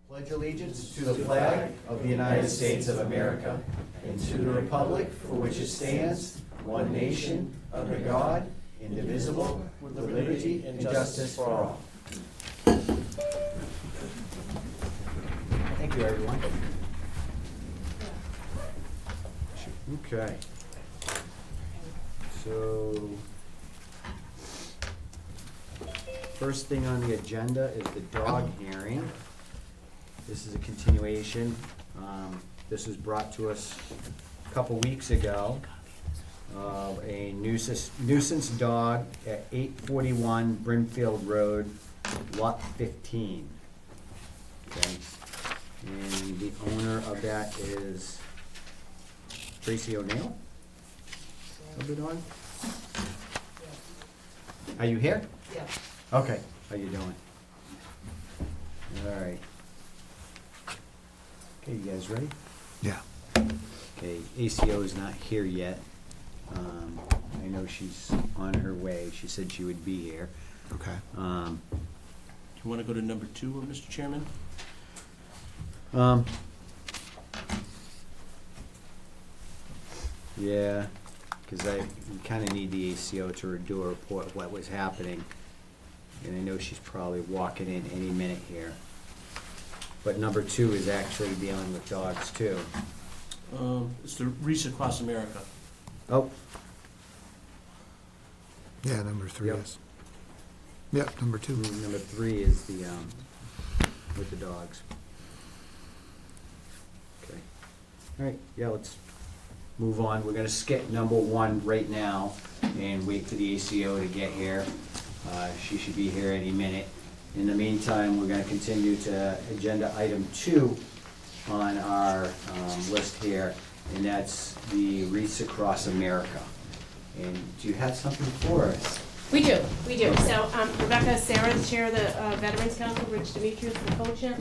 Pledge allegiance to the flag of the United States of America and to the republic for which it stands, one nation, under God, indivisible, with liberty and justice for all. Thank you, everyone. Okay. So, first thing on the agenda is the dog hearing. This is a continuation. This was brought to us a couple weeks ago. A nuisance dog at 841 Brimfield Road, Lot 15. Okay. And the owner of that is Tracy O'Neill. Of the dog? Are you here? Yeah. Okay. How you doing? All right. Okay, you guys ready? Yeah. Okay, ACO is not here yet. I know she's on her way. She said she would be here. Okay. Do you want to go to number 2, Mr. Chairman? Yeah, because we kind of need the ACO to do a report of what was happening. And I know she's probably walking in any minute here. But number 2 is actually dealing with dogs too. It's the Reese Across America. Oh, Yeah, number 3 Yep. is. Yep, number 2. number 3 is the, with the dogs. Okay. All right, yeah, let's move on. We're gonna skip number 1 right now and wait for the ACO to get here. She should be here any minute. In the meantime, we're gonna continue to agenda item 2 on our list here, and that's the Wreaths Across America. And do you have something for us? We do. Okay. So Rebecca, Sarah, the chair of the Veterans Council, Rich Demetrius, the co-chair.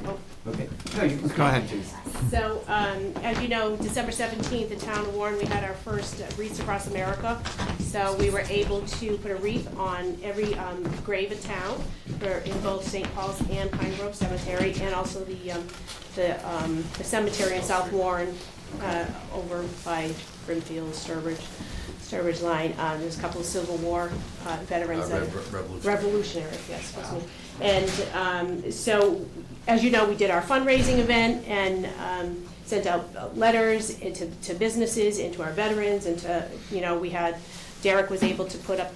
Okay. No, you can Go ahead. So, as you know, December 17th, in town of Warren, we had our first Wreaths Across America. So we were able to put a wreath on every grave in town, in both St. Paul's and Pine Grove Cemetery, and also the cemetery in South Warren, over by Brimfield, Sturbridge line. There's a couple of Civil War veterans. Revolutionary, yes, excuse me. And so, as you know, we did our fundraising event and sent out letters to businesses, into our veterans, and we had, Derek was able to put up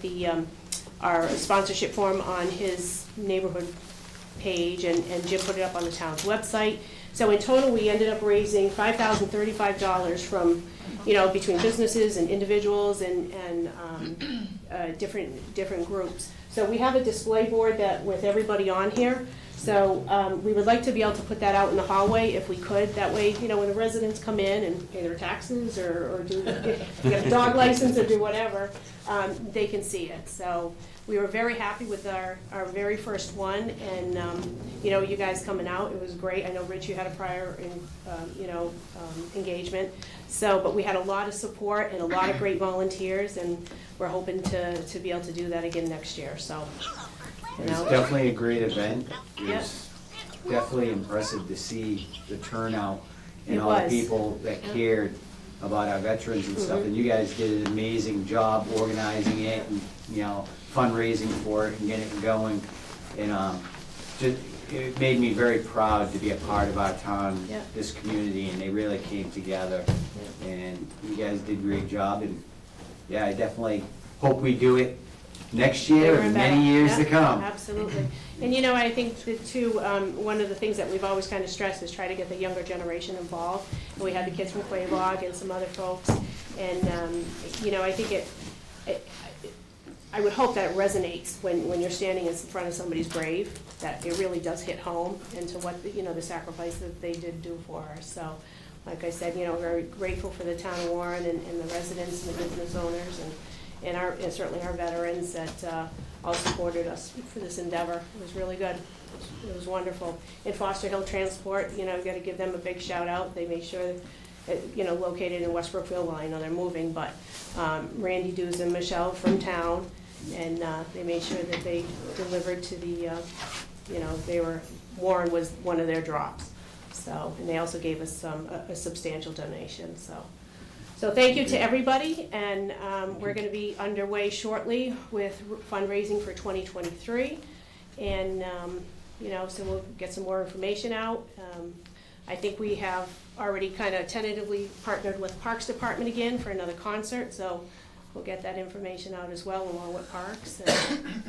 our sponsorship form on his neighborhood page, and Jim put it up on the town's website. So in total, we ended up raising $5,035 from, between businesses and individuals and different groups. So we have a display board with everybody on here. So we would like to be able to put that out in the hallway if we could. That way, when the residents come in and pay their taxes or get a dog license or do whatever, they can see it. So we were very happy with our very first one, and you guys coming out, it was great. I know, Rich, you had a prior engagement. So, but we had a lot of support and a lot of great volunteers, and we're hoping to be able to do that again next year. So, It was definitely a great event. It was definitely impressive to see the turnout and all the people that cared about our veterans and stuff. And you guys did an amazing job organizing it and, fundraising for it and getting it going. And it made me very proud to be a part of our town, this community, and they really came together. And you guys did a great job. And yeah, I definitely hope we do it next year and many years to come. Absolutely. And I think that too, one of the things that we've always kind of stressed is try to get the younger generation involved. And we had the kids from Quabog and some other folks. And, I think I would hope that it resonates when you're standing in front of somebody's grave, that it really does hit home into what, the sacrifice that they did do for us. So, like I said, very grateful for the town of Warren and the residents and the business owners and certainly our veterans that all supported us for this endeavor. It was really good. It was wonderful. And Foster Hill Transport, we've got to give them a big shout out. They made sure that, located in West Brookfield, well, I know they're moving, but Randy Dews and Michelle from town, and they made sure that they delivered to the, Warren was one of their drops. So, and they also gave us a substantial donation, so. So thank you to everybody, and we're gonna be underway shortly with fundraising for 2023. And, you know, so we'll get some more information out. I think we have already kind of tentatively partnered with Parks Department again for another concert, so we'll get that information out as well along with Parks. And,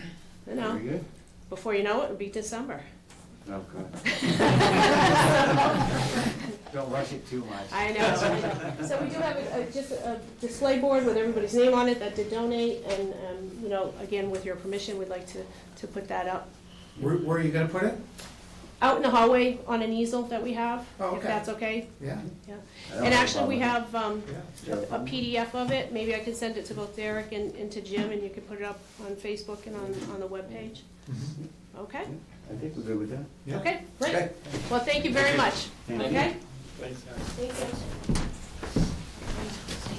you know, Very good. before you know it, it'll be December. Okay. Don't rush it too much. I know. So we do have just a display board with everybody's name on it that did donate, and, you know, again, with your permission, we'd like to put that up. Where are you gonna put it? Out in the hallway on an easel that we have, Oh, if okay. that's okay. Yeah. Yeah. I don't And have a actually, we problem have a PDF of it. Maybe I can send it to both Derek and to Jim, and you can put it up on Facebook and on the webpage. Okay? I think we're good with that. Yeah. Okay, great. Okay. Well, thank you very much. Thank you. Okay? Thanks, guys.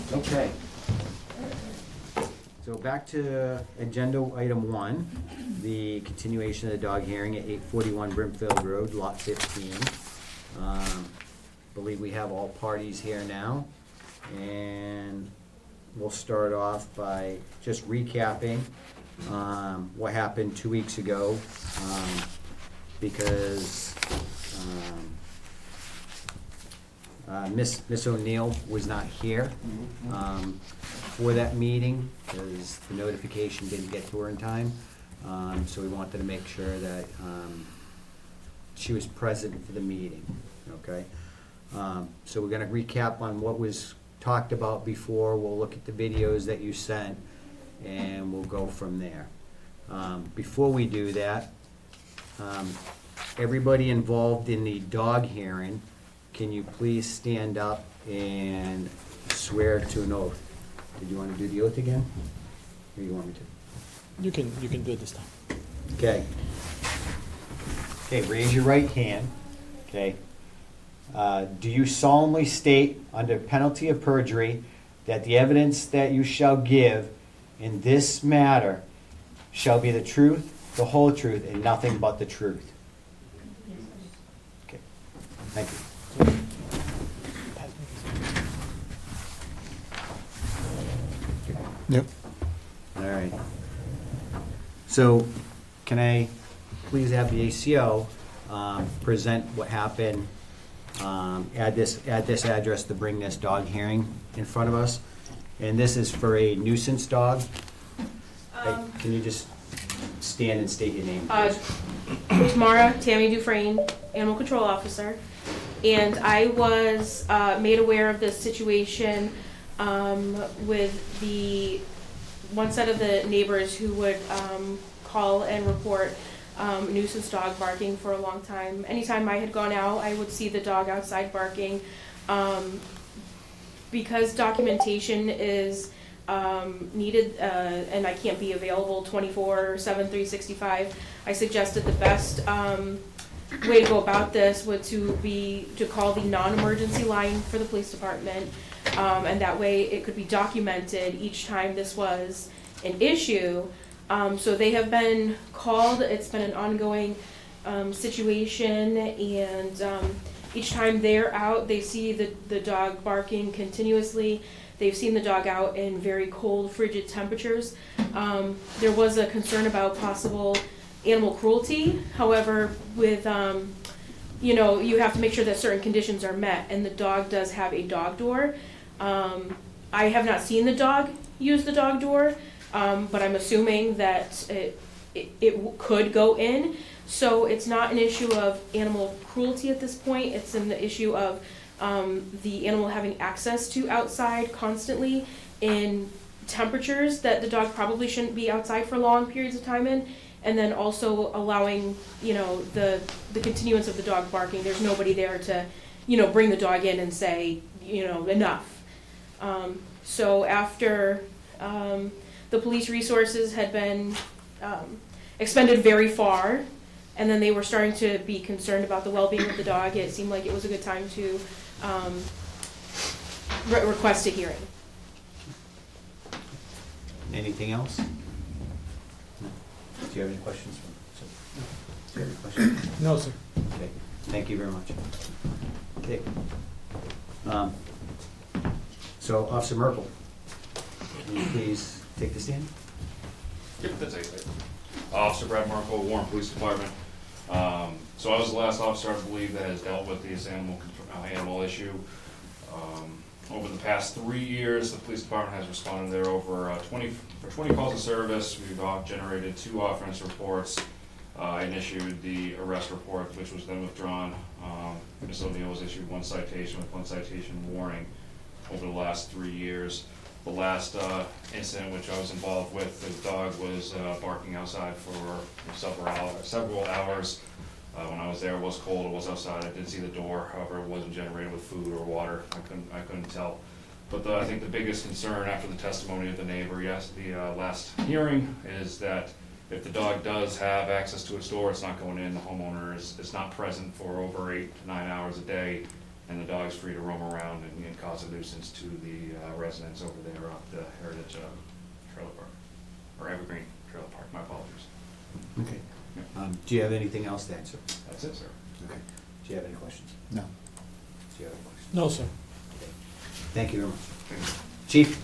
Thank you. Okay. So back to agenda item 1, the continuation of the dog hearing at 841 Brimfield Road, lot 15. Believe we have all parties here now, and we'll start off by just recapping what happened 2 weeks ago, because Miss O'Neill was not here for that meeting, because the notification didn't get to her in time. So we wanted to make sure that she was present for the meeting, okay? So we're gonna recap on what was talked about before. We'll look at the videos that you sent, and we'll go from there. Before we do that, everybody involved in the dog hearing, can you please stand up and swear to an oath? Did you want to do the oath again? Or you want me to? You can do it this time. Okay. Okay, raise your right hand. Okay. Do you solemnly state, under penalty of perjury, that the evidence that you shall give in this matter shall be the truth, the whole truth, and nothing but the truth? Okay. Thank you. Yep. All right. So, can I please have the ACO present what happened, add this address to bring this dog hearing in front of us? And this is for a nuisance dog. Hey, can you just stand and state your name? Tamara, Tammy Dufresne, Animal Control Officer. And I was made aware of this situation with the one set of the neighbors who would call and report nuisance dog barking for a long time. Anytime I had gone out, I would see the dog outside barking. Because documentation is needed and I can't be available 24/7, 365, I suggested the best way to go about this would to call the non-emergency line for the police department, and that way it could be documented each time this was an issue. So they have been called. It's been an ongoing situation, and each time they're out, they see the dog barking continuously. They've seen the dog out in very cold, frigid temperatures. There was a concern about possible animal cruelty. However, with you have to make sure that certain conditions are met, and the dog does have a dog door. I have not seen the dog use the dog door, but I'm assuming that it could go in. So it's not an issue of animal cruelty at this point. It's an issue of the animal having access to outside constantly in temperatures that the dog probably shouldn't be outside for long periods of time in, and then also allowing the continuance of the dog barking. There's nobody there to bring the dog in and say enough. So after the police resources had been expended very far, and then they were starting to be concerned about the well-being of the dog, it seemed like it was a good time to request a hearing. Anything else? No. Do you have any questions? Do you have any questions? No, sir. Okay, thank you very much. Okay. So Officer Merkel, can you please take the stand? Yep, that's it. Officer Brad Markle, Warren Police Department. So I was the last officer, I believe, that has dealt with this animal issue. Over the past 3 years, the police department has responded there over 20 calls of service. We've generated 2 offense reports and issued the arrest report, which was then withdrawn. Ms. O'Neill was issued 1 citation with 1 citation warning over the last 3 years. The last incident which I was involved with, the dog was barking outside for several hours. When I was there, it was cold, it was outside, I did see the door, however, it wasn't generated with food or water, I couldn't tell. But I think the biggest concern after the testimony of the neighbor, the last hearing, is that if the dog does have access to its door, it's not going in, the homeowner is not present for over 8 to 9 hours a day, and the dog's free to roam around and cause a nuisance to the residents over there off the Heritage Trailer Park, or Evergreen Trailer Park, my apologies. Okay. Do you have anything else to answer? That's it, sir. Okay. Do you have any questions? No. Do you have any questions? No, sir. Okay. Thank you very much. Chief?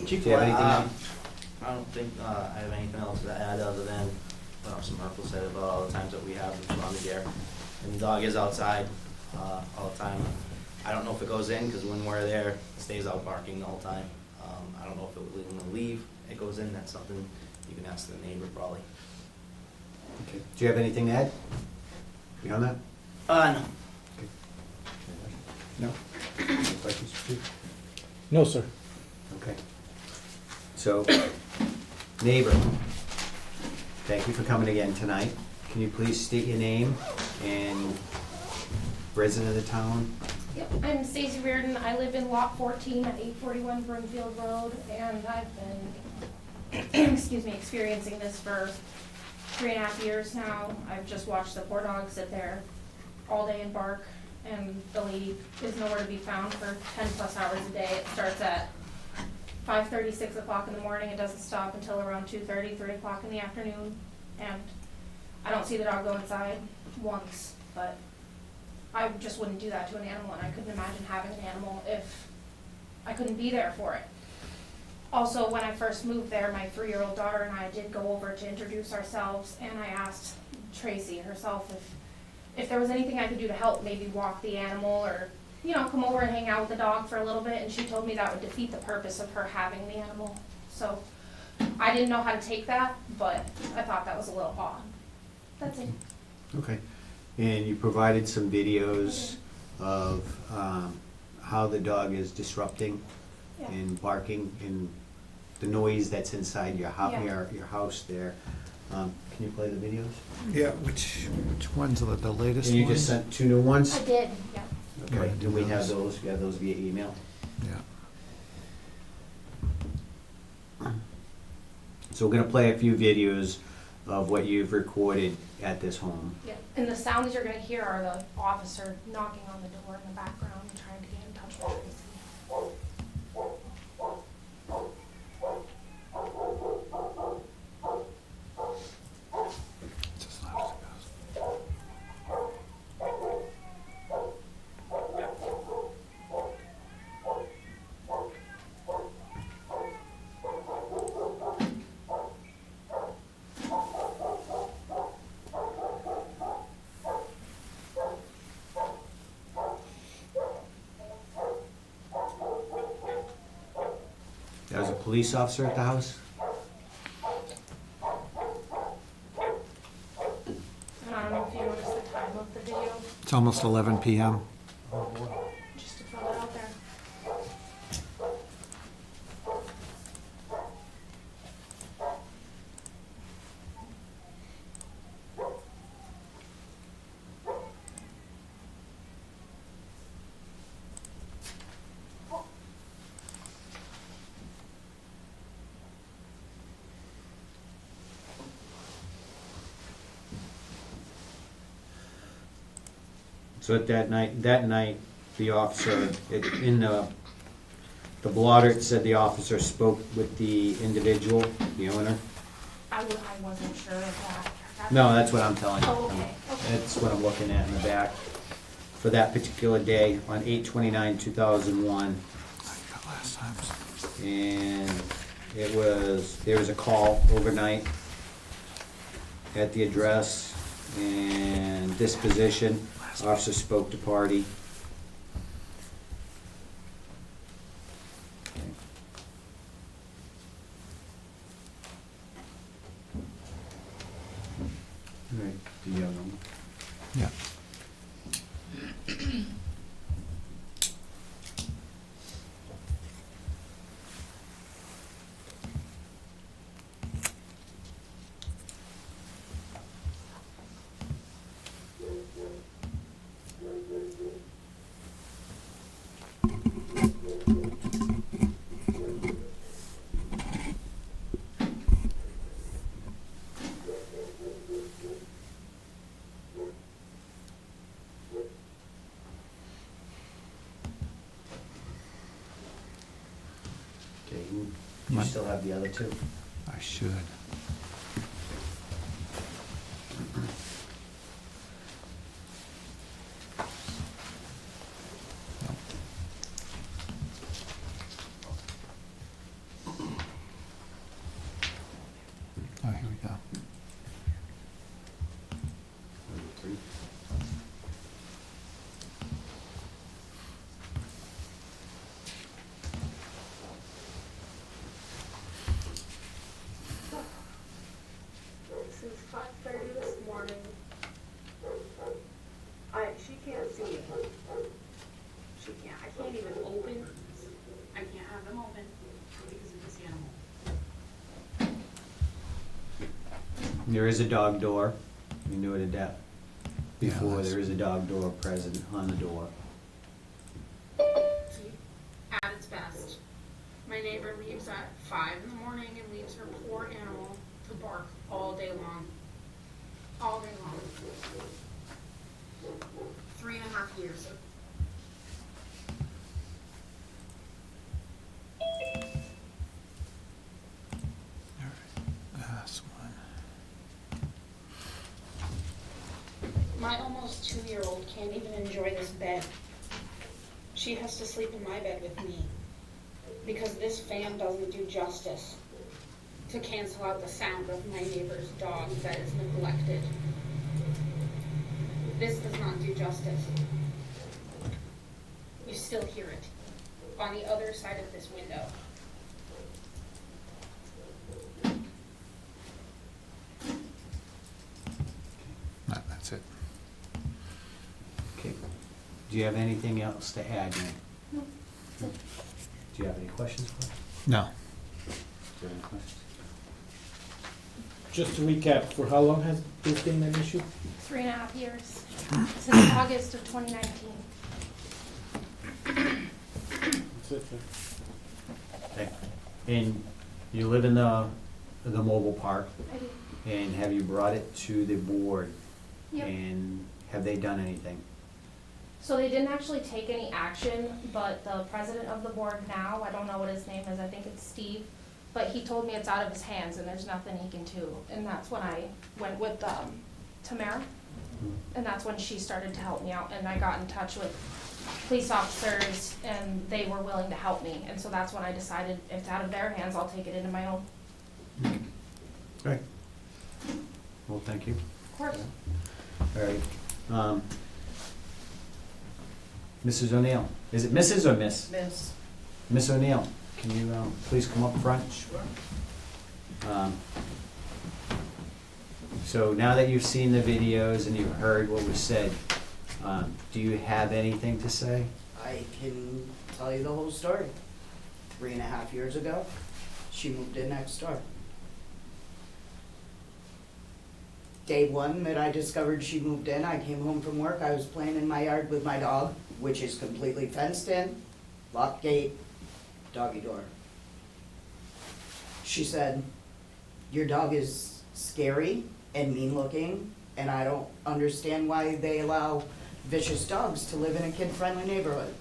Chief, Do you have anything I else? don't think I have anything else to add other than what Officer Merkel said about all the times that we have responded there. And the dog is outside all the time. I don't know if it goes in, because when we're there, it stays out barking the whole time. I don't know if it will leave, it goes in, that's something you can ask the neighbor probably. Okay. Do you have anything to add beyond that? No. Okay. No? Any questions, Chief? No, sir. Okay. So, neighbor, thank you for coming again tonight. Can you please state your name and resident of the town? Yep, I'm Stacy Reardon. I live in lot 14 at 841 Broomfield Road, and I've been, excuse me, experiencing this for 3.5 years now. I've just watched the poor dog sit there all day and bark, and the lady is nowhere to be found for 10+ hours a day. It starts at 5:30, 6 o'clock in the morning. It doesn't stop until around 2:30, 3 o'clock in the afternoon, and I don't see the dog go inside once, but I just wouldn't do that to an animal, and I couldn't imagine having an animal if I couldn't be there for it. Also, when I first moved there, my 3-year-old daughter and I did go over to introduce ourselves, and I asked Tracy herself if there was anything I could do to help, maybe walk the animal or, you know, come over and hang out with the dog for a little bit, and she told me that would defeat the purpose of her having the animal. So I didn't know how to take that, but I thought that was a little odd. That's it. Okay. And you provided some videos of how the dog is disrupting Yeah. and barking and the noise that's inside your Yeah. your house there. Can you play the videos? Yeah, which ones are the latest And you ones? just sent 2 new ones? I did, yeah. Okay, Right, do we do have those. those? We have those via email? Yeah. So we're gonna play a few videos of what you've recorded at this home. Yeah, and the sounds you're gonna hear are the officer knocking on the door in the background and trying to get in touch with me. It's as loud as it goes. That was a police officer at the house? And I don't know if you noticed the time of the video, It's almost 11 PM. just to throw that out there. So at that night, the officer, in the blotter, it said the officer spoke with the individual, the owner? I wasn't sure of that. No, that's what I'm telling you. Oh, okay, okay. That's what I'm looking at in the back. for that particular day on 8/29/2001. Like that last time. And there was a call overnight at the address and disposition. Officer spoke to party. All right, do you have a number? Yeah. Okay, you still have the other two? I should. Oh, here we go. Three. Since 5:30 this morning. She can't see it. She can't, I can't even open, I can't have them open because of this animal. There is a dog door. We knew it at that Yeah, before. that's- There is a dog door present on the door. At its best. My neighbor leaves at 5 in the morning and leaves her poor animal to bark all day long. All day long. 3.5 years. All right. That's one. My almost 2-year-old can't even enjoy this bed. She has to sleep in my bed with me because this fan doesn't do justice to cancel out the sound of my neighbor's dog that is neglected. This does not do justice. You still hear it on the other side of this window. No, that's it. Okay. Do you have anything else to add, Nan? No. Do you have any questions for us? No. Do you have any questions? Just to recap, for how long has this been an issue? 3.5 years, since August of 2019. That's it, sir. Okay. And you live in the mobile park, I do. and have you brought it to the board? Yep. And have they done anything? So they didn't actually take any action, but the president of the board now, I don't know what his name is, I think it's Steve, but he told me it's out of his hands and there's nothing he can do. And that's when I went with Tamara, and that's when she started to help me out, and I got in touch with police officers and they were willing to help me. And so that's when I decided if it's out of their hands, I'll take it into my own. Great. Well, thank you. Of course. All right. Mrs. O'Neill, is it Mrs. or Miss? Miss. Miss O'Neill, can you please come up front? Sure. So now that you've seen the videos and you've heard what was said, do you have anything to say? I can tell you the whole story. 3.5 years ago, she moved in next door. Day one that I discovered she moved in, I came home from work, I was playing in my yard with my dog, which is completely fenced in, locked gate, doggy door. She said, "Your dog is scary and mean looking, and I don't understand why they allow vicious dogs to live in a kid-friendly neighborhood."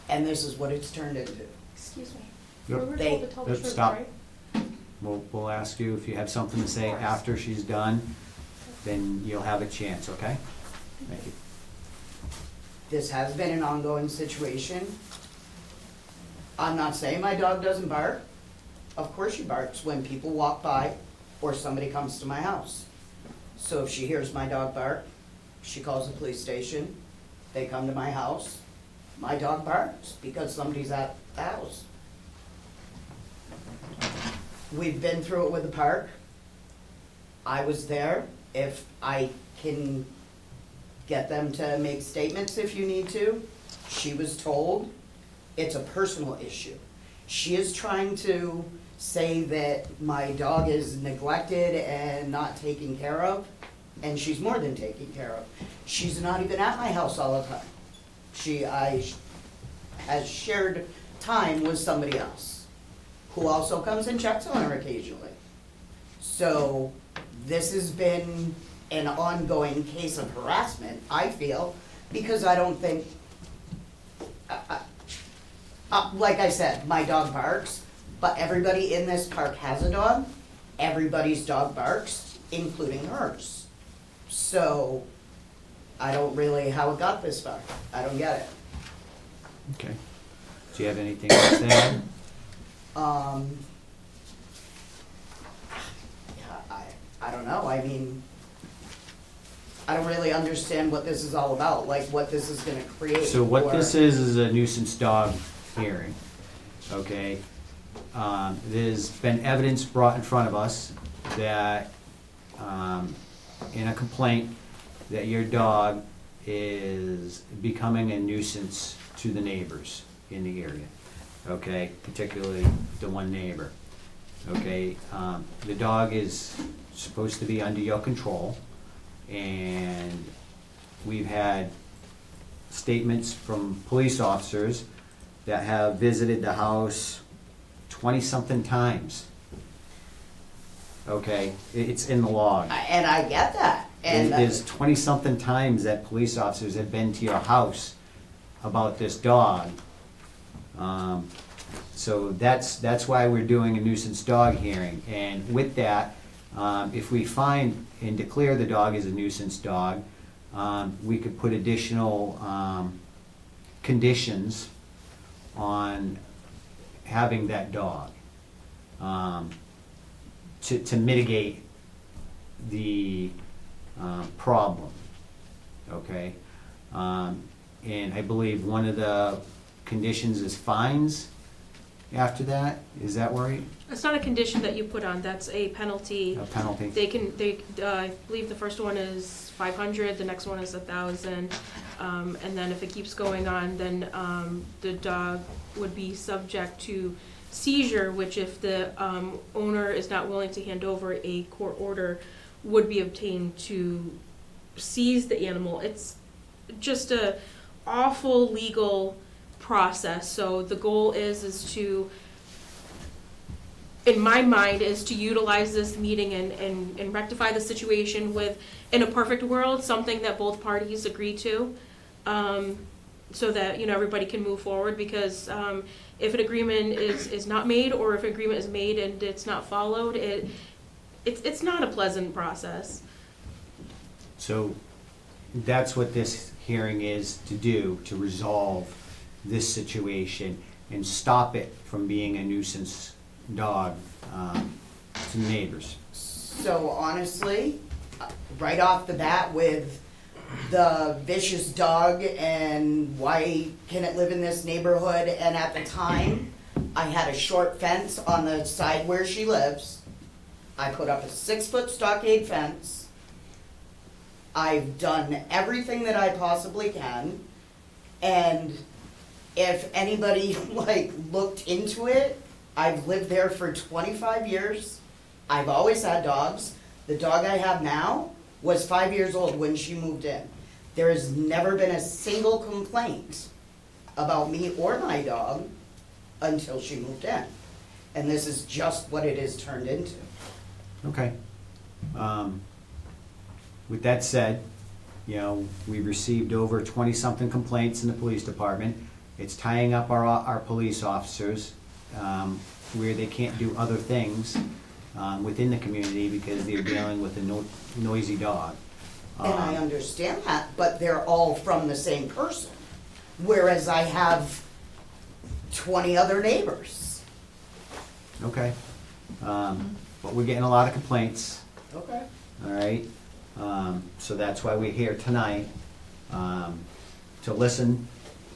And this is what it's turned into. Excuse me. Yep. We were They- told to tell the Yep, truth, stop. right? We'll ask you if you have something to say after she's done, then you'll have a chance, okay? Thank you. This has been an ongoing situation. I'm not saying my dog doesn't bark. Of course she barks when people walk by or somebody comes to my house. So if she hears my dog bark, she calls the police station, they come to my house, my dog barks because somebody's at the house. We've been through it with the park. I was there. If I can get them to make statements if you need to, she was told it's a personal issue. She is trying to say that my dog is neglected and not taken care of, and she's more than taken care of. She's not even at my house all the time. Has shared time with somebody else, who also comes and checks on her occasionally. So this has been an ongoing case of harassment, I feel, because I don't think, like I said, my dog barks, but everybody in this park has a dog. Everybody's dog barks, including hers. So I don't really how it got this far. I don't get it. Okay. Do you have anything else to add? Yeah, I don't know. I mean, I don't really understand what this is all about, like what this is gonna create. So what or- this is a nuisance dog hearing, okay? There's been evidence brought in front of us that, in a complaint, that your dog is becoming a nuisance to the neighbors in the area, okay? Particularly the one neighbor, okay? The dog is supposed to be under your control, and we've had statements from police officers that have visited the house 20-something times. Okay, it's in the log. And I get that. And There's 20-something times that police officers have been to your house about this dog. So that's why we're doing a nuisance dog hearing. And with that, if we find and declare the dog as a nuisance dog, we could put additional conditions on having that dog to mitigate the problem, okay? And I believe one of the conditions is fines after that, is that right? It's not a condition that you put on, that's a penalty. A penalty? I believe the first one is 500, the next one is 1,000. And then if it keeps going on, then the dog would be subject to seizure, which if the owner is not willing to hand over, a court order would be obtained to seize the animal. It's just a awful legal process. So the goal is to, in my mind, is to utilize this meeting and rectify the situation with, in a perfect world, something that both parties agree to, so that, you know, everybody can move forward, because if an agreement is not made, or if an agreement is made and it's not followed, it's not a pleasant process. So that's what this hearing is to do, to resolve this situation and stop it from being a nuisance dog to neighbors. So honestly, right off the bat with the vicious dog and why can it live in this neighborhood, and at the time, I had a short fence on the side where she lives. I put up a 6-foot stockade fence. I've done everything that I possibly can, and if anybody like looked into it, I've lived there for 25 years. I've always had dogs. The dog I have now was 5 years old when she moved in. There has never been a single complaint about me or my dog until she moved in. And this is just what it is turned into. Okay. With that said, you know, we received over 20-something complaints in the police department. It's tying up our police officers where they can't do other things within the community because they're dealing with a noisy dog. And I understand that, but they're all from the same person. whereas I have 20 other neighbors. Okay. But we're getting a lot of complaints, Okay. all right? So that's why we're here tonight, to listen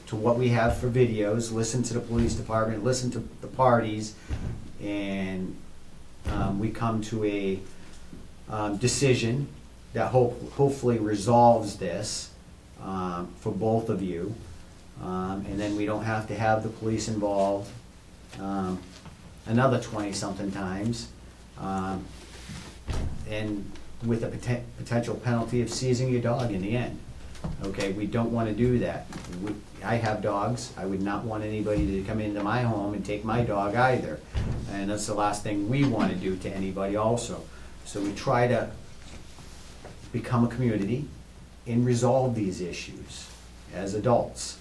to what we have for videos, listen to the police department, listen to the parties, and we come to a decision that hopefully resolves this for both of you. And then we don't have to have the police involved another 20-something times. And with a potential penalty of seizing your dog in the end. Okay, we don't want to do that. I have dogs. I would not want anybody to come into my home and take my dog either. And that's the last thing we want to do to anybody also. So we try to become a community and resolve these issues as adults.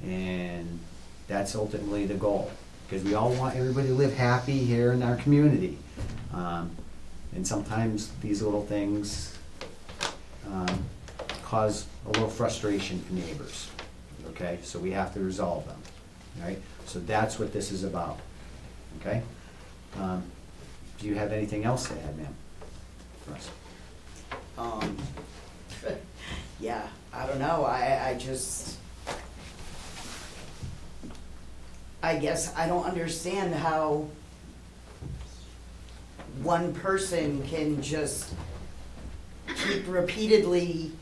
And that's ultimately the goal, because we all want everybody to live happy here in our community. And sometimes these little things cause a little frustration for neighbors, okay? So we have to resolve them, all right? So that's what this is about, okay? Do you have anything else to add, ma'am, for us? Yeah, I don't know, I guess I don't understand how one person can just keep repeatedly,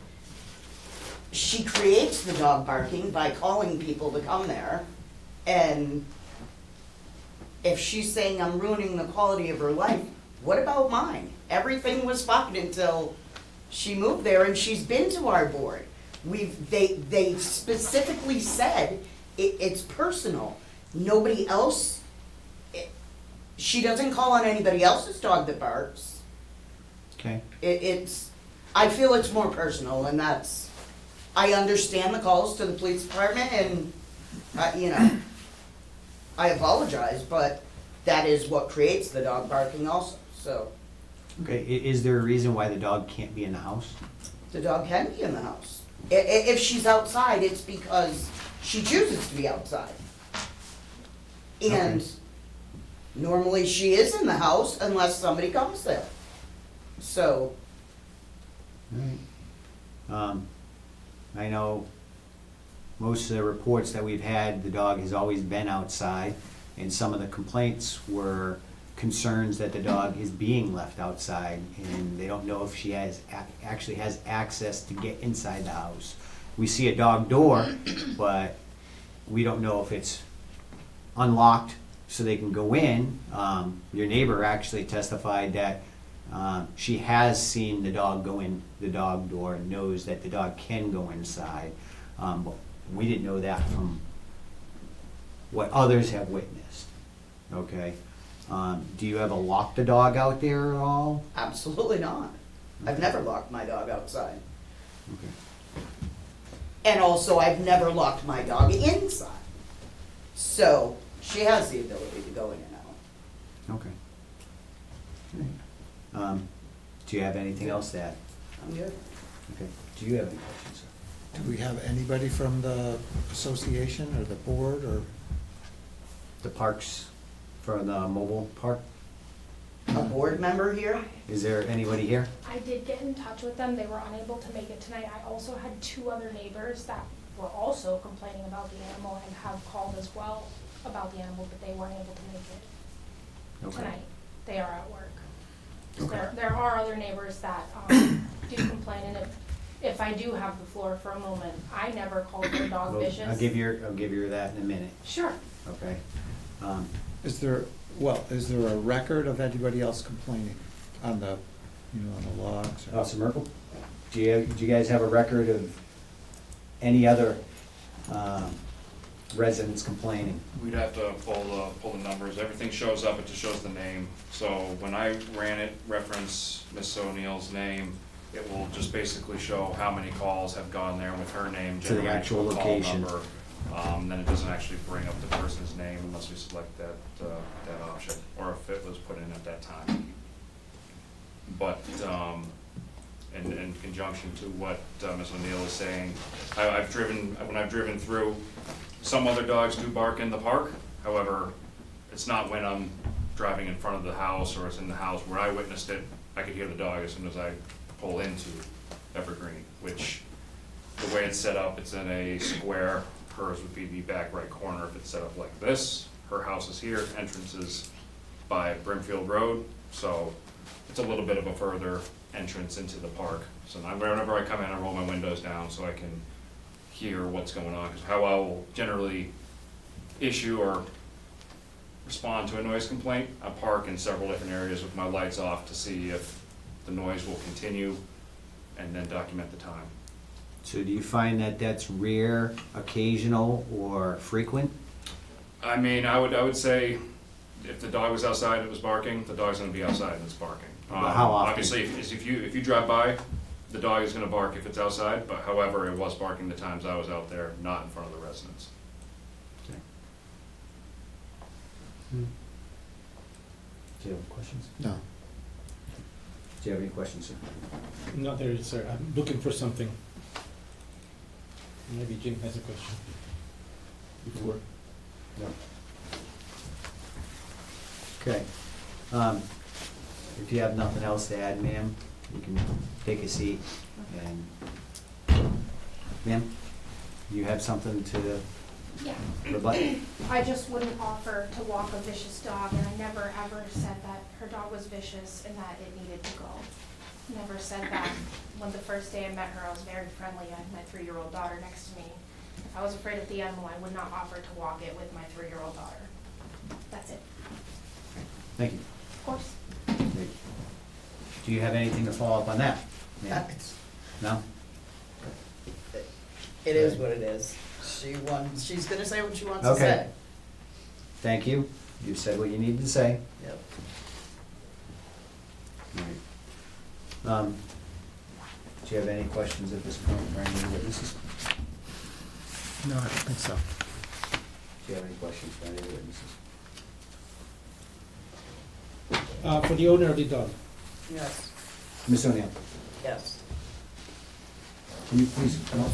she creates the dog barking by calling people to come there, and if she's saying I'm ruining the quality of her life, what about mine? Everything was fine until she moved there, and she's been to our board. They specifically said it's personal. Nobody else, she doesn't call on anybody else's dog that barks. Okay. I feel it's more personal, and that's, I understand the calls to the police department, and, I apologize, but that is what creates the dog barking also, so. Okay, is there a reason why the dog can't be in the house? The dog can be in the house. If she's outside, it's because she chooses to be outside. And Okay. normally she is in the house unless somebody comes there. So, All right. I know most of the reports that we've had, the dog has always been outside, and some of the complaints were concerns that the dog is being left outside, and they don't know if she actually has access to get inside the house. We see a dog door, but we don't know if it's unlocked so they can go in. Your neighbor actually testified that she has seen the dog go in the dog door and knows that the dog can go inside. But we didn't know that from what others have witnessed, okay? Do you ever lock the dog out there at all? absolutely not. I've never locked my dog outside. Okay. And also, I've never locked my dog inside. So, she has the ability to go in and out. Okay. All right. Do you have anything else to add? I'm good. Okay. Do you have any questions, sir? Do we have anybody from the association or the board or? The parks, for the mobile park? A board member here? Is there anybody here? I did get in touch with them. They were unable to make it tonight. I also had 2 other neighbors that were also complaining about the animal and have called as well about the animal, but they weren't able to make it Okay. tonight. They are at work. So Okay. there are other neighbors that do complain, and if I do have the floor for a moment, I never called their dog Well, vicious. I'll give you that in a minute, Sure. okay? Is there a record of anybody else complaining on the, on the logs? or- Officer Merkel, do you guys have a record of any other residents complaining? We'd have to pull the numbers. Everything shows up, it just shows the name. So when I ran it, reference Miss O'Neill's name, it will just basically show how many calls have gone there with her name, To the generate actual a call location. number. Then it doesn't actually bring up the person's name unless we select that option, or if it was put in at that time. But, in conjunction to what Ms. O'Neill is saying. When I've driven through, some other dogs do bark in the park. However, it's not when I'm driving in front of the house or it's in the house. Where I witnessed it, I could hear the dog as soon as I pull into Evergreen, which the way it's set up, it's in a square. Hers would be the back right corner if it's set up like this. Her house is here, entrance is by Brimfield Road, so it's a little bit of a further entrance into the park. So now whenever I come in, I roll my windows down so I can hear what's going on. Because how I will generally issue or respond to a noise complaint, I park in several different areas with my lights off to see if the noise will continue and then document the time. So do you find that that's rare, occasional, or frequent? I mean, I would say if the dog was outside and it was barking, the dog's gonna be outside and it's barking. But how often? Obviously, if you drive by, the dog is gonna bark if it's outside, but however, it was barking the times I was out there, not in front of the residents. Okay. Do you have questions? No. Do you have any questions, sir? Not there, sir. I'm looking for something. Maybe Jim has a question. Before. No. Okay. If you have nothing else to add, ma'am, you can take a seat. And, ma'am, you have something to Yeah. rebut? I just wouldn't offer to walk a vicious dog, and I never ever said that her dog was vicious and that it needed to go. Never said that. When the first day I met her, I was very friendly. I had my 3-year-old daughter next to me. If I was afraid of the animal, I would not offer to walk it with my 3-year-old daughter. That's it. Thank you. Of course. Do you have anything to follow up on that? ma'am? No? It is what it is. She's gonna say what she wants to Okay. say. Thank you. You said what you needed to say. Yep. All right. Do you have any questions at this point for any of the witnesses? No, I don't think so. Do you have any questions for any of the witnesses? For the owner of the dog. Yes, Ms. O'Neill, yes. can you please come up?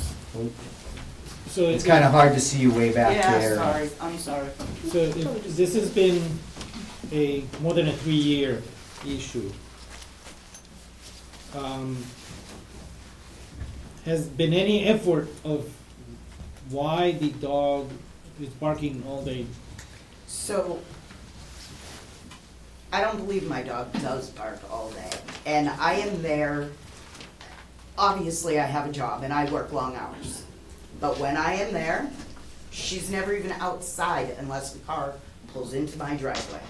So It's kind of hard to see you way back there. Yeah, sorry, I'm sorry. So this has been more than a 3-year issue. Has been any effort of why the dog is barking all day? So, I don't believe my dog does bark all day. And I am there, obviously I have a job and I work long hours. But when I am there, she's never even outside unless the car pulls into my driveway.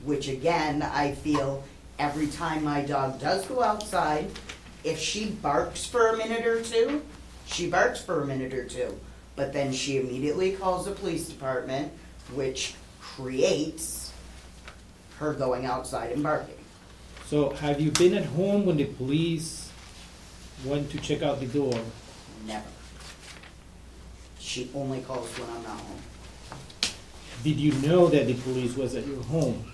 Which again, I feel every time my dog does go outside, if she barks for a minute or two, she barks for a minute or two. But then she immediately calls the police department, which creates her going outside and barking. So have you been at home when the police went to check out the dog? Never. She only calls when I'm not home. Did you know that the police was at your home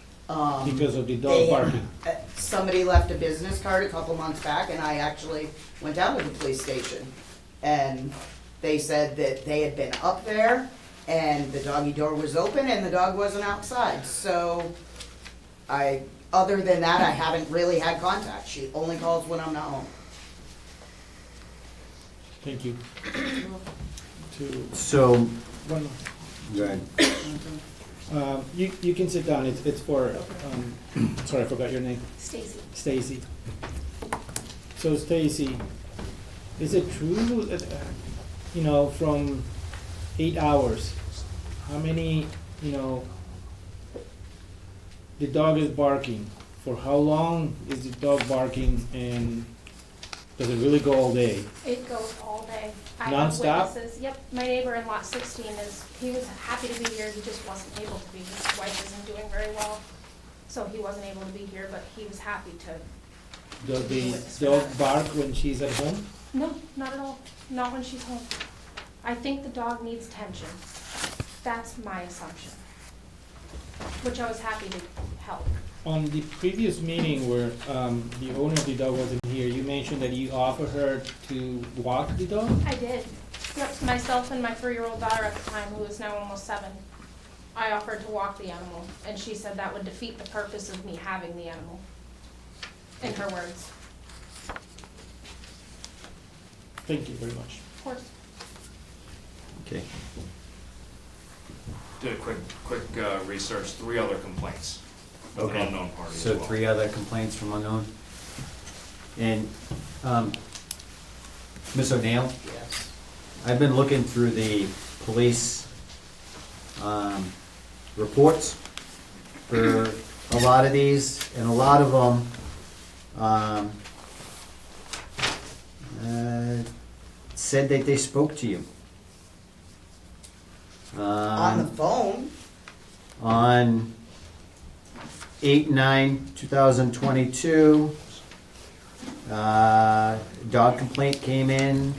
because of the dog They- barking? Somebody left a business card a couple months back, and I actually went down to the police station. And they said that they had been up there, and the doggy door was open, and the dog wasn't outside. So other than that, I haven't really had contact. She only calls when I'm not home. Thank you. So, One, go ahead. you can sit down, it's for, sorry, I forgot your name. Stacy. Stacy. So Stacy, is it true that, from 8 hours, how many, the dog is barking? For how long is the dog barking, and does it really go all day? It goes all day. I have Non-stop? witnesses. Yep, my neighbor in lot 16 he was happy to be here, he just wasn't able to be. His wife isn't doing very well, so he wasn't able to be here, but he was happy to. Does the Witness for dog that. bark when she's at home? No, not at all. Not when she's home. I think the dog needs attention. That's my assumption. Which I was happy to help. On the previous meeting where the owner of the dog wasn't here, you mentioned that you offered her to walk the dog? I did. Yep, myself and my 3-year-old daughter at the time, who is now almost 7. I offered to walk the animal, and she said that would defeat the purpose of me having the animal. In her words. Thank you very much. Of course. Okay. Did a quick research, 3 other complaints with an Okay. unknown party as So well. 3 other complaints from unknown? And, Ms. O'Neill, Yes. I've been looking through the police reports for a lot of these, and a lot of them said that they spoke to you. On the phone, On 8/9/2022, dog complaint came in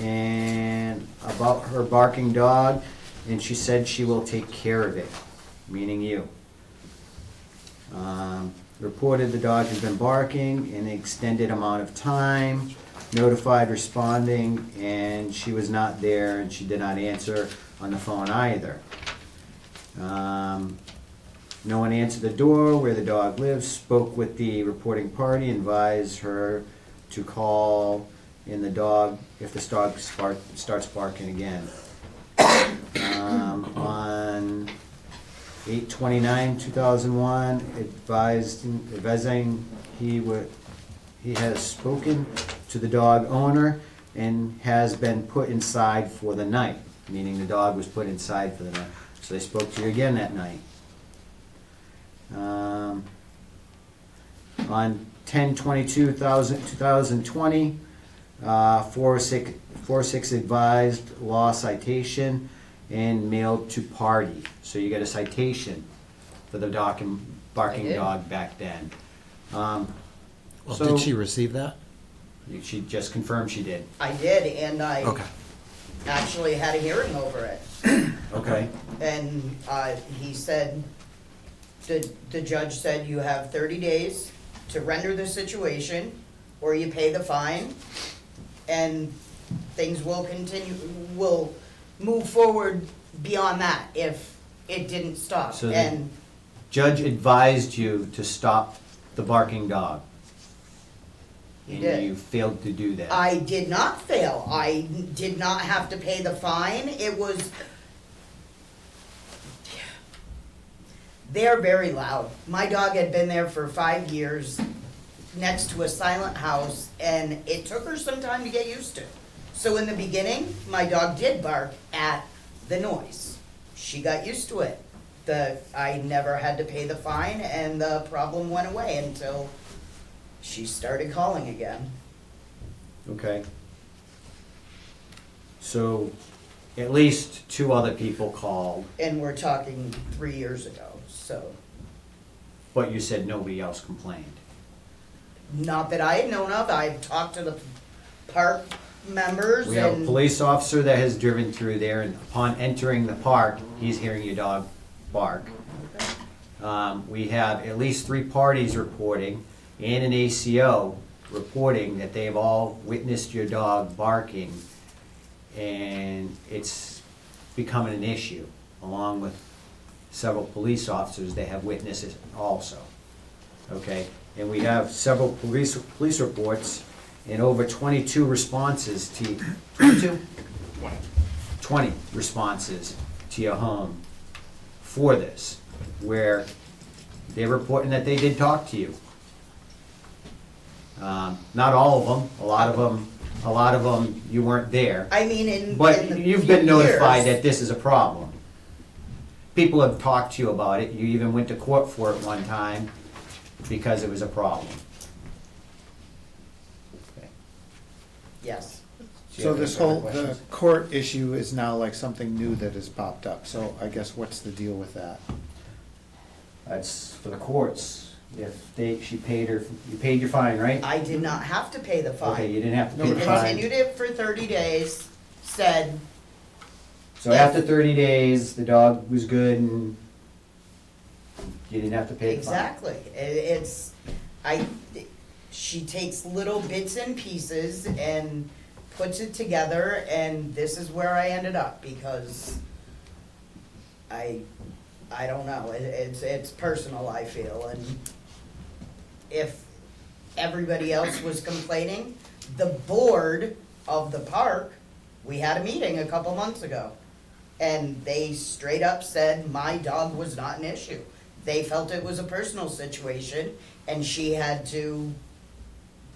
and about her barking dog, and she said she will take care of it, meaning you. Reported the dog has been barking an extended amount of time, notified responding, and she was not there, and she did not answer on the phone either. No one answered the door where the dog lives, spoke with the reporting party, advised her to call in the dog if the dog starts barking again. On 8/29/2001, advising he has spoken to the dog owner and has been put inside for the night, meaning the dog was put inside for the night. So they spoke to you again that night. On 10/22/2020, 406 advised law citation and mailed to party. So you got a citation for the barking I did. dog back then. Well, So- did she receive that? She just confirmed she did. I did, and I Okay. actually had a hearing over it. Okay. And he said, the judge said you have 30 days to render the situation, or you pay the fine, and things will move forward beyond that if it didn't stop. So the- And Judge advised you to stop the barking dog. He And did. you failed to do that. I did not fail. I did not have to pay the fine. It was, they're very loud. My dog had been there for 5 years next to a silent house, and it took her some time to get used to. So in the beginning, my dog did bark at the noise. She got used to it. I never had to pay the fine, and the problem went away until she started calling again. Okay. So, at least 2 other people called, And we're talking 3 years ago, so, but you said nobody else complained. not that I had known of. I've talked to the park members We have a and, police officer that has driven through there, and upon entering the park, he's hearing your dog bark. We have at least 3 parties reporting, and an ACO reporting that they've all witnessed your dog barking, and it's becoming an issue, along with several police officers that have witnessed it also. Okay, and we have several police reports and over 22 responses to, 22? 20 responses to your home for this, where they're reporting that they did talk to you. Not all of them, a lot of them you weren't there. I mean, in But the you've few been notified years- that this is a problem. People have talked to you about it, you even went to court for it one time because it was a problem. Okay. Yes. Do you So have any this further whole, the questions? court issue is now like something new that has popped up, so I guess what's the deal with that? That's for the courts, if you paid your fine, right? I did not have to pay the fine. Okay, you didn't have to They pay the fine. continued it for 30 days, said, So after 30 days, the dog was good and You didn't have to pay the fine. Exactly. She takes little bits and pieces and puts it together, and this is where I ended up, because I don't know, it's personal, I feel, and if everybody else was complaining, the board of the park, we had a meeting a couple months ago, and they straight up said my dog was not an issue. They felt it was a personal situation, and she had to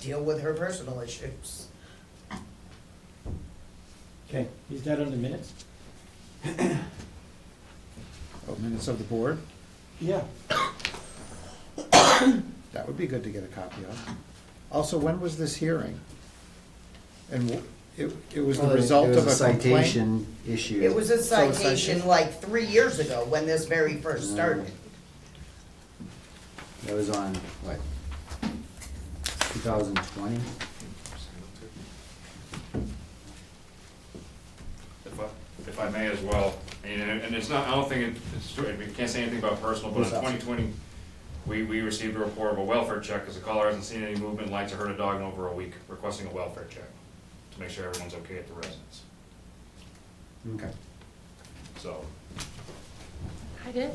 deal with her personal issues. Okay. Is that on the minutes? Oh, minutes of the board? Yeah. That would be good to get a copy of. Also, when was this hearing? And it was the Well, result it of was a complaint? citation issue. It was a So it's citation like 3 years ago, when this very first started. That was on, what, 2020? If I may as well, and it's not, I don't think it's true, we can't say anything about personal, but in 2020, we received a report of a welfare check, because the caller hasn't seen any movement, lights, or heard a dog in over a week, requesting a welfare check, to make sure everyone's okay at the residence. Okay. So, I did.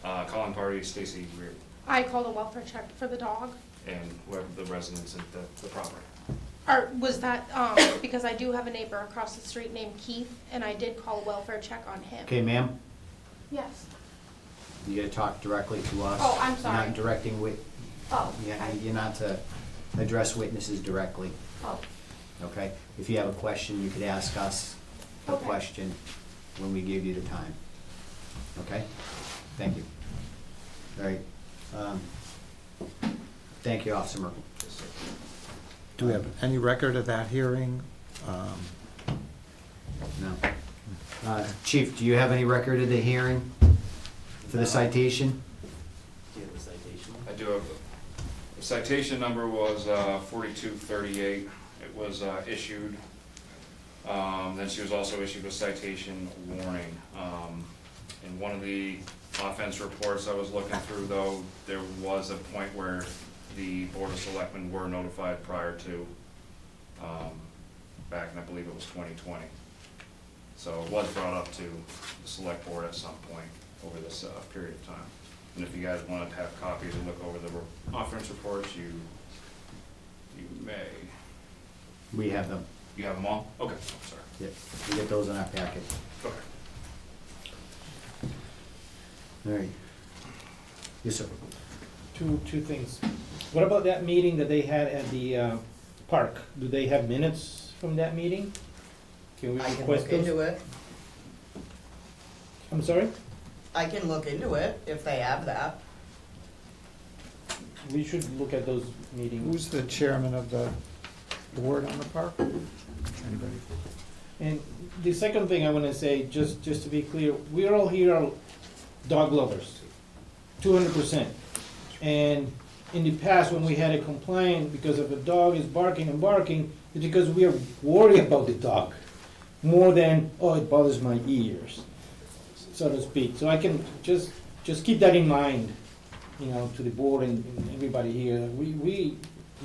calling party, Stacy Reardon, I called a welfare check for the dog. and whoever the residents at the property. Or was that, because I do have a neighbor across the street named Keith, and I did call a welfare check on him. Okay, ma'am, Yes. you gotta talk directly to us. Oh, I'm You're sorry. not directing Oh. you're not to address witnesses directly, Oh, okay? If you have a question, you could ask us a Okay. question when we give you the time. Okay? Thank you. All right. Thank you, Officer Merkel. Yes, sir. Do we have any record of that hearing? No. Chief, do you have any record of the hearing for the citation? Do you have a citation? I do have, the citation number was 4238. It was issued. Then she was also issued a citation warning. In one of the offense reports I was looking through, though, there was a point where the Board of Selectmen were notified prior to, back in, I believe it was 2020. So it was brought up to the Select Board at some point over this period of time. And if you guys wanted to have copies and look over the offense reports, you may. We have them. You have them all? Okay, I'm sorry. Yep. We get those in our packet. Okay. All right. Yes, sir. Two things. What about that meeting that they had at the park? Do they have minutes from that meeting? Can we I can request look those? into it. I'm sorry? I can look into it if they have that. We should look at those meetings. Who's the chairman of the board on the park? Anybody? And the second thing I wanna say, just to be clear, we're all here are dog lovers, 200%. And in the past, when we had a complaint because if a dog is barking and barking, it's because we are worried about the dog, more than, oh, it bothers my ears, so to speak. So I can just keep that in mind, to the board and everybody here.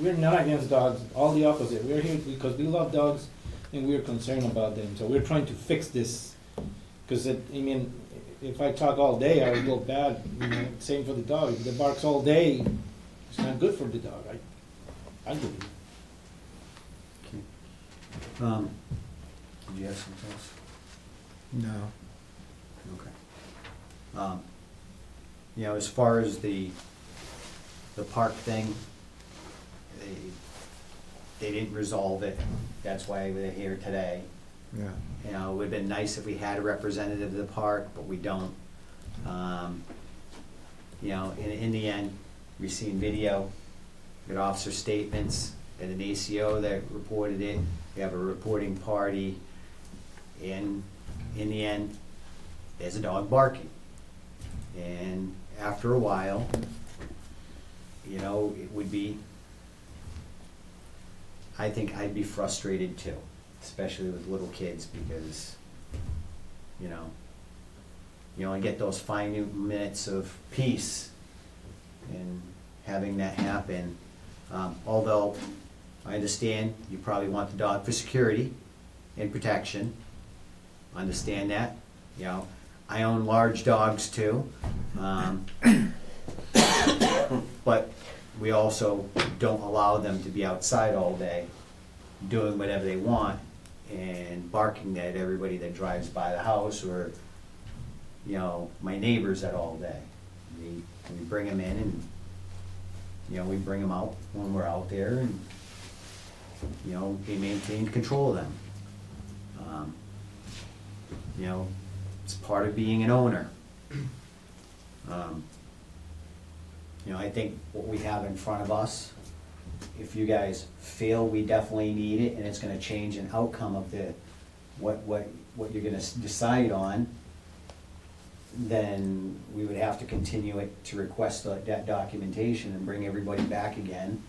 We're not against dogs, all the opposite. We're here because we love dogs and we're concerned about them. So we're trying to fix this, because if I talk all day, I would go bad. Same for the dog. If it barks all day, it's not good for the dog. I believe. Okay. Did you have something else? No. Okay. As far as the park thing, they didn't resolve it. That's why they're here today. Yeah. It would've been nice if we had a representative of the park, but we don't. In the end, we've seen video, we got officer statements, and an ACO that reported it. We have a reporting party, and in the end, there's a dog barking. And after a while, it would be, I think I'd be frustrated too, especially with little kids, because, you know, and get those 5 minutes of peace and having that happen. Although I understand you probably want the dog for security and protection. Understand that, you know. I own large dogs too. But we also don't allow them to be outside all day doing whatever they want and barking at everybody that drives by the house or, you know, my neighbors at all day. We bring them in and, you know, we bring them out when we're out there and, you know, we maintain control of them. You know, it's part of being an owner. You know, I think what we have in front of us, if you guys feel we definitely need it and it's gonna change an outcome of the, what you're gonna decide on, then we would have to continue it to request that documentation and bring everybody back again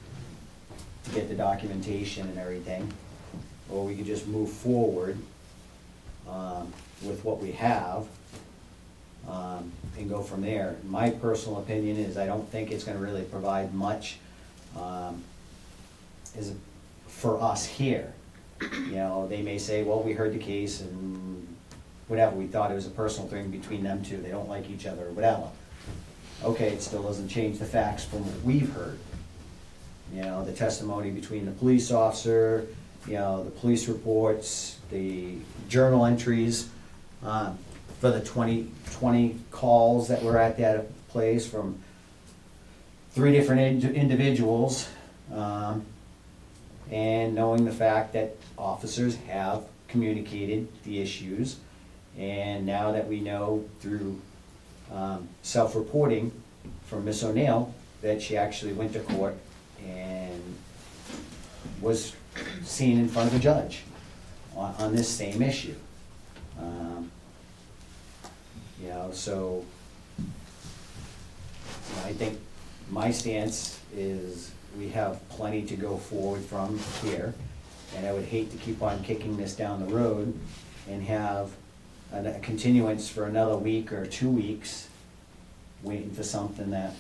to get the documentation and everything. Or we could just move forward with what we have and go from there. My personal opinion is I don't think it's gonna really provide much for us here. You know, they may say, well, we heard the case and whatever, we thought it was a personal thing between them two, they don't like each other or whatever. Okay, it still doesn't change the facts from what we've heard. You know, the testimony between the police officer, you know, the police reports, the journal entries, for the 20 calls that were at that place from 3 different individuals, and knowing the fact that officers have communicated the issues, and now that we know through self-reporting from Miss O'Neill that she actually went to court and was seen in front of a judge on this same issue. You know, so you know, I think my stance is we have plenty to go forward from here, and I would hate to keep on kicking this down the road and have a continuance for another week or 2 weeks, waiting for something that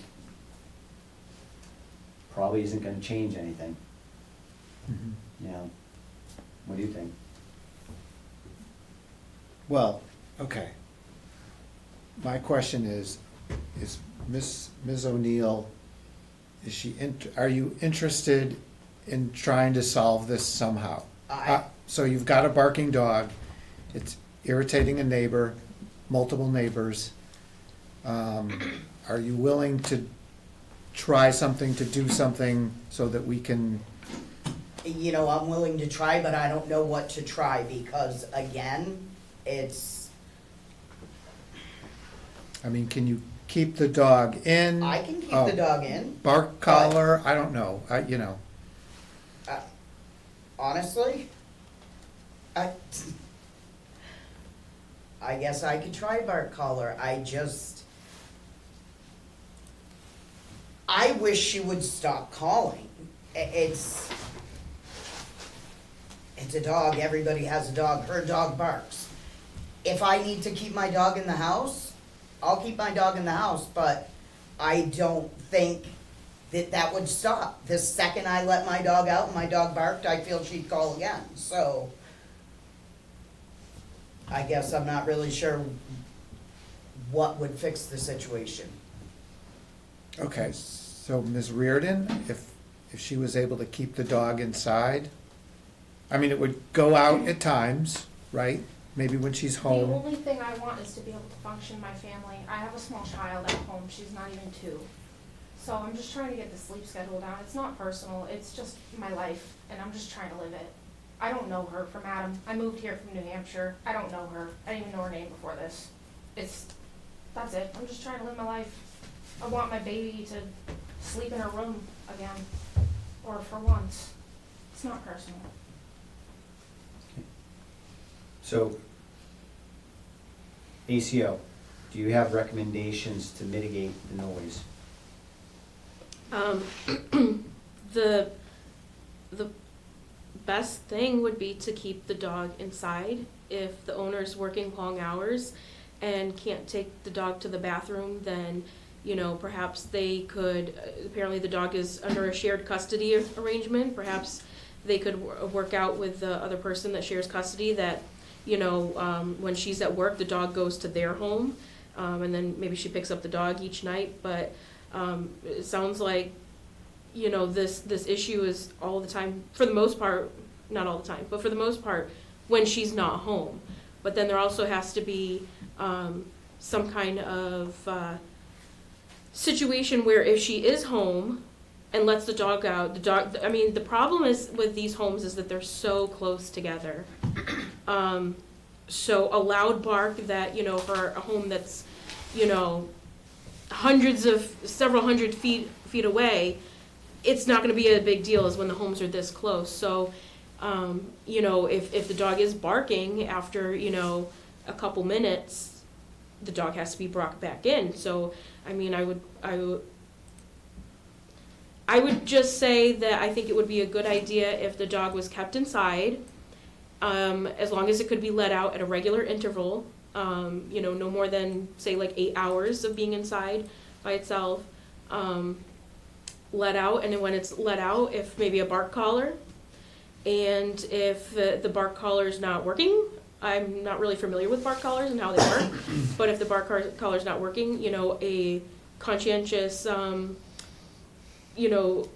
probably isn't gonna change anything. You know, what do you think? Well, okay. My question is Ms. O'Neill, are you interested in trying to solve this somehow? So you've got a barking dog, it's irritating a neighbor, multiple neighbors. Are you willing to try something, to do something so that we can? You know, I'm willing to try, but I don't know what to try because, again, I mean, can you keep the dog in? I can keep the dog in. Bark collar, I don't know, you know. Honestly, I guess I could try bark collar. I wish she would stop calling. It's a dog, everybody has a dog, her dog barks. If I need to keep my dog in the house, I'll keep my dog in the house, but I don't think that would stop. The second I let my dog out and my dog barked, I feel she'd call again, so I guess I'm not really sure what would fix the situation. Okay, so Ms. Reardon, if she was able to keep the dog inside, I mean, it would go out at times, right? Maybe when she's home. The only thing I want is to be able to function my family. I have a small child at home, she's not even 2. So I'm just trying to get the sleep schedule down. It's not personal, it's just my life, and I'm just trying to live it. I don't know her from Adam. I moved here from New Hampshire. I don't know her. I didn't even know her name before this. That's it. I'm just trying to live my life. I want my baby to sleep in her room again, or for once. It's not personal. So, ACO, do you have recommendations to mitigate the noise? The best thing would be to keep the dog inside if the owner's working long hours and can't take the dog to the bathroom, then, you know, perhaps they could, apparently the dog is under a shared custody arrangement, perhaps they could work out with the other person that shares custody that, you know, when she's at work, the dog goes to their home, and then maybe she picks up the dog each night, but it sounds like, you know, this issue is all the time, for the most part, not all the time, but for the most part, when she's not home. But then there also has to be some kind of situation where if she is home and lets the dog out, I mean, the problem is with these homes is that they're so close together. So a loud bark that, you know, for a home that's, you know, several hundred feet away, it's not gonna be a big deal as when the homes are this close. So, you know, if the dog is barking after, you know, a couple minutes, the dog has to be brought back in. So, I mean, I would just say that I think it would be a good idea if the dog was kept inside, as long as it could be let out at a regular interval, you know, no more than, say, like 8 hours of being inside by itself, let out, and then when it's let out, if maybe a bark collar, and if the bark collar is not working, I'm not really familiar with bark collars and how they work, but if the bark collar is not working, you know, a conscientious, you know,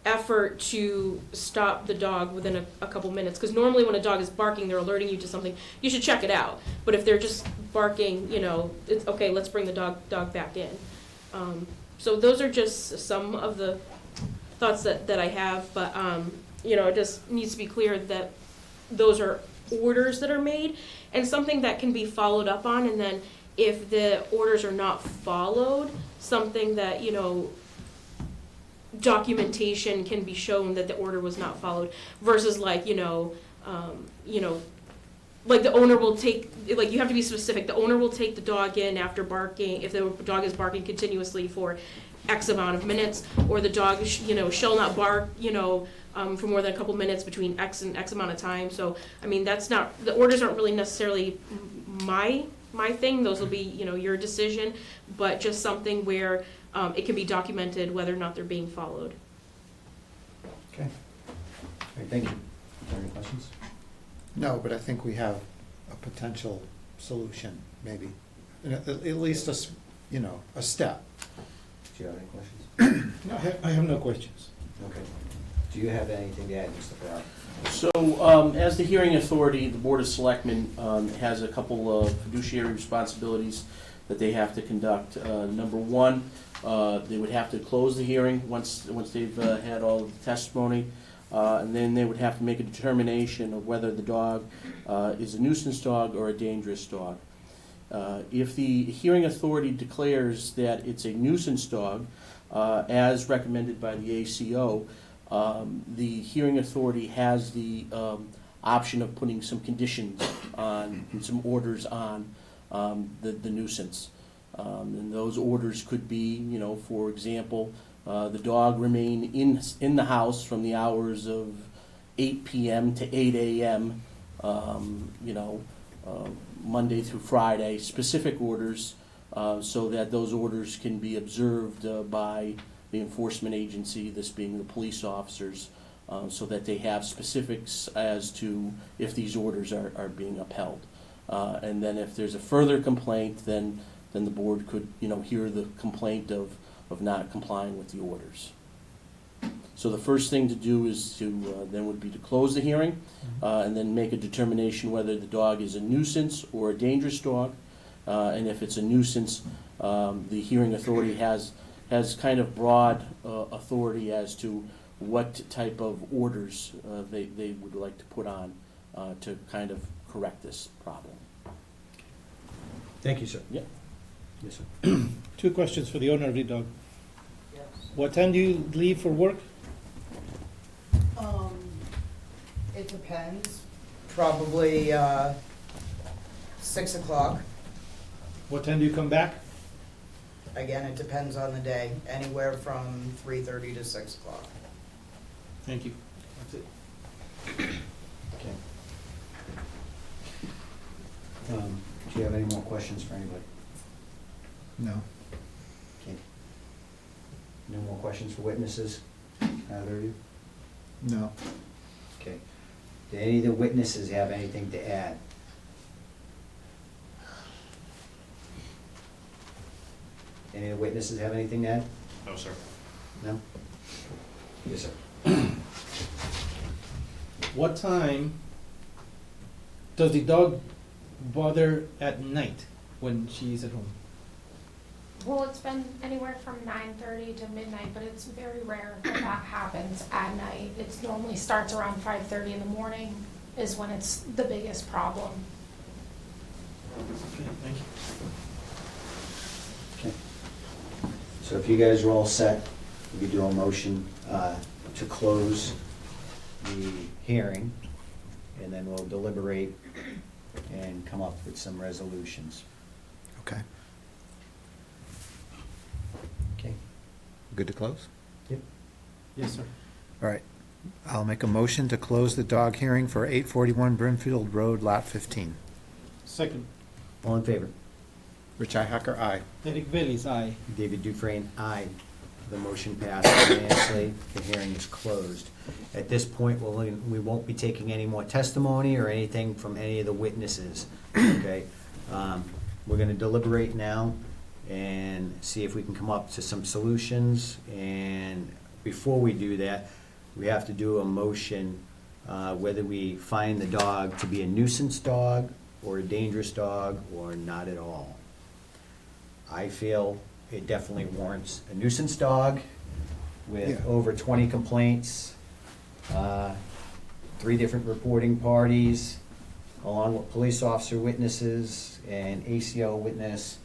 effort to stop the dog within a couple minutes, because normally when a dog is barking, they're alerting you to something, you should check it out. But if they're just barking, you know, it's okay, let's bring the dog back in. So those are just some of the thoughts that I have, but you know, it just needs to be clear that those are orders that are made and something that can be followed up on, and then if the orders are not followed, something that, you know, documentation can be shown that the order was not followed, versus like, you know, like the owner will take, like you have to be specific, the owner will take the dog in after barking, if the dog is barking continuously for X amount of minutes, or the dog, you know, shall not bark, you know, for more than a couple minutes between X and X amount of time. So, I mean, that's not, the orders aren't really necessarily my thing, those will be, you know, your decision, but just something where it can be documented whether or not they're being followed. Okay. All right, thank you. Are there any questions? No, but I think we have a potential solution, maybe, and at least you know, a step. Do you have any questions? No, I have no questions. Okay. Do you have anything to add, Mr. Farrar? So, as the hearing authority, the Board of Selectmen has a couple of fiduciary responsibilities that they have to conduct. Number one, they would have to close the hearing once they've had all of the testimony, and then they would have to make a determination of whether the dog is a nuisance dog or a dangerous dog. If the hearing authority declares that it's a nuisance dog, as recommended by the ACO, the hearing authority has the option of putting some conditions on, and some orders on the nuisance. And those orders could be, you know, for example, the dog remain in the house from the hours of 8 p.m. to 8 a.m., you know, Monday through Friday, specific orders, so that those orders can be observed by the enforcement agency, this being the police officers, so that they have specifics as to if these orders are being upheld. And then if there's a further complaint, then the board could, you know, hear the complaint of not complying with the orders. So the first thing to do is to, then would be to close the hearing, and then make a determination whether the dog is a nuisance or a dangerous dog. And if it's a nuisance, the hearing authority has kind of broad authority as to what type of orders they would like to put on to kind of correct this problem. Thank you, sir. Yeah. Yes, sir. 2 questions for the owner of the dog. What time do you leave for work? It depends, probably 6 o'clock. What time do you come back? Again, it depends on the day, anywhere from 3:30 to 6 o'clock. Thank you. That's it. Okay. Do you have any more questions for anybody? No. Okay. No more questions for witnesses, either of you? No. Okay. Do any of the witnesses have anything to add? Any of the witnesses have anything to add? No, sir. No? Yes, sir. What time does the dog bother at night when she's at home? Well, it's been anywhere from 9:30 to midnight, but it's very rare that that happens at night. It normally starts around 5:30 in the morning is when it's the biggest problem. Okay, thank you. Okay. So if you guys are all set, we do a motion to close the hearing, and then we'll deliberate and come up with some resolutions. Okay. Okay? Good to close? Yep. Yes, sir. All right. I'll make a motion to close the dog hearing for 841 Brimfield Road, Lot 15. Second, All in favor? Rich Hacker, aye. Derek Bailey's aye. David Dufresne, aye. The motion passed unanimously. The hearing is closed. At this point, we won't be taking any more testimony or anything from any of the witnesses, okay? We're gonna deliberate now and see if we can come up to some solutions. And before we do that, we have to do a motion, whether we find the dog to be a nuisance dog or a dangerous dog or not at all. I feel it definitely warrants a nuisance dog with Yeah. over 20 complaints, 3 different reporting parties, along with police officer witnesses and ACO witness.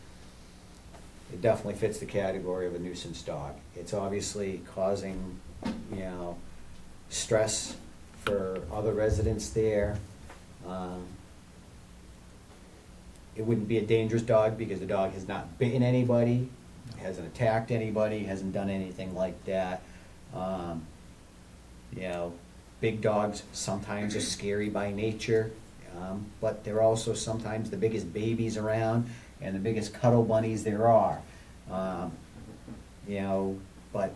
It definitely fits the category of a nuisance dog. It's obviously causing, stress for other residents there. It wouldn't be a dangerous dog because the dog has not bitten anybody, hasn't attacked anybody, hasn't done anything like that. Big dogs sometimes are scary by nature, but they're also sometimes the biggest babies around and the biggest cuddle bunnies there are. But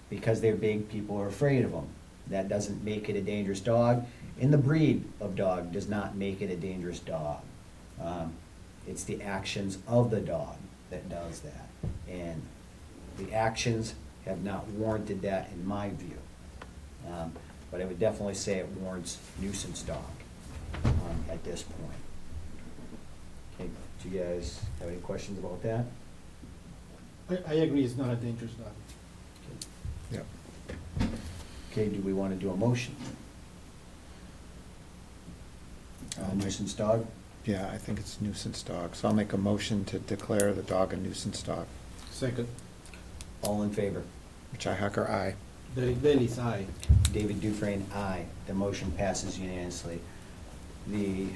because they're big, people are afraid of them. That doesn't make it a dangerous dog, and the breed of dog does not make it a dangerous dog. It's the actions of the dog that does that, and the actions have not warranted that in my view. But I would definitely say it warrants nuisance dog at this point. Okay, do you guys have any questions about that? I agree, it's not a dangerous dog. Yep. Okay, do we want to do a motion? Nuisance dog? Yeah, I think it's nuisance dog, so I'll make a motion to declare the dog a nuisance dog. Second, All in favor? Rich Hacker, aye. Derek Bailey's aye. David Dufresne, aye. The motion passes unanimously. The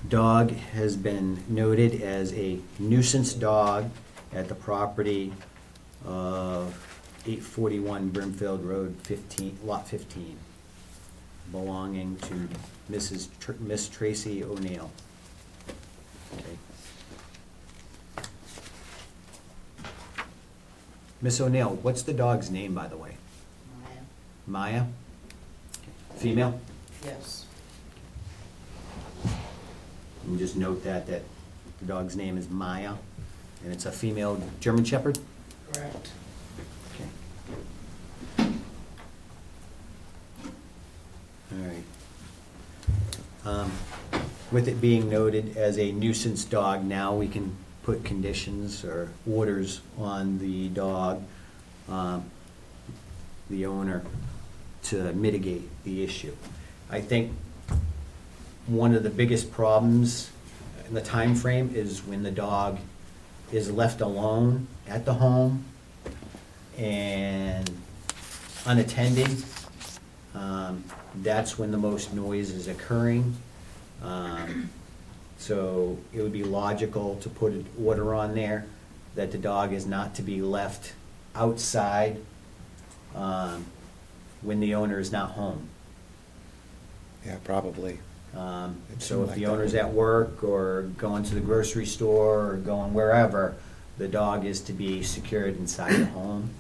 dog has been noted as a nuisance dog at the property of 841 Brimfield Road, Lot 15, belonging to Miss Tracy O'Neill. Okay. Miss O'Neill, what's the dog's name, by the way? Maya? Female? Yes. And just note that the dog's name is Maya, and it's a female German Shepherd? Correct. Okay. All right. With it being noted as a nuisance dog, now we can put conditions or orders on the dog, the owner, to mitigate the issue. I think one of the biggest problems in the time frame is when the dog is left alone at the home and unattended. That's when the most noise is occurring. So it would be logical to put an order on there that the dog is not to be left outside when the owner is not home. Yeah, probably. So if the owner's at work or going to the grocery store or going wherever, the dog is to be secured inside the home,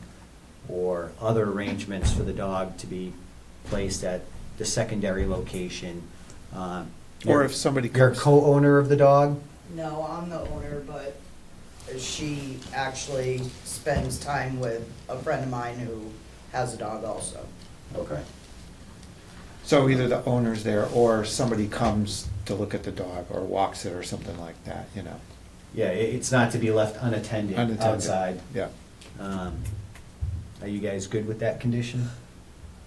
or other arrangements for the dog to be placed at the secondary location. Or if somebody You're a comes, co-owner of the dog? No, I'm the owner, but she actually spends time with a friend of mine who has a dog also. Okay. so either the owner's there or somebody comes to look at the dog or walks it or something like that, you know? Yeah, it's not to be left unattended Unattended. outside. Yeah, Are you guys good with that condition?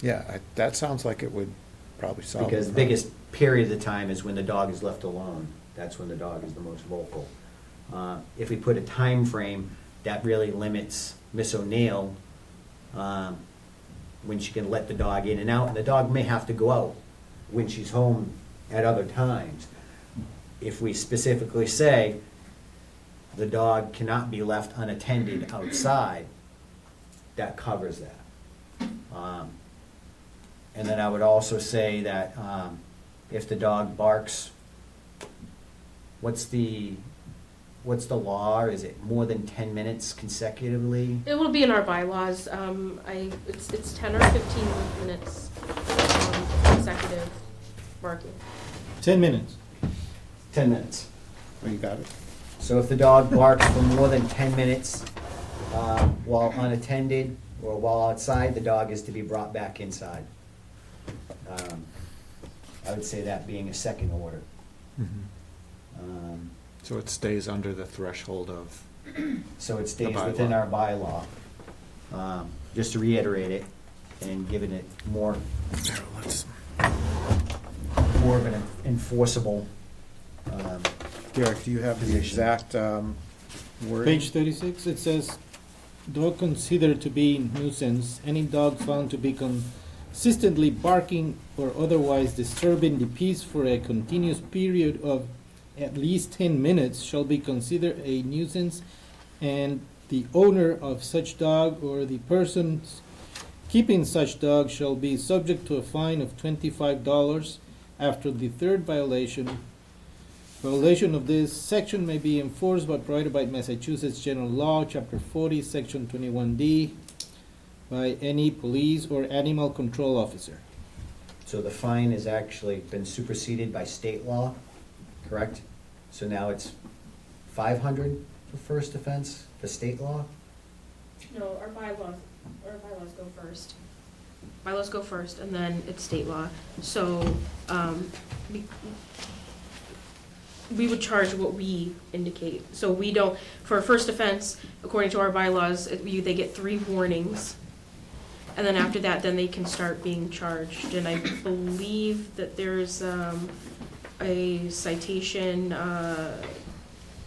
yeah, that sounds like it would probably solve. Because the problem. biggest period of the time is when the dog is left alone. That's when the dog is the most vocal. If we put a time frame, that really limits Miss O'Neill, when she can let the dog in and out, and the dog may have to go out when she's home at other times. If we specifically say the dog cannot be left unattended outside, that covers that. And then I would also say that if the dog barks, what's the law? Is it more than 10 minutes consecutively? It will be in our bylaws. It's 10 or 15 minutes consecutive barking. 10 minutes. 10 minutes. Oh, you got it? So if the dog barks for more than 10 minutes while unattended or while outside, the dog is to be brought back inside. I would say that being a second order. So it stays under the threshold of, So it stays The within bylaw. our bylaw. Just to reiterate it and giving it more of an enforceable, Derek, do you have the Position. exact wording? Page 36, it says, dog considered to be nuisance, any dog found to be consistently barking or otherwise disturbing the peace for a continuous period of at least 10 minutes shall be considered a nuisance, and the owner of such dog or the persons keeping such dog shall be subject to a fine of $25 after the third violation. Violation of this section may be enforced but provided by Massachusetts General Law, Chapter 40, Section 21D, by any police or animal control officer. so the fine has actually been superseded by state law, correct? So now it's 500 for first offense for state law? No, our bylaws go first. Bylaws go first, and then it's state law. So, we would charge what we indicate. So we don't, for a first offense, according to our bylaws, they get 3 warnings. And then after that, then they can start being charged. And I believe that there's a citation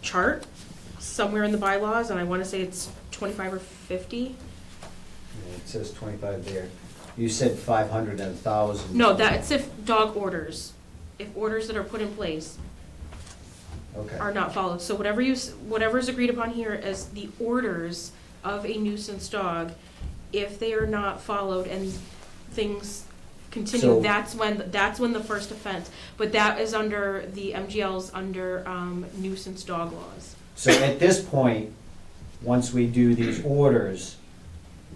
chart somewhere in the bylaws, and I want to say it's 25 or 50. Yeah, it says 25 there. You said 500 and 1,000. No, that's if dog orders. If orders that are put in place Okay. are not followed. So whatever is agreed upon here as the orders of a nuisance dog, if they are not followed and things continue, So- that's when the first offense. But that is under the MGL's under nuisance dog laws. So at this point, once we do these orders,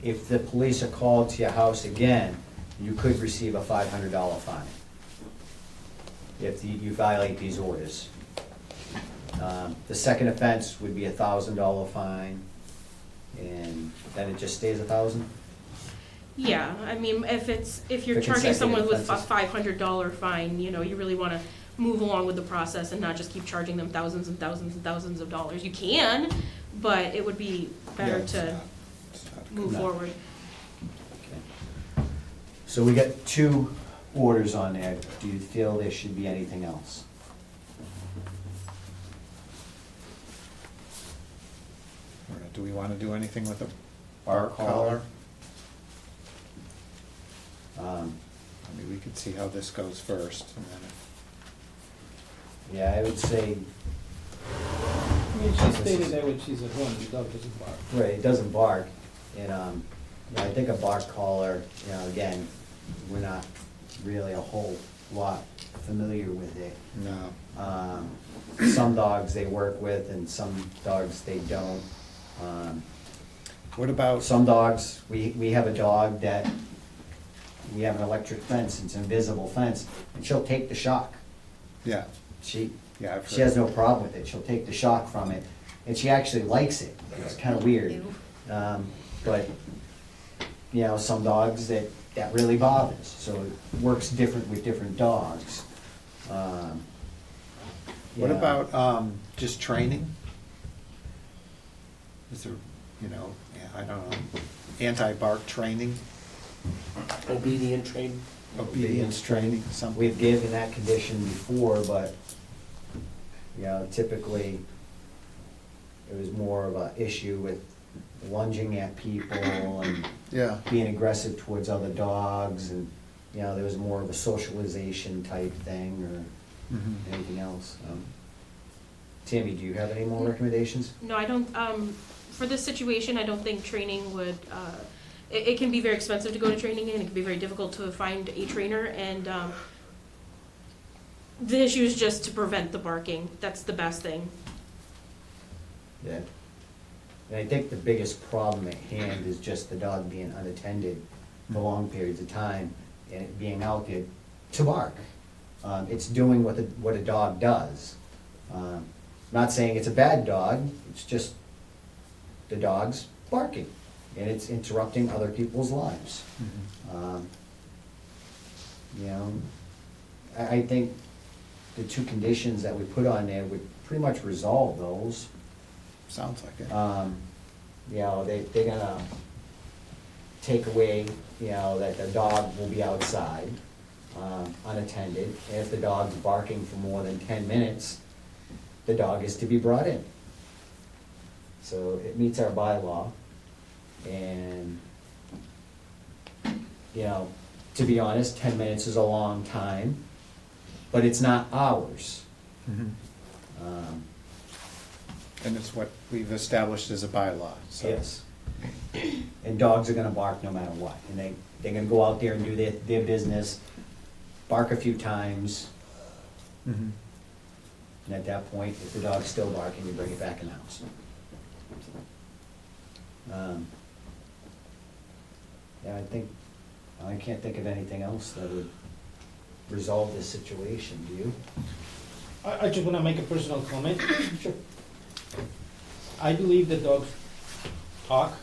if the police are called to your house again, you could receive a $500 fine if you violate these orders. The second offense would be a $1,000 fine, and then it just stays 1,000? Yeah, I mean, if you're For charging someone with a consecutive $500 fine, you really want to move along with the process and not just keep charging them thousands and thousands and thousands of dollars. You can, but it would be better Yeah, to it's not move No. forward. Okay. So we got 2 orders on there. Do you feel there should be anything else? Do we want to do anything with a Bar bar collar? collar? Um, I mean, we could see how this goes first, and then Yeah, I would say, I mean, she stated that when she's at home, the dog doesn't bark. right, it doesn't bark, and, I think a bark collar, again, we're not really a whole lot familiar with it. No. Some dogs they work with and some dogs they don't. What about, Some dogs, we have a dog that, we have an electric fence, it's an invisible fence, and she'll take the shock. yeah, She, yeah, I've she has heard. no problem with it, she'll take the shock from it, and she actually likes it. It's kind of weird. But, you know, some dogs that really bothers, so it works different with different dogs. What yeah. about, just training? Is there, you know, I don't know, anti-bark training, Obedient training. obedience training, something? We've given that condition before, but, you know, typically, it was more of a issue with lunging at people and Yeah, being aggressive towards other dogs, and, you know, there was more of a socialization type thing, or mhm. anything else. Tammy, do you have any more recommendations? No, I don't, for this situation, I don't think training would, it can be very expensive to go to training, and it can be very difficult to find a trainer, and, the issue is just to prevent the barking. That's the best thing. Yeah. And I think the biggest problem at hand is just the dog being unattended for long periods of time, and it being out there to bark. It's doing what a dog does. Not saying it's a bad dog, it's just the dog's barking, and it's interrupting other people's lives. Mhm. You know, I think the two conditions that we put on there would pretty much resolve those. Sounds like it. You know, they're gonna take away, you know, that the dog will be outside, unattended. And if the dog's barking for more than 10 minutes, the dog is to be brought in. So it meets our bylaw. And, you know, to be honest, 10 minutes is a long time, but it's not hours. Mhm. Um, And it's what we've established as a bylaw, so. Yes. And dogs are gonna bark no matter what, and they're gonna go out there and do their business, bark a few times, Mhm. and at that point, if the dog's still barking, you bring it back in the house. Yeah, I can't think of anything else that would resolve this situation, do you? I just wanna make a personal comment. Sure. I believe that dogs talk.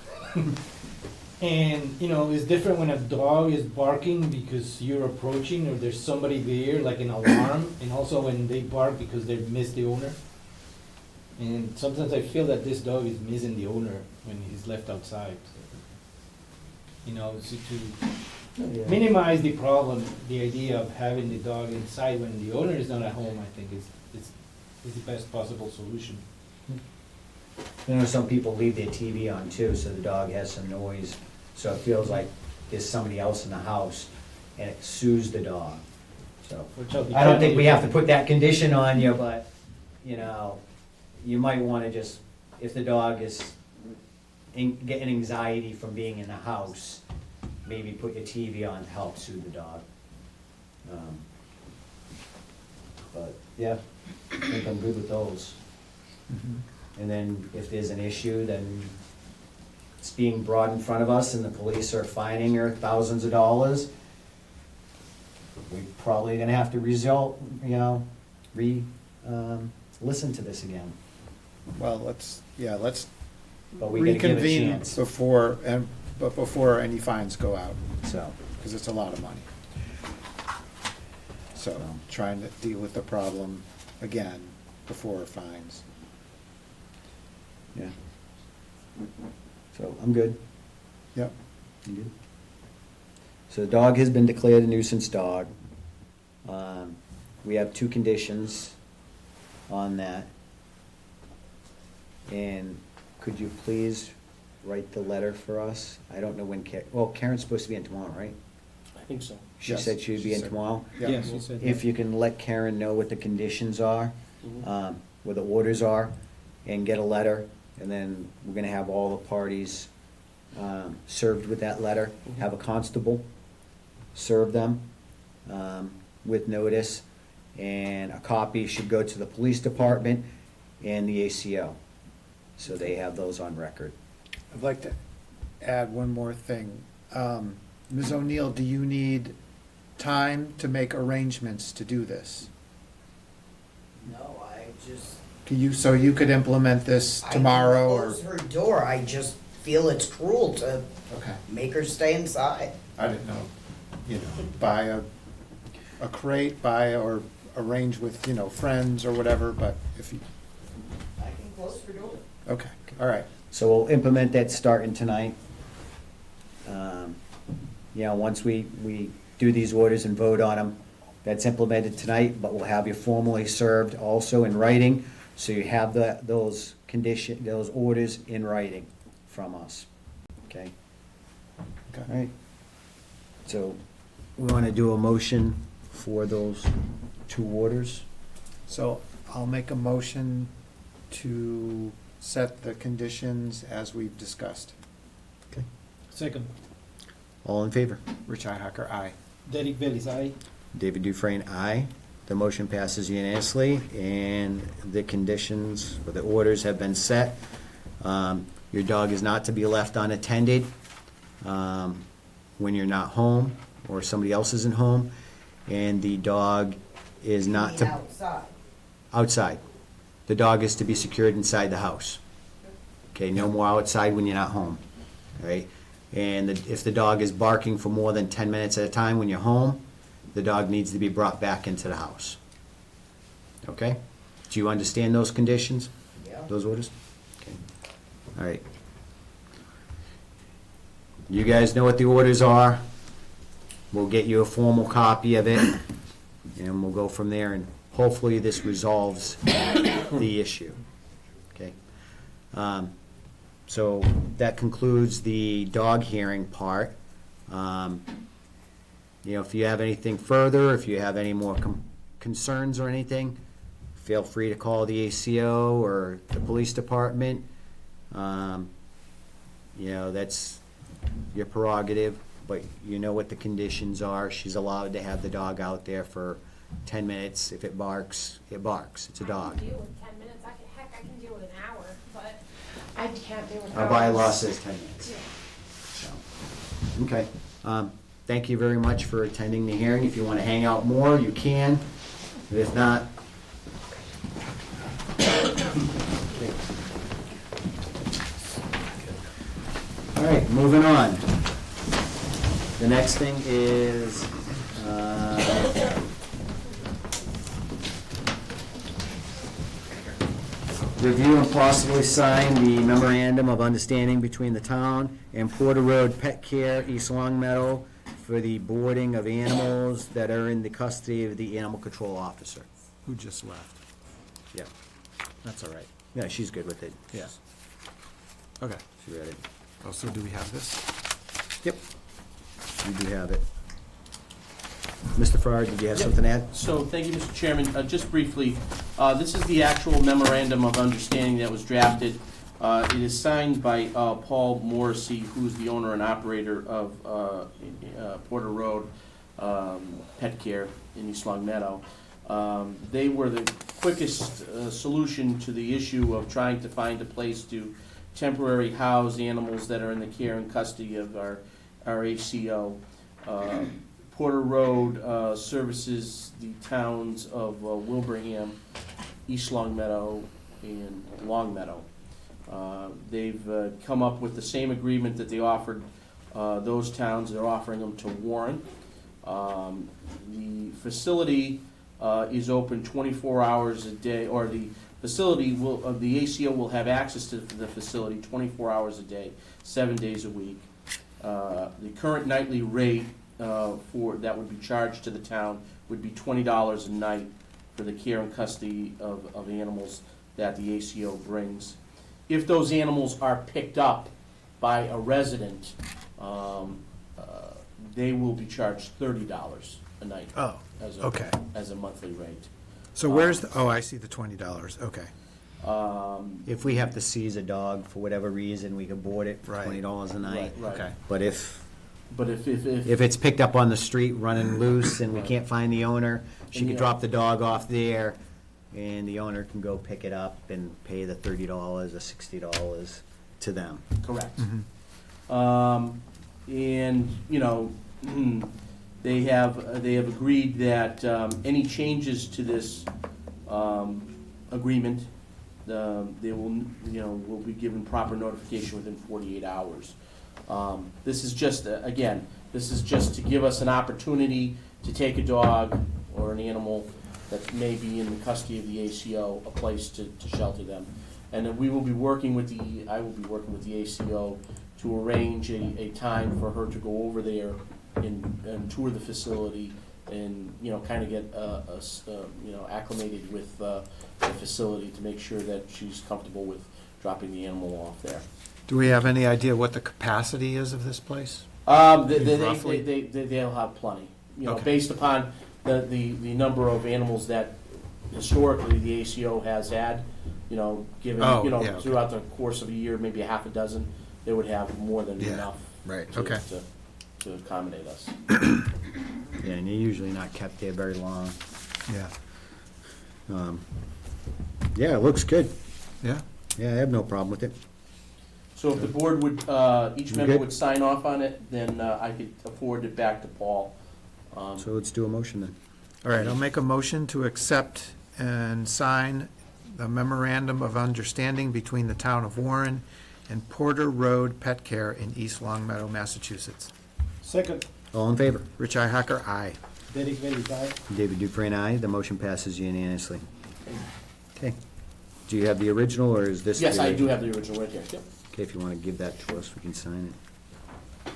And, you know, it's different when a dog is barking because you're approaching or there's somebody there, like an alarm, and also when they bark because they miss the owner. And sometimes I feel that this dog is missing the owner when he's left outside. You know, so to minimize the problem, the idea of having the dog inside when the owner is not at home, I think is the best possible solution. You know, some people leave their TV on too, so the dog has some noise, so it feels like there's somebody else in the house, and it soothes the dog, so. Which I'll be I don't think we have to telling put that condition on you, but, you know, you might wanna just, if the dog is getting anxiety from being in the house, maybe put your TV on to help soothe the dog. But, yeah, I think I'm good with those. Mhm. And then if there's an issue, then it's being brought in front of us and the police are fining her thousands of dollars. We're probably gonna have to listen to this again. Well, let's But we gotta give it a reconvene chance, before any fines go out, so. because it's a lot of money. So, trying to deal with the problem again before fines. Yeah. So, I'm good. Yep. You good? So the dog has been declared a nuisance dog. We have two conditions on that. And could you please write the letter for us? I don't know when Karen's supposed to be in tomorrow, right? I think so. She Yes, said she'd be she in said. tomorrow. Yep. Yes, you said If that. you can let Karen know what the conditions are, Mhm. what the orders are, and get a letter, and then we're gonna have all the parties served with that letter, have a constable serve them, with notice, and a copy should go to the police department and the ACO, so they have those on record. I'd like to add one more thing. Ms. O'Neill, do you need time to make arrangements to do this? No, I just, So you could implement this tomorrow, I or? can close her door, I just feel it's cruel to Okay. make her stay inside. I didn't know, buy a crate, or arrange with, friends or whatever, but if you, I can close her door. okay, all right. So we'll implement that starting tonight. Once we do these orders and vote on them, that's implemented tonight, but we'll have you formally served also in writing, so you have those orders in writing from us, okay? Okay. All right. So we want to do a motion for those 2 orders. So I'll make a motion to set the conditions as we've discussed. Okay. Second, All in favor? Rich Ihacker, aye. Derek Bellis, aye. David Dufresne, aye. The motion passes unanimously, and the conditions or the orders have been set. Your dog is not to be left unattended when you're not home or somebody else isn't home, and the dog is You not mean to... outside. Outside. The dog is to be secured inside the house. Okay, no more outside when you're not home, all right? And if the dog is barking for more than 10 minutes at a time when you're home, the dog needs to be brought back into the house. Okay? Do you understand those conditions? Yeah. Those orders? Okay. All right. You guys know what the orders are. We'll get you a formal copy of it, and we'll go from there, and hopefully this resolves the issue. Okay? So that concludes the dog hearing part. If you have anything further, if you have any more concerns or anything, feel free to call the ACO or the police department. That's your prerogative, but you know what the conditions are. She's allowed to have the dog out there for 10 minutes. If it barks, it barks. It's a I Uh-huh. dog. can deal with 10 minutes, I can deal with an hour, but I can't deal with Our hours. bylaw says 10 minutes. So, okay. Thank you very much for attending the hearing. If you want to hang out more, you can. But if not... Okay. All right, moving on. The next thing is... review and possibly sign the memorandum of understanding between the town and Porter Road Pet Care, East Long Meadow, for the boarding of animals that are in the custody of the animal control officer. Who just left? Yeah, That's all right. yeah, she's good with it. Yeah. Okay. She read it. Oh, so do we have this? Yep. You do have it. Mr. Farrar, did you have something to add? So, thank you, Mr. Chairman. Just briefly, this is the actual memorandum of understanding that was drafted. It is signed by Paul Morrissey, who's the owner and operator of Porter Road Pet Care in East Long Meadow. They were the quickest solution to the issue of trying to find a place to temporarily house animals that are in the care and custody of our ACO. Porter Road services the towns of Wilbraham, East Long Meadow, and Long Meadow. They've come up with the same agreement that they offered those towns. They're offering them to Warren. The facility is open 24 hours a day, or the facility will, the ACO will have access to the facility 24 hours a day, 7 days a week. The current nightly rate for that would be charged to the town would be $20 a night for the care and custody of animals that the ACO brings. If those animals are picked up by a resident, they will be charged $30 a night. Oh, okay. As a monthly rate. So where's the, I see the $20, okay. If we have to seize a dog for whatever reason, we can board it for Right. $20 a night. Right. Okay. But if But if If it's picked up on the street running loose and we can't find the owner, she And can the- drop the dog off there, and the owner can go pick it up and pay the $30 or $60 to them. Correct. And, you know, they have agreed that any changes to this agreement, they will, you know, will be given proper notification within 48 hours. This is just, again, this is just to give us an opportunity to take a dog or an animal that may be in the custody of the ACO, a place to shelter them. And then we will be working with I will be working with the ACO to arrange a time for her to go over there and tour the facility and, you know, kind of get, you know, acclimated with the facility to make sure that she's comfortable with dropping the animal off there. Do we have any idea what the capacity is of this place? Roughly? They'll have plenty, you know, Okay. based upon the number of animals that historically the ACO has had, you know, given, Oh, you know, yeah, okay. throughout the course of a year, maybe a half a dozen, they would have more than Yeah, enough. right, to- okay. To accommodate us. Yeah, and they're usually not kept there very long. Yeah. Yeah, it looks good. Yeah? Yeah, I have no problem with it. So if the board would, each You member good? would sign off on it, then I could forward it back to Paul. So let's do a motion then. All right, I'll make a motion to accept and sign the memorandum of understanding between the town of Warren and Porter Road Pet Care in East Longmeadow, Massachusetts. Second, All in favor? Rich Hacker, aye. Derek Bailey's aye. David Dufresne, aye. The motion passes unanimously. Okay. Do you have the original, or is this? Yes, the I do original? have the original right here, yep. Okay, if you want to give that to us, we can sign it.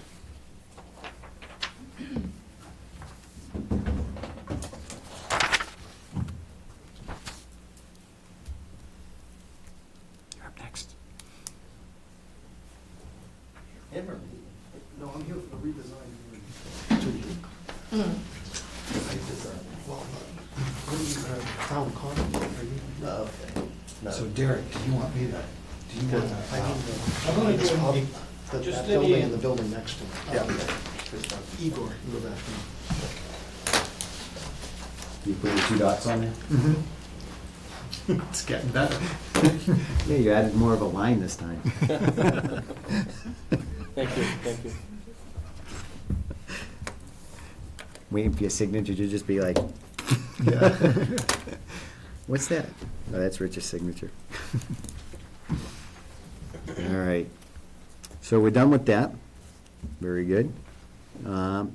You're up next. No, I'm here for the redesign. Town common, are you? So Derek, do you want me to, do you want to? I'm gonna do it. That Just let building me- and the building next to it. Yeah. Igor, you go back You put your 2 dots on there? It's getting better. Yeah, you added more of a line this time. Thank you, thank you. Waiting for your signature to just be like, Yeah. what's that? Oh, that's Rich's signature. All right. So we're done with that. Very good.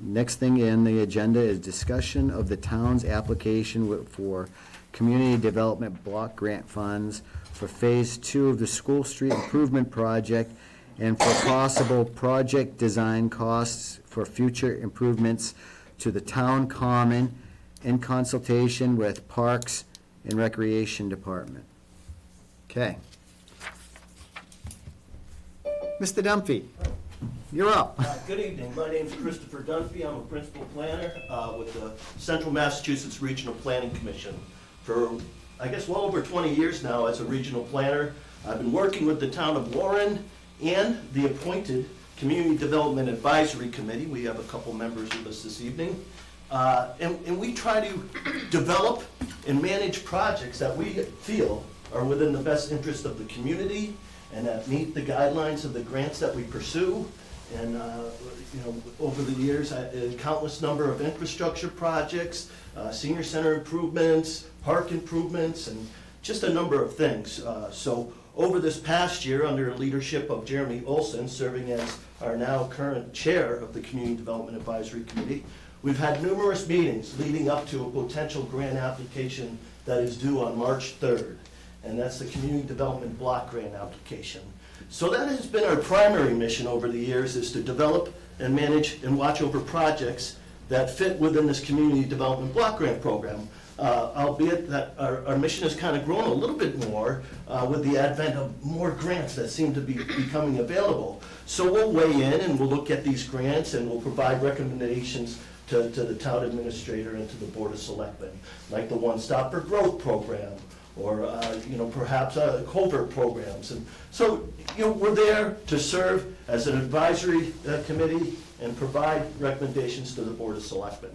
Next thing in the agenda is discussion of the town's application for community development block grant funds for Phase 2 of the School Street Improvement Project and for possible project design costs for future improvements to the town common in consultation with Parks and Recreation Department. Okay. Mr. Dunphy, you're up. Good evening, my name's Christopher Dunphy, I'm a principal planner with the Central Massachusetts Regional Planning Commission. For, I guess, well over 20 years now as a regional planner, I've been working with the town of Warren and the appointed Community Development Advisory Committee. We have a couple members with us this evening. And we try to develop and manage projects that we feel are within the best interest of the community and that meet the guidelines of the grants that we pursue. And, you know, over the years, a countless number of infrastructure projects, senior center improvements, park improvements, and just a number of things. So over this past year, under the leadership of Jeremy Olson, serving as our now current chair of the Community Development Advisory Committee, we've had numerous meetings leading up to a potential grant application that is due on March 3rd. And that's the Community Development Block Grant application. So that has been our primary mission over the years, is to develop and manage and watch over projects that fit within this Community Development Block Grant program. Albeit that our mission has kind of grown a little bit more with the advent of more grants that seem to be becoming available. So we'll weigh in and we'll look at these grants and we'll provide recommendations to the town administrator and to the Board of Selectmen, like the One Stop for Growth program, or, perhaps covert programs. And so, we're there to serve as an advisory committee and provide recommendations to the Board of Selectmen.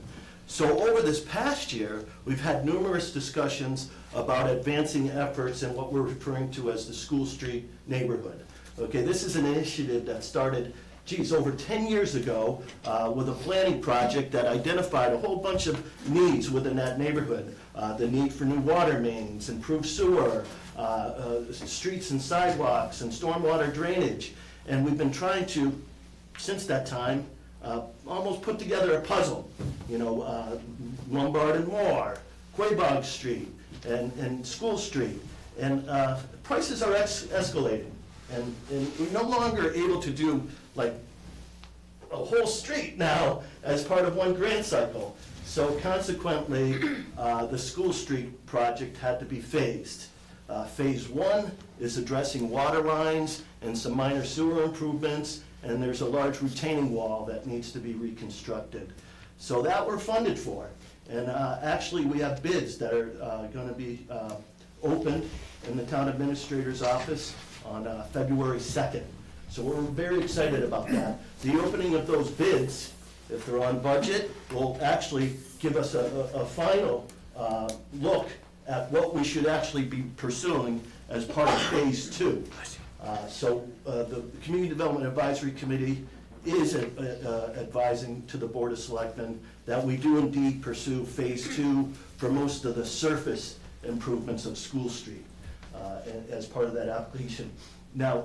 So over this past year, we've had numerous discussions about advancing efforts in what we're referring to as the School Street neighborhood. Okay, this is an initiative that started, over 10 years ago with a planning project that identified a whole bunch of needs within that neighborhood. The need for new water mains, improved sewer, streets and sidewalks, and stormwater drainage. And we've been trying to, since that time, almost put together a puzzle. Lombard and Moore, Quabog Street, and School Street. And prices are escalating. And we're no longer able to do like a whole street now as part of one grant cycle. So consequently, the School Street project had to be phased. Phase 1 is addressing water lines and some minor sewer improvements, and there's a large retaining wall that needs to be reconstructed. So that we're funded for. And actually, we have bids that are going to be opened in the town administrator's office on February 2nd. So we're very excited about that. The opening of those bids, if they're on budget, will actually give us a final look at what we should actually be pursuing as part of Phase 2. So the Community Development Advisory Committee is advising to the Board of Selectmen that we do indeed pursue Phase 2 for most of the surface improvements of School Street as part of that application. Now,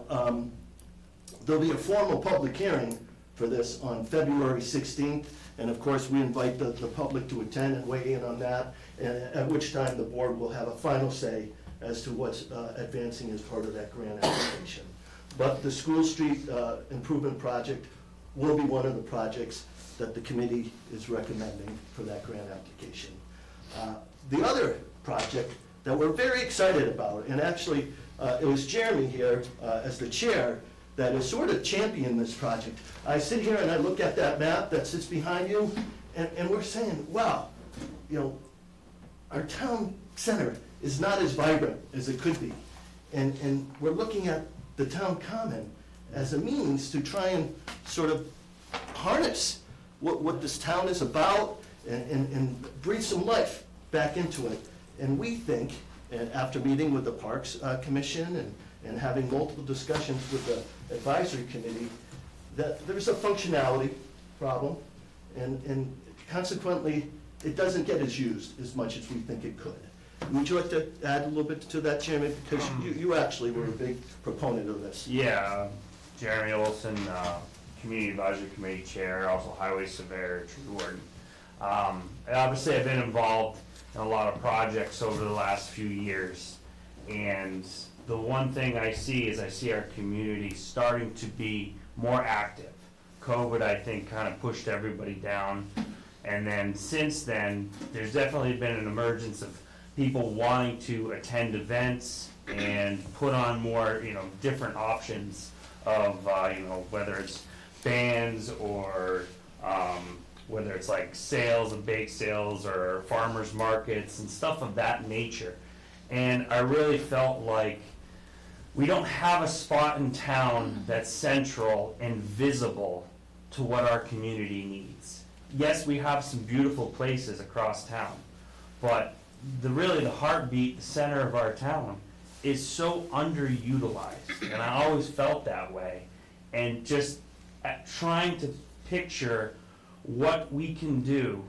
there'll be a formal public hearing for this on February 16th, and of course, we invite the public to attend and weigh in on that, at which time the board will have a final say as to what's advancing as part of that grant application. But the School Street Improvement Project will be one of the projects that the committee is recommending for that grant application. The other project that we're very excited about, and actually it was Jeremy here as the chair that has sort of championed this project. I sit here and I look at that map that sits behind you, and we're saying, wow, our town center is not as vibrant as it could be. And we're looking at the town common as a means to try and sort of harness what this town is about and breathe some life back into it. And we think, and after meeting with the Parks Commission and having multiple discussions with the advisory committee, that there's a functionality problem, and consequently, it doesn't get as used as much as we think it could. Would you like to add a little bit to that, Chairman? Because you actually were a big proponent of this. Yeah, Jeremy Olson, Community Advisory Committee Chair, also Highway Surveyor, Tree Warden. Obviously, I've been involved in a lot of projects over the last few years, and the one thing I see is I see our community starting to be more active. COVID, I think, kind of pushed everybody down, and then since then, there's definitely been an emergence of people wanting to attend events and put on more, different options of, whether it's bands or whether it's like sales and bake sales or farmers markets and stuff of that nature. And I really felt like we don't have a spot in town that's central and visible to what our community needs. Yes, we have some beautiful places across town, but really the heartbeat, the center of our town, is so underutilized, and I always felt that way. And just trying to picture what we can do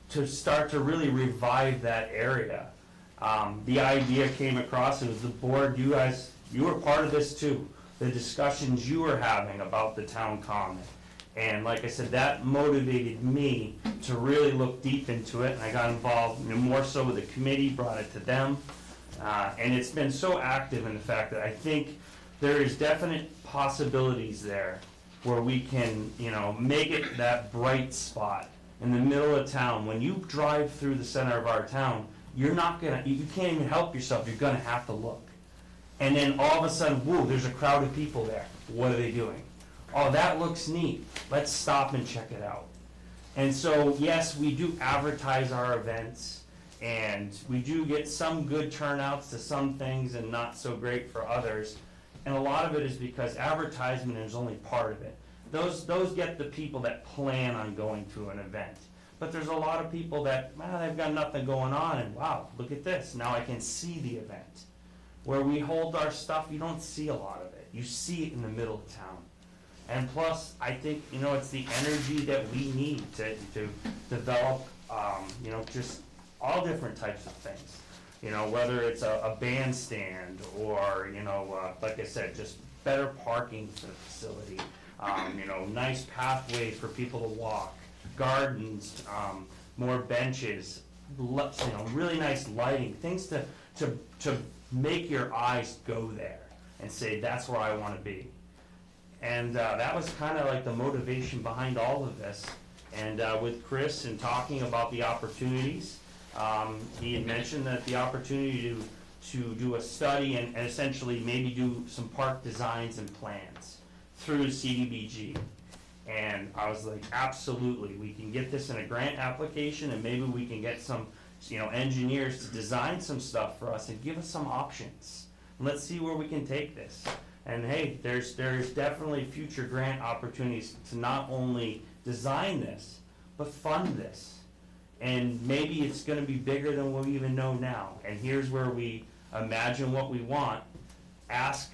to start to really revive that area. The idea came across, it was the board, you were part of this too, the discussions you were having about the town common. And like I said, that motivated me to really look deep into it, and I got involved more so with the committee, brought it to them. And it's been so active in the fact that I think there is definite possibilities there where we can, make it that bright spot in the middle of town. When you drive through the center of our town, you can't even help yourself, you're gonna have to look. And then all of a sudden, whoa, there's a crowd of people there. What are they doing? Oh, that looks neat. Let's stop and check it out. And so, yes, we do advertise our events, And we do get some good turnouts to some things and not so great for others. And a lot of it is because advertisement is only part of it. Those get the people that plan on going to an event. But there's a lot of people that, well, they've got nothing going on, and wow, look at this, now I can see the event. Where we hold our stuff, you don't see a lot of it. You see it in the middle of town. And plus, I think, it's the energy that we need to develop, just all different types of things. Whether it's a bandstand or, like I said, just better parking for the facility, nice pathways for people to walk, gardens, more benches, really nice lighting, things to make your eyes go there and say, that's where I want to be. And that was kind of like the motivation behind all of this. And with Chris and talking about the opportunities, he had mentioned that the opportunity to do a study and essentially maybe do some park designs and plans through CDBG. And I was like, absolutely, we can get this in a grant application, and maybe we can get some, engineers to design some stuff for us and give us some options. Let's see where we can take this. And hey, there's definitely future grant opportunities to not only design this, but fund this. And maybe it's going to be bigger than what we even know now. And here's where we imagine what we want, ask,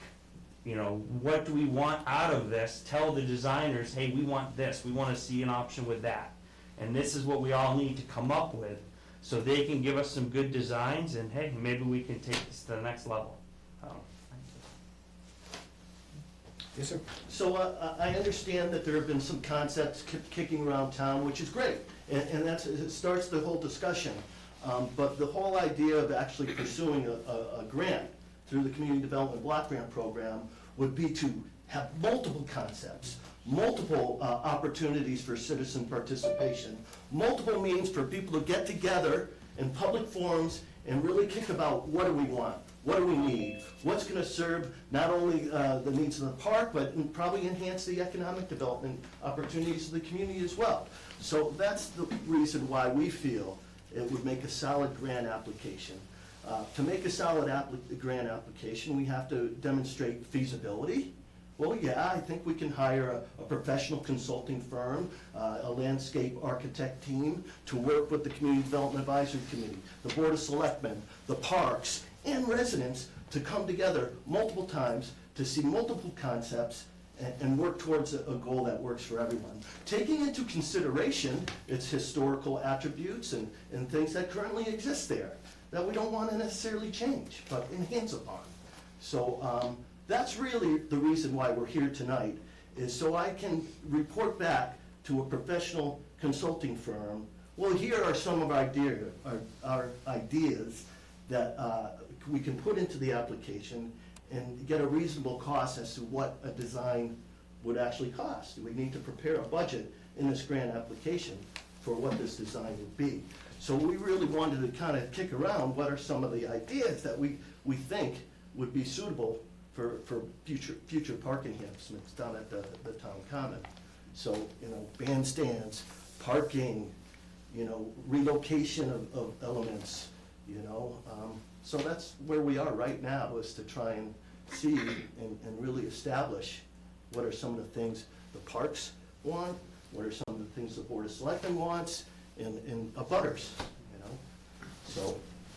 what do we want out of this? Tell the designers, hey, we want this. We want to see an option with that. And this is what we all need to come up with so they can give us some good designs, and hey, maybe we can take this to the next level. Yes, sir. So I understand that there have been some concepts kicking around town, which is great, and it starts the whole discussion. But the whole idea of actually pursuing a grant through the Community Development Block Grant Program would be to have multiple concepts, multiple opportunities for citizen participation, multiple means for people to get together in public forums and really kick about what do we want, what do we need, what's going to serve not only the needs of the park, but probably enhance the economic development opportunities of the community as well. So that's the reason why we feel it would make a solid grant application. To make a solid grant application, we have to demonstrate feasibility. Well, yeah, I think we can hire a professional consulting firm, a landscape architect team to work with the Community Development Advisory Committee, the Board of Selectmen, the parks, and residents to come together multiple times to see multiple concepts and work towards a goal that works for everyone. Taking into consideration its historical attributes and things that currently exist there that we don't want to necessarily change, but enhance upon. So that's really the reason why we're here tonight, is so I can report back to a professional consulting firm. Well, here are some of our ideas that we can put into the application and get a reasonable cost as to what a design would actually cost. We need to prepare a budget in this grant application for what this design would be. So we really wanted to kind of kick around what are some of the ideas that we think would be suitable for future park enhancements down at the town common. So, bandstands, parking, relocation of elements, so that's where we are right now, is to try and see and really establish what are some of the things the parks want, what are some of the things the Board of Selectmen wants, and abutters,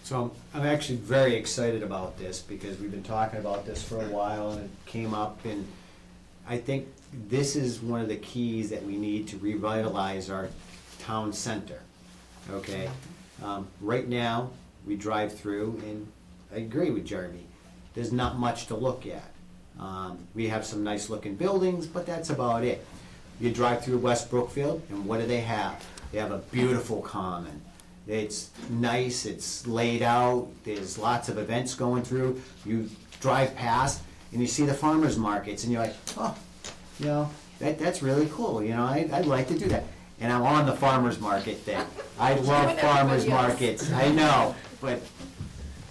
So I'm actually very excited about this, because we've been talking about this for a while, and it came up, and I think this is one of the keys that we need to revitalize our town center, okay? Right now, we drive through, and I agree with Jeremy, there's not much to look at. We have some nice looking buildings, but that's about it. You drive through West Brookfield, and what do they have? They have a beautiful common. It's nice, it's laid out, there's lots of events going through. You drive past and you see the farmers markets, and you're like, oh, that's really cool, I'd like to do that. And I'm on the farmers market thing. I love farmers markets, I know, but,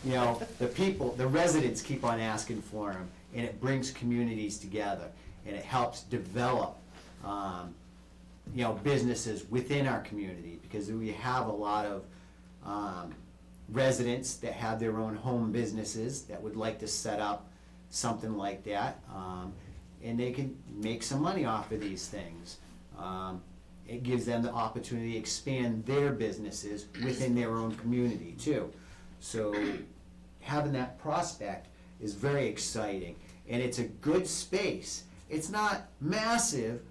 the people, the residents keep on asking for them, and it brings communities together, and it helps develop businesses within our community, because we have a lot of residents that have their own home businesses that would like to set up something like that, and they can make some money off of these things. It gives them the opportunity to expand their businesses within their own community too. So having that prospect is very exciting, and it's a good space. It's not massive,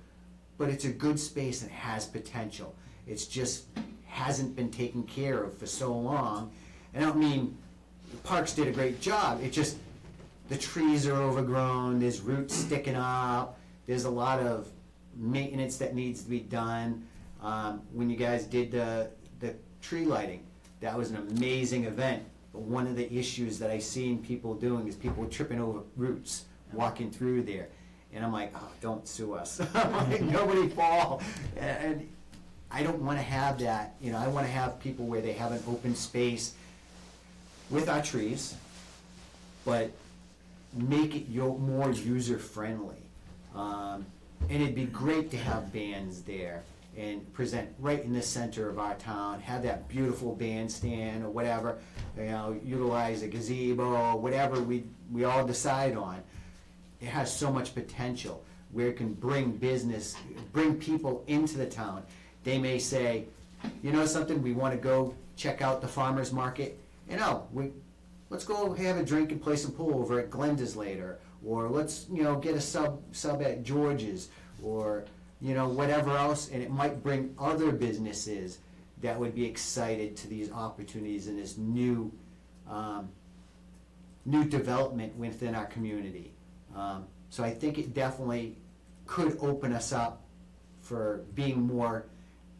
but it's a good space and has potential. It's just hasn't been taken care of for so long. And I don't mean the parks did a great job, it just, the trees are overgrown, there's roots sticking up, there's a lot of maintenance that needs to be done. When you guys did the tree lighting, that was an amazing event. But one of the issues that I seen people doing is people tripping over roots, walking through there. And I'm like, oh, don't sue us. Nobody fall. And I don't want to have that. You know, I want to have people where they have an open space with our trees, but make it more user-friendly. And it'd be great to have bands there and present right in the center of our town, have that beautiful bandstand or whatever, you know, utilize a gazebo, whatever we all decide on. It has so much potential where it can bring business, bring people into the town. They may say, you know something, we want to go check out the farmer's market. You know, let's go have a drink and play some pool over at Glenda's later, or let's, you know, get a sub at George's, or, you know, whatever else, and it might bring other businesses that would be excited to these opportunities in this new development within our community. So I think it definitely could open us up for being more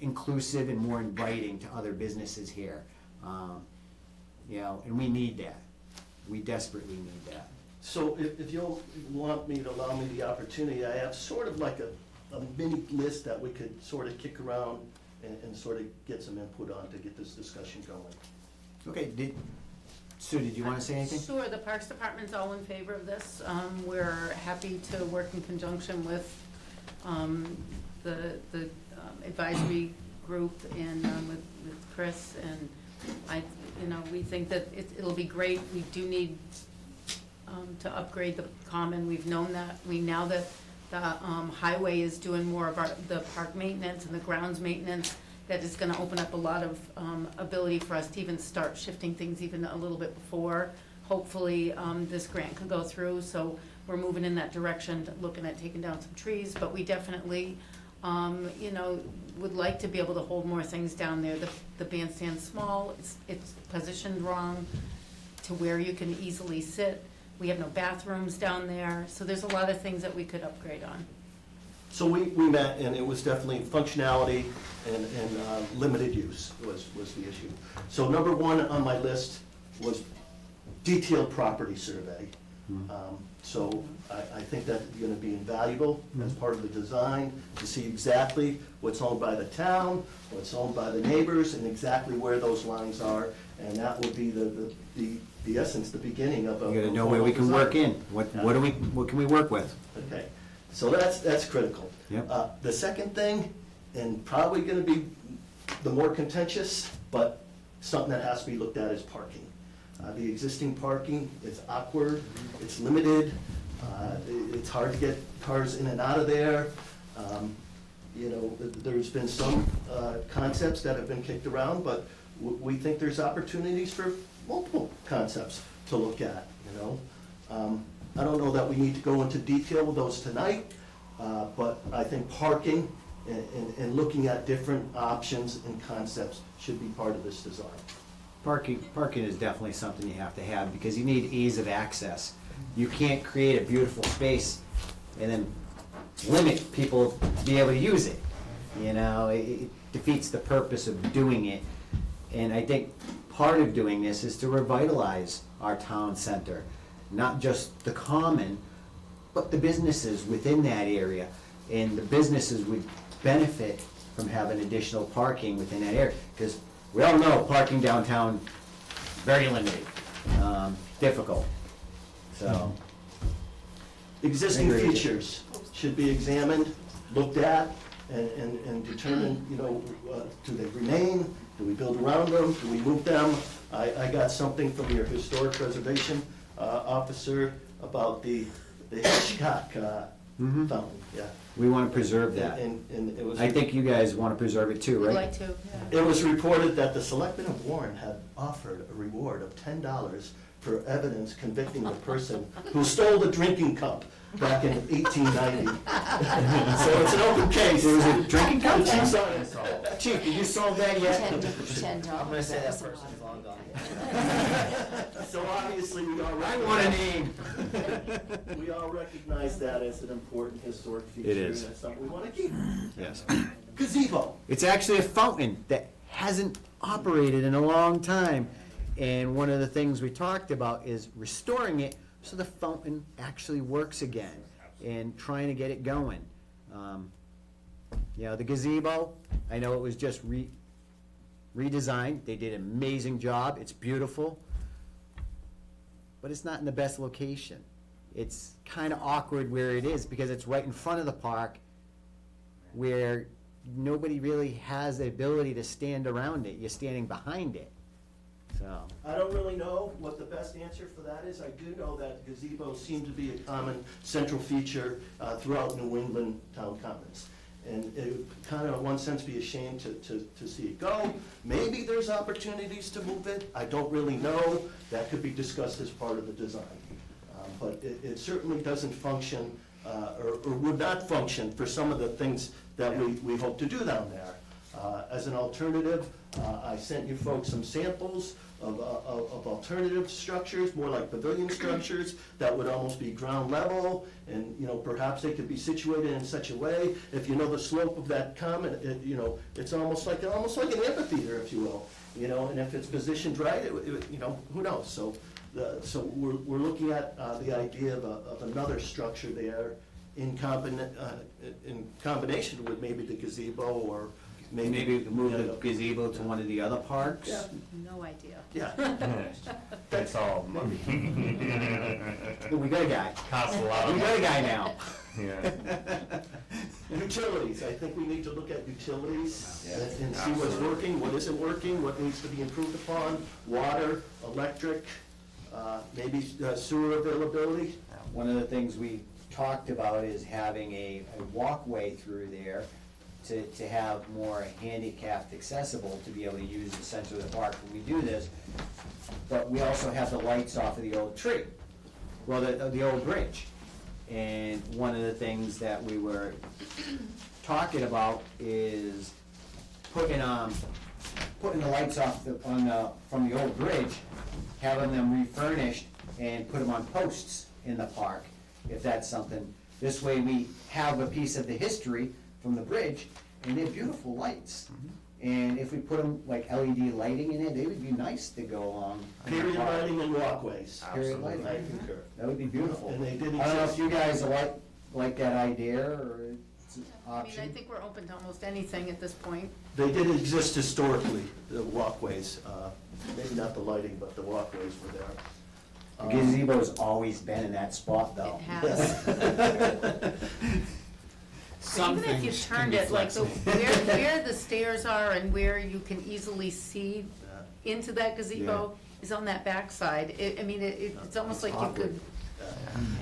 inclusive and more inviting to other businesses here. You know, and we need that. We desperately need that. So if you'll want me to allow me the opportunity, I have sort of like a mini list that we could sort of kick around and sort of get some input on to get this discussion going. Okay, Sue, did you want to say anything? Sure, the Parks Department's all in favor of this. We're happy to work in conjunction with the advisory group and with Chris, and we think that it'll be great. We do need to upgrade the common. We've known that. Now that the highway is doing more of the park maintenance and the grounds maintenance, that is gonna open up a lot of ability for us to even start shifting things even a little bit before. Hopefully, this grant could go through, so we're moving in that direction, looking at taking down some trees, but we definitely, would like to be able to hold more things down there. The bandstand's small, it's positioned wrong to where you can easily sit. We have no bathrooms down there, so there's a lot of things that we could upgrade on. So we met, and it was definitely functionality and limited use was the issue. So number one on my list was detailed property survey. So I think that's going to be invaluable as part of the design, to see exactly what's owned by the town, what's owned by the neighbors, and exactly where those lines are. And that would be the essence, the beginning of a... You gotta know where we can work in. What can we work with? Okay, so that's critical. Yep. The second thing, and probably gonna be the more contentious, but something that has to be looked at, is parking. The existing parking is awkward, it's limited, it's hard to get cars in and out of there. There's been some concepts that have been kicked around, but we think there's opportunities for multiple concepts to look at, I don't know that we need to go into detail with those tonight, but I think parking and looking at different options and concepts should be part of this design. Parking is definitely something you have to have, because you need ease of access. You can't create a beautiful space and then limit people to be able to use it. It defeats the purpose of doing it. And I think part of doing this is to revitalize our town center, not just the common, but the businesses within that area. And the businesses would benefit from having additional parking within that area, because we all know parking downtown, very limited, difficult, so. Existing features should be examined, looked at, and determine, you know, do they remain? Do we build around them? Do we move them? I got something from your historic preservation officer about the Hitchcock fountain, yeah. We want to preserve that. And it was. I think you guys want to preserve it too, We'd right? like to, yeah. It was reported that the Selectmen of Warren had offered a reward of $10 for evidence convicting the person who stole the drinking cup back in 1890. So it's an open case. There was a drinking cup? The chief's on it. Chief, did you solve that yet? I'm gonna say that person's long gone. So obviously, we all I want a recognize, name. we all recognize that as an important historic feature. It is. And that's something we want to keep. Yes. Gazebo. It's actually a fountain that hasn't operated in a long time. And one of the things we talked about is restoring it so the fountain actually works again and trying to get it going. You know, the gazebo, I know it was just redesigned. They did an amazing job. It's beautiful. But it's not in the best location. It's kind of awkward where it is because it's right in front of the park where nobody really has the ability to stand around it. You're standing behind it. So, I don't really know what the best answer for that is. I do know that gazebos seem to be a common central feature throughout New England town commons. And it would kind of, in one sense, be a shame to see it go. Maybe there's opportunities to move it. I don't really know. That could be discussed as part of the design. But it certainly doesn't function, or would not function for some of the things that we hope to do down there. As an alternative, I sent you folks some samples of alternative structures, more like pavilion structures, that would almost be ground level, and, you know, perhaps they could be situated in such a way, if you know the slope of that common, you know, it's almost like an amphitheater, if you will, you know, and if it's positioned right, you know, who knows? So we're looking at the idea of another structure there in combination with maybe the gazebo, or maybe we can move the gazebo to one of the other parks? Yeah. No idea. Yeah. That's all money. We got a guy. Costs a lot We of got a money. guy now. Yeah. Utilities, I think we need to look at utilities Yeah. and see what's working, what isn't working, what needs to be improved upon, water, electric, maybe sewer availability. One of the things we talked about is having a walkway through there to have more handicapped accessible, to be able to use the center of the park when we do this. But we also have the lights off of the old tree, well, the old bridge. And one of the things that we were talking about is putting the lights off from the old bridge, having them refurnished and put them on posts in the park, if that's something. This way we have a piece of the history from the bridge, and they're beautiful lights. And if we put them like LED lighting in it, they would be nice to go along. Period lighting and walkways. Period lighting. I concur. That would be beautiful. And they did I don't know if exist. you guys like that idea, or it's an I mean, I option. think we're open to almost anything at this point. They did exist historically, the walkways, maybe not the lighting, but the walkways were there. The gazebo's always been in that spot, though. It has. Some Even if you things can turned be it, like, the, flexible. where the stairs are and where you can easily see into that gazebo is on that backside. I mean, it's almost like you could,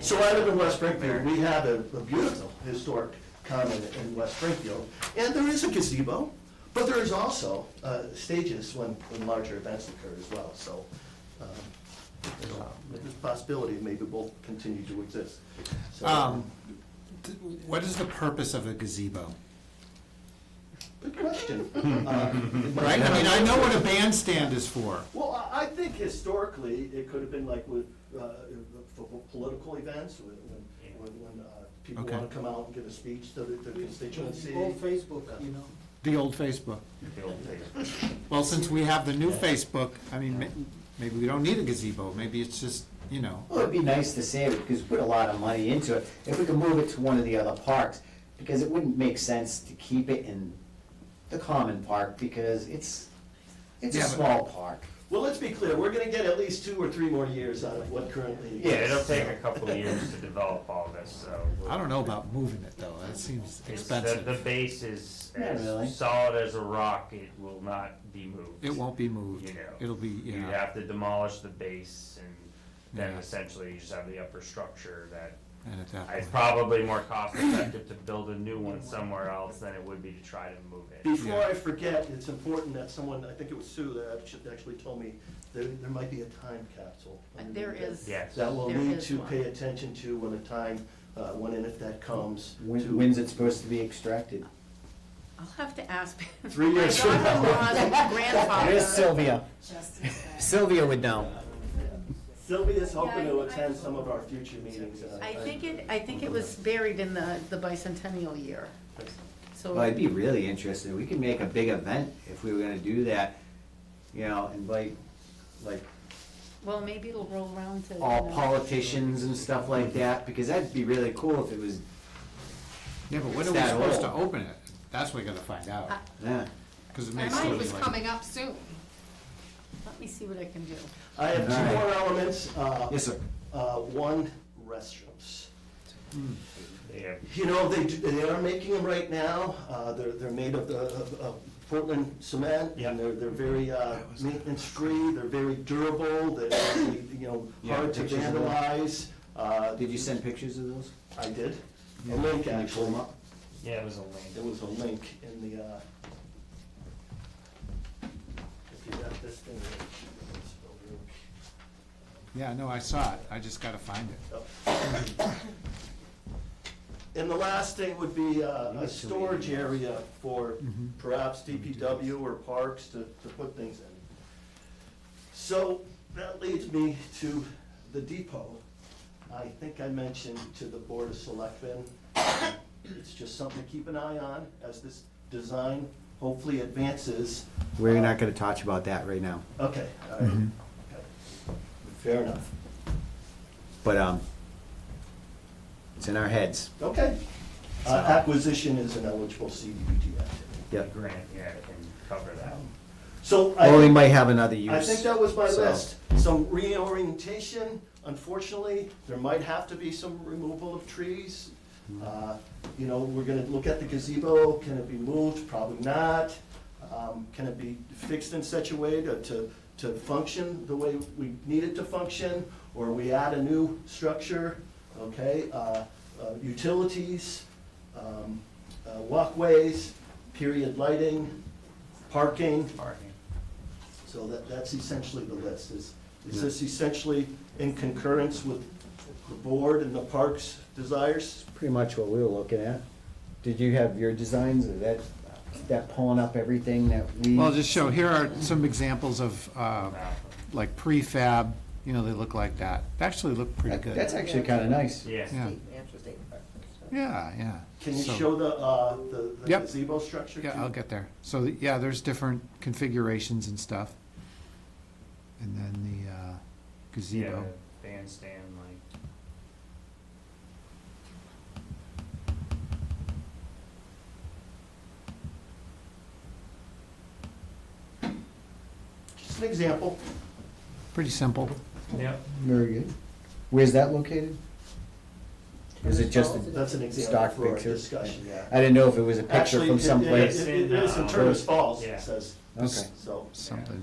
So I live in West Springfield, we have a beautiful historic common in West Springfield, and there is a gazebo, but there is also stages when larger events occur as well, so, you know, there's a possibility maybe both continue to exist. So, What is the purpose of a gazebo? good question. Right, I mean, I know what a bandstand is for. Well, I think historically, it could have been like with, for political events, when people Okay. want to come out and give a speech to the constituency. Old Facebook, you know. The old Facebook. Well, since we have the new Facebook, I mean, maybe we don't need a gazebo, maybe it's just, you know. Well, it'd be nice to save it, because we put a lot of money into it. If we could move it to one of the other parks, because it wouldn't make sense to keep it in the common park, because it's It's a Yeah, but- small park. Well, let's be clear, we're gonna get at least 2 or 3 more years out of what currently exists. Yeah, it'll take a couple of years to develop all this, so. I don't know about moving it though, that seems It's- expensive. The base is Not really. as solid as a rock, it will not be moved. It won't be moved, You know. it'll be, You yeah, have to demolish the base, and then Yeah. essentially you just have the upper structure that, and at that it's point. probably more cost effective to build a new one somewhere else than it would be to try to move it. Before I forget, it's important that someone, I think it was Sue that actually told me there might be a time capsule. There is. Yes. That we'll There need is to one. pay attention to when the time, when and if that comes. to- When's it supposed to be extracted? I'll have to ask. 3 years from My now. daughter-in-law's grandfather. There's Sylvia. Sylvia would know. Sylvia's hoping to attend some of our future meetings. I think it was buried in the bicentennial year, so. Well, I'd be really interested. We could make a big event if we were gonna do that. You know, invite like Well, maybe it'll roll around to. all politicians and stuff like that, because that'd be really cool if it was, Yeah, but when It's are we that supposed to old. open it? That's what we gotta find out, yeah. cause it My makes mind sense was like. coming up soon. Let me see what I can do. I have 2 Alright. more elements. Yes, sir. One, restrooms. They have You know, they are making them right now. They're made of Portland cement, Yeah. and they're very maintenance-free, they're very durable, they're, you know, Yeah, hard to pictures of them. vandalize. Did you send pictures of those? I did. A link, Can you pull them actually. up? Yeah, it was a link. There was a link in the, if you got this thing, it's a link. Yeah, no, I saw it, I just gotta find it. And the last thing would be a storage area for Mhm. perhaps DPW or parks to put things in. So that leads me to the depot. I think I mentioned to the Board of Selectmen, it's just something to keep an eye on as this design hopefully advances. We're not gonna talk about that right now, Okay, all right. Mhm. Okay. Fair enough. but, it's in our heads. Okay. Acquisition is an eligible CDBG activity. Yep. Grant, yeah, can cover that. So Or we I might have another use. think that was my so- list. Some reorientation, unfortunately, there might have to be some removal of trees. You know, we're gonna look at the gazebo, can it be moved? Probably not. Can it be fixed in such a way to function the way we need it to function? Or we add a new structure, okay? Utilities, walkways, period lighting, parking. Parking. So that's essentially the list. Is this essentially in concurrence with the board and the park's desires? Pretty much what we were looking at. Did you have your designs, is that pulling up everything that we? Well, just show, here are some examples of, like prefab, you know, they look like that. They actually look pretty good. That's actually kinda nice. Yeah. Yeah, yeah. Can you So- show the Yep. gazebo structure? Yeah, too? I'll get there. So, yeah, there's different configurations and stuff. And then the Yeah, gazebo. bandstand, like. Just an example. Pretty simple. Yep. Very good. Where's that located? Is it just a That's an example stock for our picture? discussion, yeah. I didn't know if it was a picture Actually, from it someplace. is in Turner's Falls, Yeah. it says, Okay. so. Something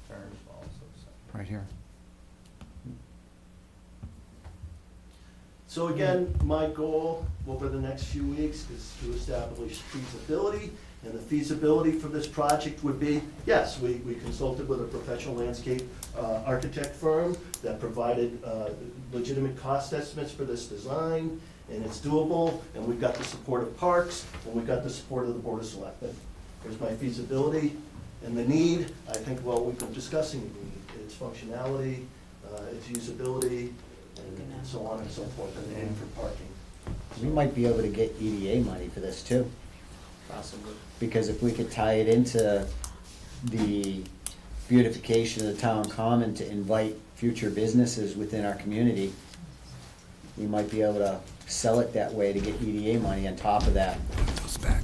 Turner's Falls, so- right here. So again, my goal over the next few weeks is to establish feasibility. And the feasibility for this project would be, yes, we consulted with a professional landscape architect firm that provided legitimate cost estimates for this design, and it's doable, and we've got the support of Parks, and we've got the support of the Board of Selectmen. There's my feasibility and the need. I think, well, we've been discussing the need, its functionality, its usability, and so on and so forth, and the need for parking. We might be able to get EDA money for this too. Possibly. Because if we could tie it into the beautification of the town common to invite future businesses within our community, we might be able to sell it that way to get EDA money on top of that. Goes back.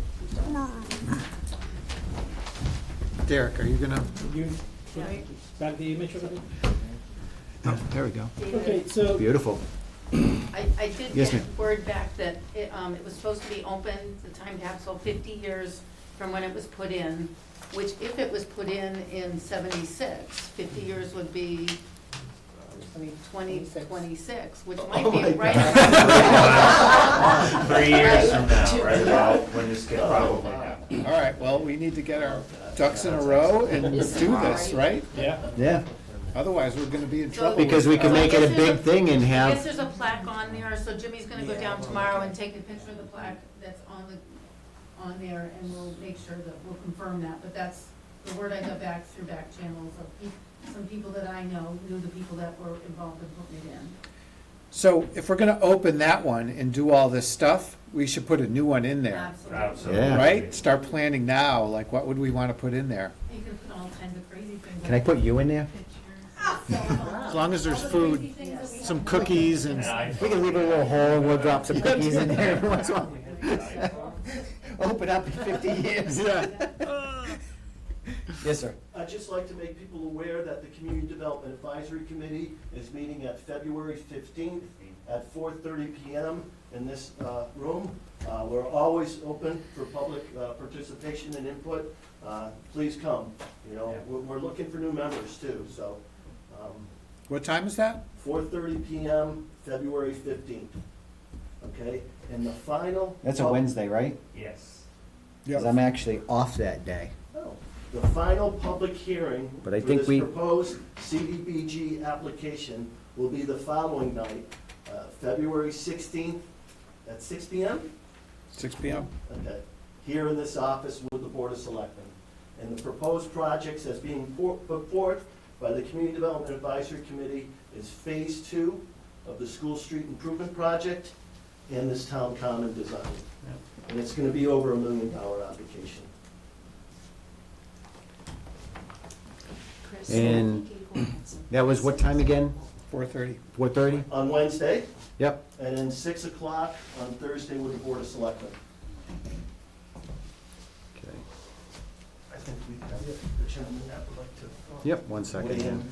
Derek, are you gonna, You, back the image of it? oh, there we go. Okay, so, Beautiful. I did Yes, get ma'am. word back that it was supposed to be open, the time capsule, 50 years from when it was put in, which if it was put in 76, 50 years would be 2026, which might be right. 3 years from now, right about when this could probably happen. All right, well, we need to get our ducks in a row and do this, right? yeah, Yeah, Otherwise, we're gonna be in So- trouble. because we can So I make it a guess there's big thing and I guess have, there's a plaque on there, so Jimmy's gonna go down tomorrow and take a picture of the plaque that's on there, and we'll make sure that, we'll confirm that, but that's the word I got back through back channels of some people that I know, knew the people that were involved in putting it in. So if we're gonna open that one and do all this stuff, we should put a new one in there, Absolutely. Yeah. right? Start planning now, like what would we wanna put in there? You can put all kinds of crazy things. can I put you in there? As long as there's food, some cookies and. We can leave a little hole, we'll drop some cookies in there every once in a while. Open up in 50 years. Yeah. Yes, sir. I'd just like to make people aware that the Community Development Advisory Committee is meeting at February 15th at 4:30 PM in this room. We're always open for public participation and input. Please come. You know, we're looking for new members too, so. What time is that? 4:30 PM, February 15th. Okay, and the final. That's a Wednesday, right? Yes. Because I'm actually off that day. Oh, the final public hearing for But I think this we- proposed CDBG application will be the following night, February 16th at 6 PM? 6 PM? Okay, here in this office with the Board of Selectmen. And the proposed projects as being put forth by the Community Development Advisory Committee is Phase 2 of the School Street Improvement Project and this town common design. And it's gonna be over $1 million application. And that was what time again? 4:30. 4:30? On Wednesday, Yep. and then 6 o'clock on Thursday with the Board of Selectmen. Okay. I think we have it. The gentleman that would like to. Yep, one second. weigh here. in.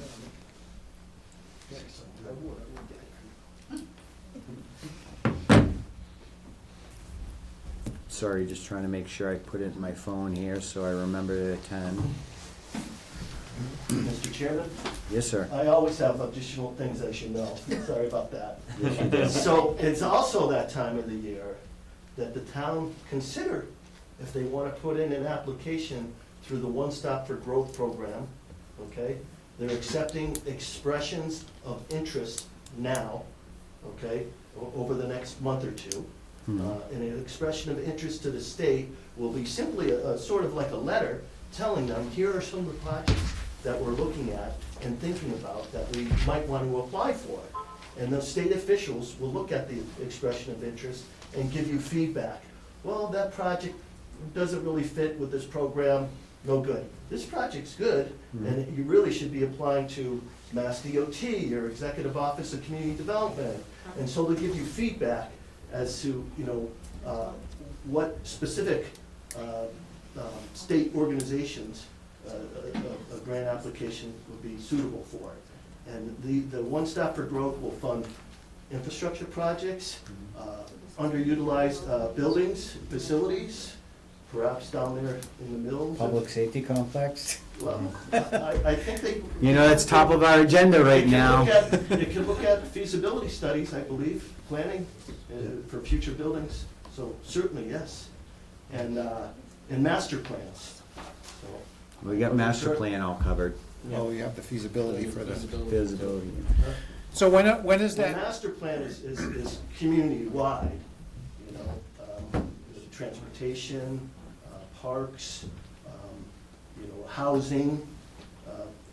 Sorry, just trying to make sure I put it in my phone here so I remember to attend. Mr. Chairman, Yes, sir. I always have additional things, as you know. Sorry about that. Yes, you do. So it's also that time of the year that the town consider if they want to put in an application through the One Stop for Growth program, okay? They're accepting expressions of interest now, okay, over the next month or two. And an expression of interest to the state will be simply a sort of like a letter telling them, here are some of the projects that we're looking at and thinking about that we might want to apply for. And the state officials will look at the expression of interest and give you feedback. Well, that project doesn't really fit with this program, no good. This project's good, and you really should be applying to Mass DOT or Executive Office of Community Development. And so they'll give you feedback as to, you know, what specific state organizations a grant application would be suitable for. And the One Stop for Growth will fund infrastructure projects, underutilized buildings, facilities, perhaps down there in the mills. Public safety complex. Well, I think they. You know, that's top of our agenda right now. You can look at feasibility studies, I believe, planning for future buildings, so certainly, yes. And master plans, so. We got master plan all covered. Oh, you have the feasibility for the. Visibility. So when is The that? master plan is community-wide, you know, transportation, parks, you know, housing,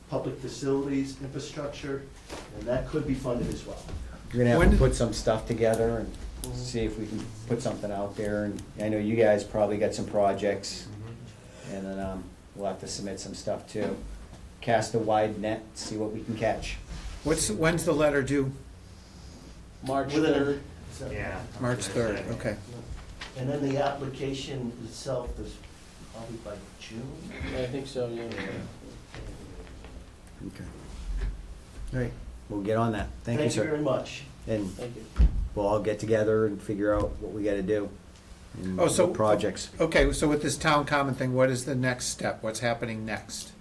public facilities, infrastructure, and that could be funded as well. We're gonna have When to did- put some stuff together and see if we can put something out there. And I know you guys probably got some projects. And then we'll have to submit some stuff too. Cast a wide net, see what we can catch. When's the letter due? March Within a- 3rd. Yeah. March 3rd, okay. And then the application itself is probably by June. I think so, yeah. Okay. All right, we'll get on that. Thank you, Thank you sir. very much. And Thank you. we'll all get together and figure out what we gotta do. And Oh, so- what projects. Okay, so with this town common thing, what is the next step? What's happening next?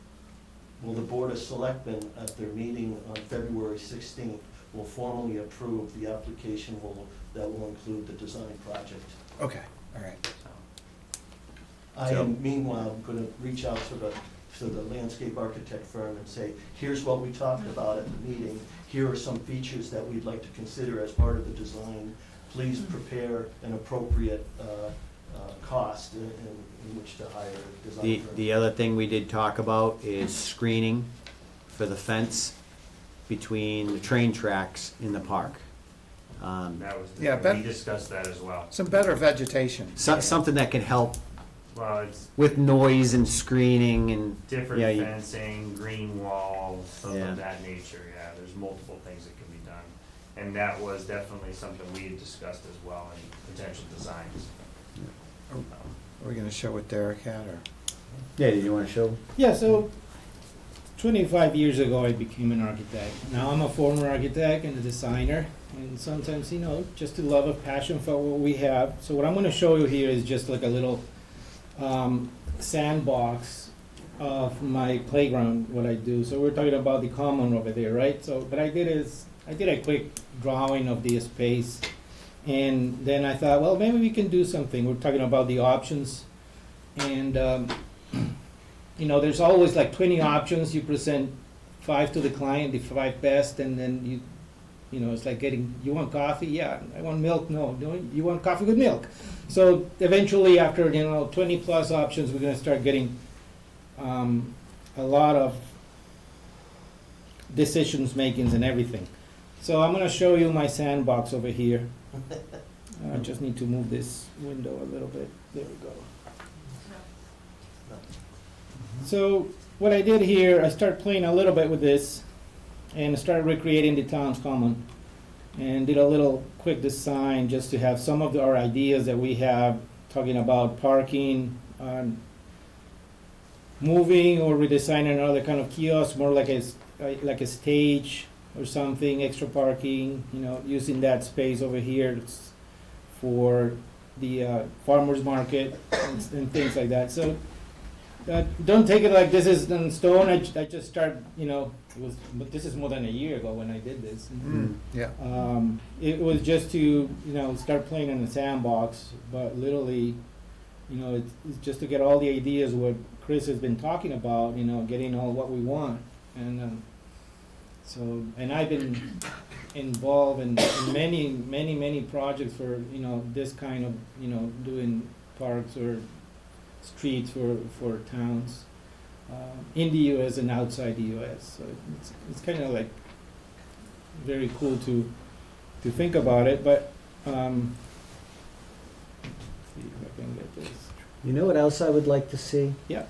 Well, the Board of Selectmen, at their meeting on February 16th, will formally approve the application that will include the design project. Okay, all right. I am meanwhile gonna reach out to the landscape architect firm and say, here's what we talked about at the meeting, here are some features that we'd like to consider as part of the design. Please prepare an appropriate cost in which to hire a design firm. The other thing we did talk about is screening for the fence between the train tracks in the park. That was, Yeah, we discussed that as well. Some better vegetation. Something that can help Well, it's with noise and screening and. different yeah, fencing, green walls, stuff Yeah. of that nature, yeah, there's multiple things that can be done. And that was definitely something we had discussed as well in potential designs. Are we gonna show what Derek had, or? Yeah, did you wanna show? Yeah, so 25 years ago, I became an architect. Now I'm a former architect and a designer, and sometimes, just a love of passion for what we have. So what I'm gonna show you here is just like a little sandbox of my playground, what I do. So we're talking about the common over there, right? So what I did is, I did a quick drawing of the space, and then I thought, well, maybe we can do something. We're talking about the options, and there's always like 20 options. You present 5 to the client, the 5 best, and then it's like you want coffee? Yeah. I want milk? No. You want coffee with milk? So eventually, after 20 plus options, we're gonna start getting a lot of decisions makings and everything. So I'm gonna show you my sandbox over here. I just need to move this window a little bit. There we go. So what I did here, I started playing a little bit with this and started recreating the town's common, and did a little quick design just to have some of our ideas that we have, talking about parking, moving or redesigning another kind of kiosk, more like a stage or something, extra parking, using that space over here for the farmer's market and things like that. So don't take it like this is in stone. I just started, but this is more than a year ago when I did this. Yeah. It was just to, start playing in the sandbox, but literally, it's just to get all the ideas what Chris has been talking about, getting all what we want. And and I've been involved in many projects for, this kind of, doing parks or streets for towns in the U.S. and outside the U.S. So it's kind of like very cool to think about it, but see if I can get this. You know what else I would like to see? Yeah.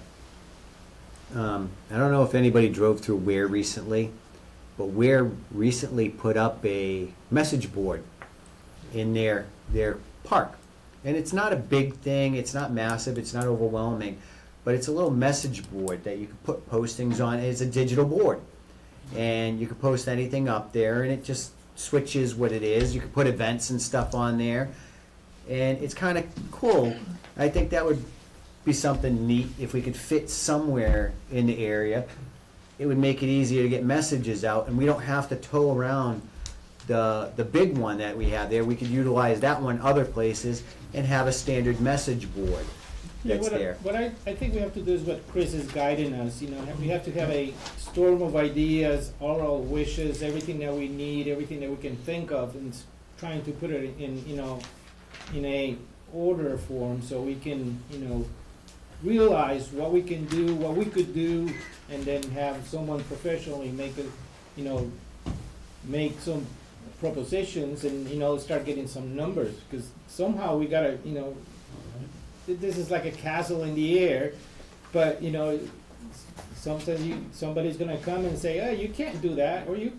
I don't know if anybody drove through Ware recently, but Ware recently put up a message board in their park. And it's not a big thing, it's not massive, it's not overwhelming, but it's a little message board that you can put postings on. It's a digital board. And you can post anything up there, and it just switches what it is. You can put events and stuff on there. And it's kind of cool. I think that would be something neat if we could fit somewhere in the area. It would make it easier to get messages out, and we don't have to tow around the big one that we have there. We could utilize that one other places and have a standard message board that's there. What I think we have to do is what Chris is guiding us, we have to have a storm of ideas, all our wishes, everything that we need, everything that we can think of, and trying to put it in a order form so we can, realize what we can do, what we could do, and then have someone professionally make some propositions and, start getting some numbers, because somehow we gotta, this is like a castle in the air, but, sometimes somebody's gonna come and say, oh, you can't do that, or we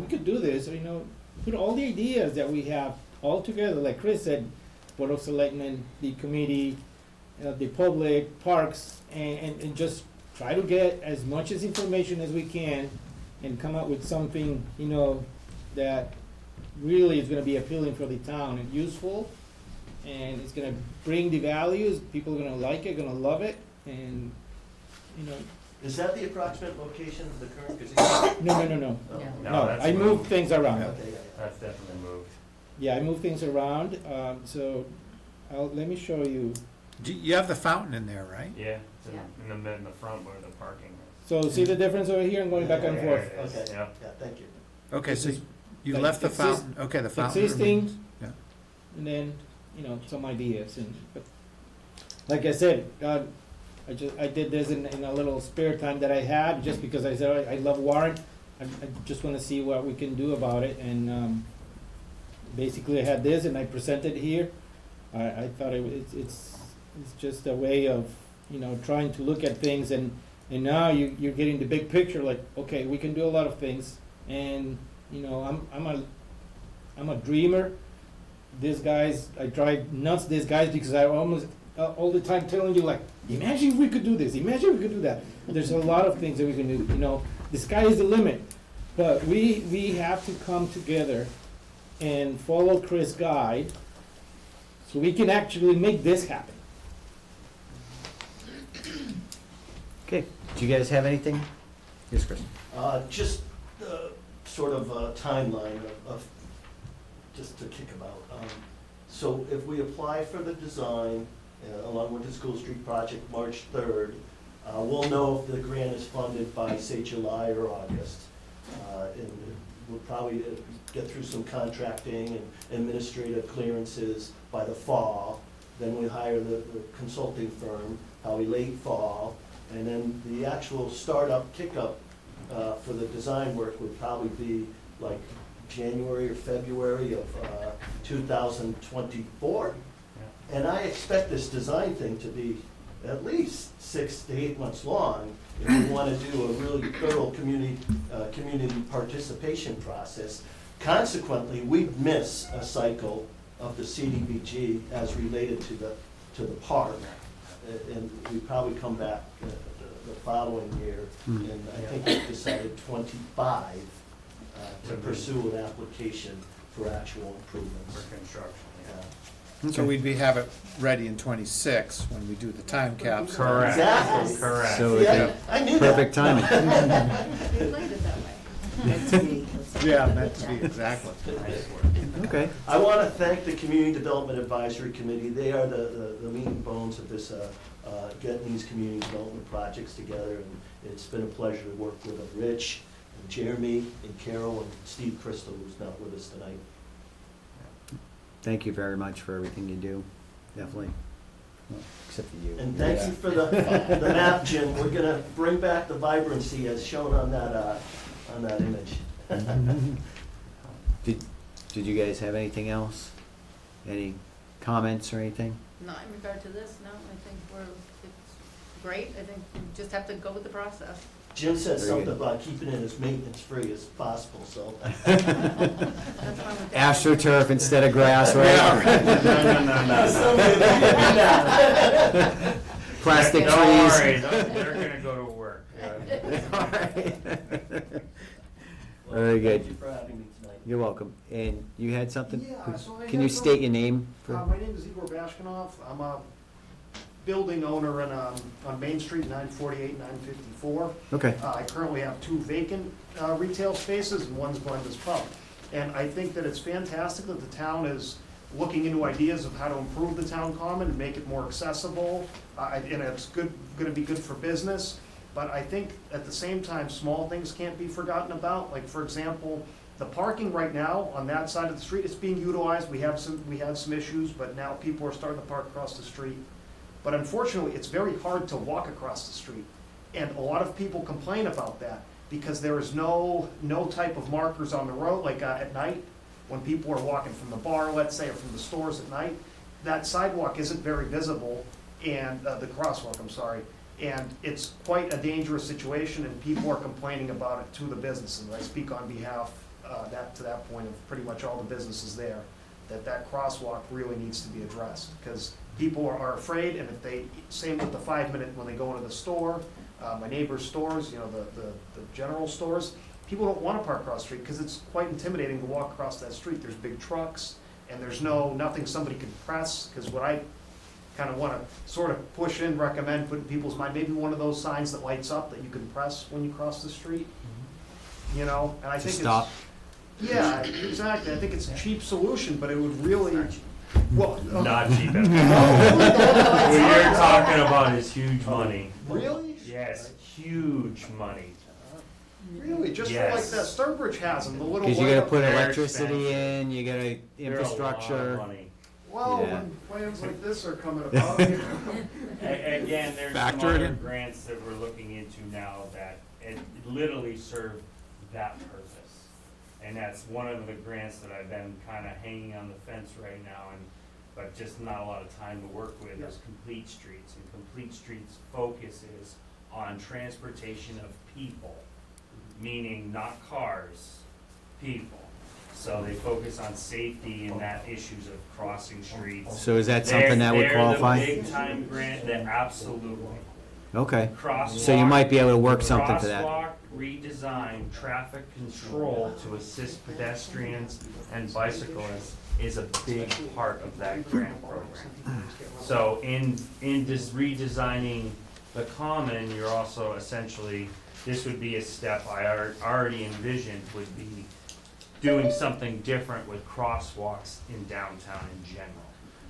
could do this, or, put all the ideas that we have all together, like Chris said, Board of Selectmen, the committee, the public parks, and just try to get as much as information as we can and come up with something, you know, that really is gonna be appealing for the town and useful, and it's gonna bring the values, people are gonna like it, gonna love it, and, you know, Is that the approximate location of the current gazebo? no, Oh. Yeah. no, that's I moved moved. things around. Okay, yeah, yeah. That's definitely moved. Yeah, I moved things around, so let me show you. You have the fountain in there, right? Yeah, it's Yeah. in the front where the parking is. So see the difference over here? I'm going back and There forth. it is, Okay. yep. Yeah, thank you. Okay, so This is you like left the exist- fountain, okay, the fountain existing- remains. Yeah. And then, you know, some ideas and, but, like I said, I did this in a little spare time that I had, just because I said, I love Warren. I just wanna see what we can do about it, and, basically I had this and I presented here. I thought it's just a way of, you know, trying to look at things, and now you're getting the big picture, like, okay, we can do a lot of things, and, you know, I'm a dreamer. These guys, I drive nuts these guys, because I almost, all the time telling you, like, imagine if we could do this, imagine if we could do that. There's a lot of things that we can do, you know, the sky is the limit, but we have to come together and follow Chris' guide, so we can actually make this happen. Okay, do you guys have anything? Yes, Chris? Just sort of a timeline of, just to kick about. So if we apply for the design, along with the School Street project, March 3rd, we'll know if the grant is funded by, say, July or August. And we'll probably get through some contracting and administrative clearances by the fall. Then we hire the consulting firm, probably late fall. And then the actual startup kickup for the design work would probably be like January or February of 2024. And I expect this design thing to be at least 6 to 8 months long if we want to do a really thorough community participation process. Consequently, we'd miss a cycle of the CDBG as related to the park. And we probably come back the following year, and I think we've decided 25 to pursue an application for actual improvements. For construction, So we'd have it ready in 26 when we do the time capsule. Correct. Exactly. Correct. So Yeah, I knew that. perfect timing. We played it that way. Yeah, meant to be, exactly. Okay. I want to thank the Community Development Advisory Committee. They are the meat and bones of this, getting these community development projects together. And it's been a pleasure to work with Rich, and Jeremy, and Carol, and Steve Crystal, who's not with us tonight. Thank you very much for everything you do, definitely. Well, except for you. And thank you for the map, Jim. We're gonna bring back the vibrancy as shown on that image. Did you guys have anything else? Any comments or anything? Not in regard to this, no, I think it's great, I think we just have to go with the process. Jim said Very something good. about keeping it as maintenance-free as possible, so. That's fine with that. AstroTurf instead of grass, right? No. Somebody do that. Plastic Don't worry, trees. they're gonna go to work. Well, Very good. Thank you for having me tonight. You're welcome. And you had something? Yeah, so I Can had you some- state your name? My name is Igor Bashkinov. I'm a building owner on Main Street, 948, 954. Okay. I currently have 2 vacant retail spaces, and one's Glenda's Pub. And I think that it's fantastic that the town is looking into ideas of how to improve the town common and make it more accessible, and it's gonna be good for business. But I think at the same time, small things can't be forgotten about. Like, for example, the parking right now on that side of the street, it's being utilized. We had some issues, but now people are starting to park across the street. But unfortunately, it's very hard to walk across the street. And a lot of people complain about that because there is no type of markers on the road, like at night, when people are walking from the bar, let's say, or from the stores at night, that sidewalk isn't very visible, and the crosswalk, I'm sorry, and it's quite a dangerous situation, and people are complaining about it to the businesses. I speak on behalf to that point of pretty much all the businesses there. that crosswalk really needs to be addressed, because people are afraid, and if they, same with the 5-minute, when they go into the store, my neighbor's stores, you know, the general stores, people don't wanna park across the street, because it's quite intimidating to walk across that street. There's big trucks, and there's nothing somebody can press, because what I kind of want to sort of push in, recommend, put in people's mind, maybe one of those signs that lights up that you can press when you cross the street, you know, and I think it's. stop. Yeah, exactly, I think it's a cheap solution, but it would really, well. Not cheap at all. What you're talking about is huge money. Really? Yes, huge money. Really, just for like Yes. that Sturbridge has them, the little. Because you light gotta up put there. electricity in, you gotta They're a lot of infrastructure. money. Well, Yeah. when plans like this are coming about, you know. Again, there's some Factor it other in. grants that we're looking into now that it literally serve that purpose. And that's one of the grants that I've been kind of hanging on the fence right now, but just not a lot of time to work with, is Complete Streets. And Complete Streets focuses on transportation of people, meaning not cars, people. So they focus on safety and that issues of crossing streets. So is that something that would qualify? They're the big time grant that absolutely. Okay, Crosswalk. so you might be able to work something to that. Crosswalk redesign, traffic control to assist pedestrians and bicyclists is a big part of that grant program. So in just redesigning the common, you're also essentially, this would be a step I already envisioned would be doing something different with crosswalks in downtown in general.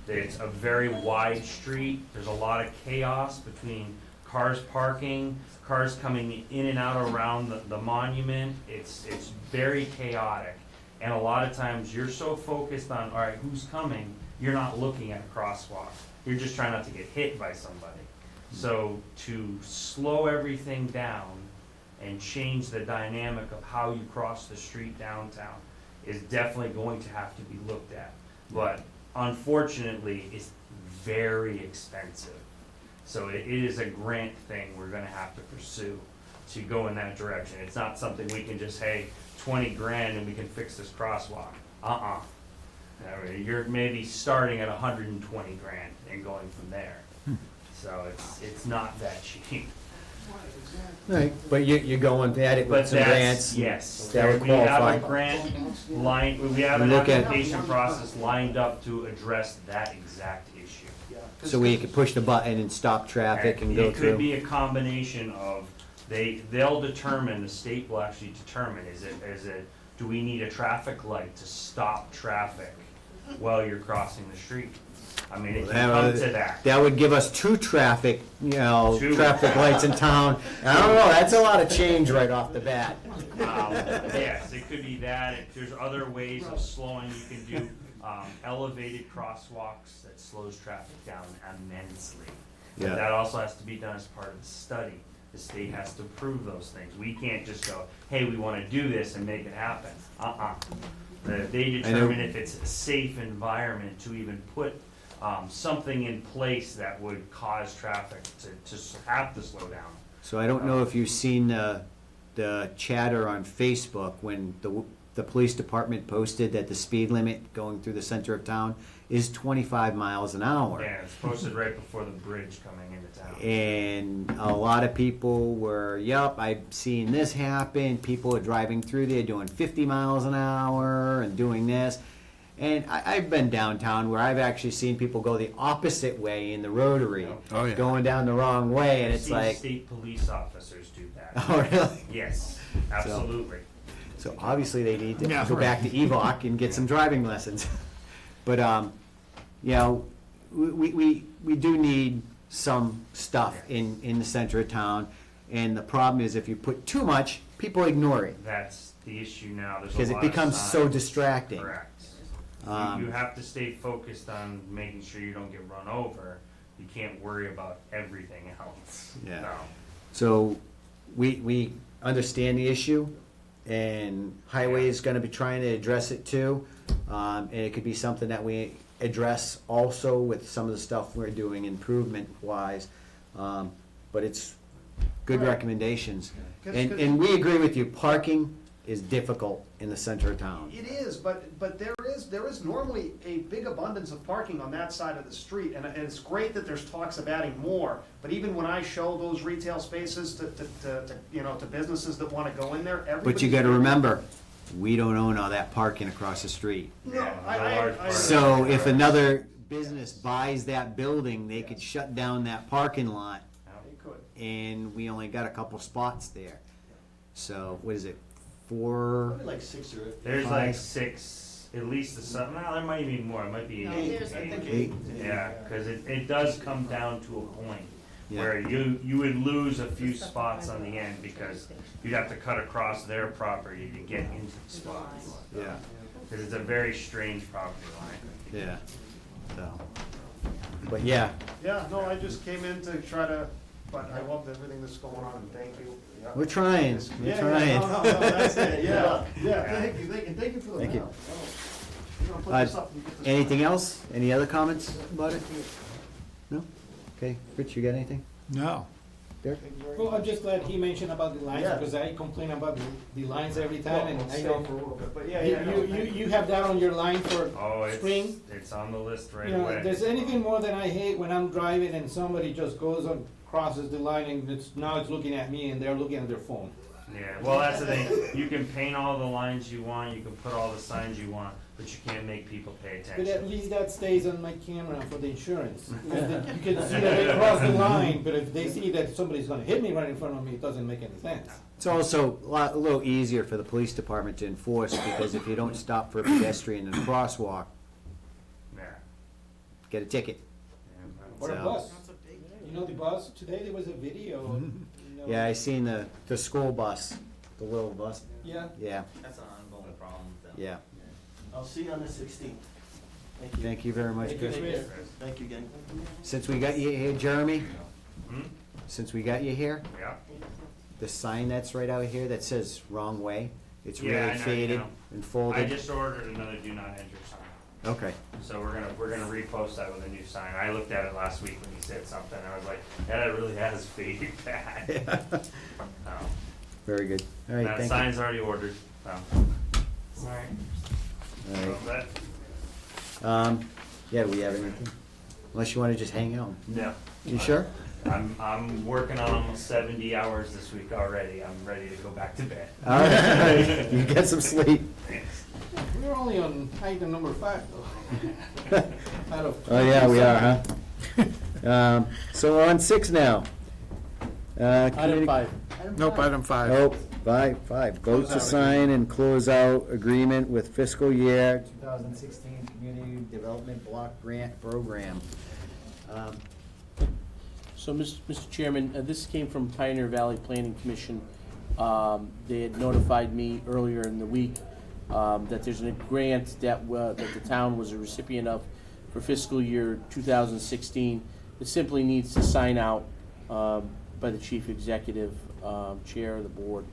It's a very wide street, there's a lot of chaos between cars parking, cars coming in and out around the monument. It's very chaotic. And a lot of times you're so focused on, all right, who's coming, you're not looking at a crosswalk. You're just trying not to get hit by somebody. So to slow everything down and change the dynamic of how you cross the street downtown is definitely going to have to be looked at. But unfortunately, it's very expensive. So it is a grant thing we're gonna have to pursue to go in that direction. It's not something we can just, hey, 20 grand and we can fix this crosswalk. I mean, you're maybe starting at 120 grand and going from there. So it's not that cheap. Right, but you're going at it with But some grants. yes, That would we have qualify. a grant line, we have an Look at- application process lined up to address that exact issue. So we could push the button and stop traffic and go It could through. be a combination of, they'll determine, the state will actually determine, is it, do we need a traffic light to stop traffic while you're crossing the street? I mean, it can come to that. That would give us two traffic Two. lights in town. I don't know, that's a lot of change right off the bat. Yes, it could be that. There's other ways of slowing. You can do elevated crosswalks that slows traffic down immensely. But Yeah. that also has to be done as part of the study. The state has to approve those things. We can't just go, hey, we want to do this and make it happen. They determine if it's a safe environment to even put something in place that would cause traffic to have to slow down. So I don't know if you've seen the chatter on Facebook when the police department posted that the speed limit going through the center of town is 25 miles an hour. Yeah, it's posted right before the bridge coming into town. And a lot of people were, yup, I've seen this happen. People are driving through there doing 50 miles an hour and doing this. And I've been downtown where I've actually seen people go the opposite way in the rotary, going down the wrong way, and I've it's seen like, state police officers do that. oh, really? Yes, absolutely. So obviously they need to go back to EVOC and get some driving lessons. But, you know, we do need some stuff in the center of town. And the problem is if you put too much, people ignore it. That's the issue now. There's a Because it lot of becomes so signs. distracting. Correct. You have to stay focused on making sure you don't get run over. You can't worry about everything else. Yeah. No. So we understand the issue, and Highway is gonna be trying to address it too. And it could be something that we address also with some of the stuff we're doing improvement-wise. But it's good recommendations. And we agree with you, parking is difficult in the center of town. It is, but there is normally a big abundance of parking on that side of the street, and it's great that there's talks of adding more, but even when I show those retail spaces to businesses that wanna go in there, everybody. But you gotta remember, we don't own all that parking across the street. No, I. So if another business buys that building, they could shut down that parking lot, They could. and we only got a couple spots there. So, what is it, 4? Probably like 6 or 8. There's like 6, at least, well, there might be more, it might be No, 8. there's, I think, 8. Yeah, because it does come down to a point Yeah. where you would lose a few spots on the end because you'd have to cut across their property to get into the spots. Yeah, Because it's a very strange property line. yeah, so, but yeah, Yeah, no, I just came in to try to, but I loved everything that's going on, and thank you. Yeah. we're trying, we're Yeah, trying. no, that's it, yeah, thank you, thank you for the Thank you. map. Oh, we're gonna put this up and get this- Anything else? Any other comments about it? No? Okay, Rich, you got anything? No. Derek? Well, I'm just glad he mentioned about the lines, Yeah. because I complain about the lines every time, and We'll I stay know, for a little bit, but yeah, you, yeah. no, you have that on your line for Oh, spring. it's on the list right You know, away. if there's anything more than I hate when I'm driving and somebody just goes on, crosses the line and now it's looking at me and they're looking at their phone. Yeah, well, that's the thing, you can paint all the lines you want, you can put all the signs you want, but you can't make people pay But at attention. least that stays on my camera for the insurance. Because you can see that they cross the line, but if they see that somebody's gonna hit me right in front of me, it doesn't make any sense. It's also a little easier for the police department to enforce, because if you don't stop for a pedestrian in a crosswalk, Yeah. get a ticket. Or a So- bus. You know the bus, today there was a video, you know. Yeah, I seen the school bus, the little bus, Yeah. yeah, That's an ongoing problem with them. yeah. I'll see you on the 16th. Thank you. Thank you very much, Thank you, Chris. Chris. Thank you again. Since we got you here, Jeremy, Hmm? since we got you here, Yeah. the sign that's right out here that says wrong way, it's Yeah, I really know, faded know. and I folded. just ordered another do not enter sign. Okay, So we're gonna repost that with a new sign. I looked at it last week when you said something, and I was like, yeah, that really has faded bad. very good. All right, That thank you. sign's already ordered, so. All That- right. Yeah, do we have anything? Unless you wanna just hang out. No. You sure? I'm working on almost 70 hours this week already. I'm ready to go back to bed. All right, you get some sleep. Thanks. We're only on item number 5 though. Out of Oh, yeah, we are, huh? So we're on 6 now. Item 5. Nope, item 5. Oh, 5. Vote to sign and close out agreement with fiscal year 2016 Community Development Block Grant Program. So, Mr. Chairman, this came from Pioneer Valley Planning Commission. They had notified me earlier in the week that there's a grant that the town was a recipient of for fiscal year 2016. It simply needs to sign out by the chief executive, chair of the board.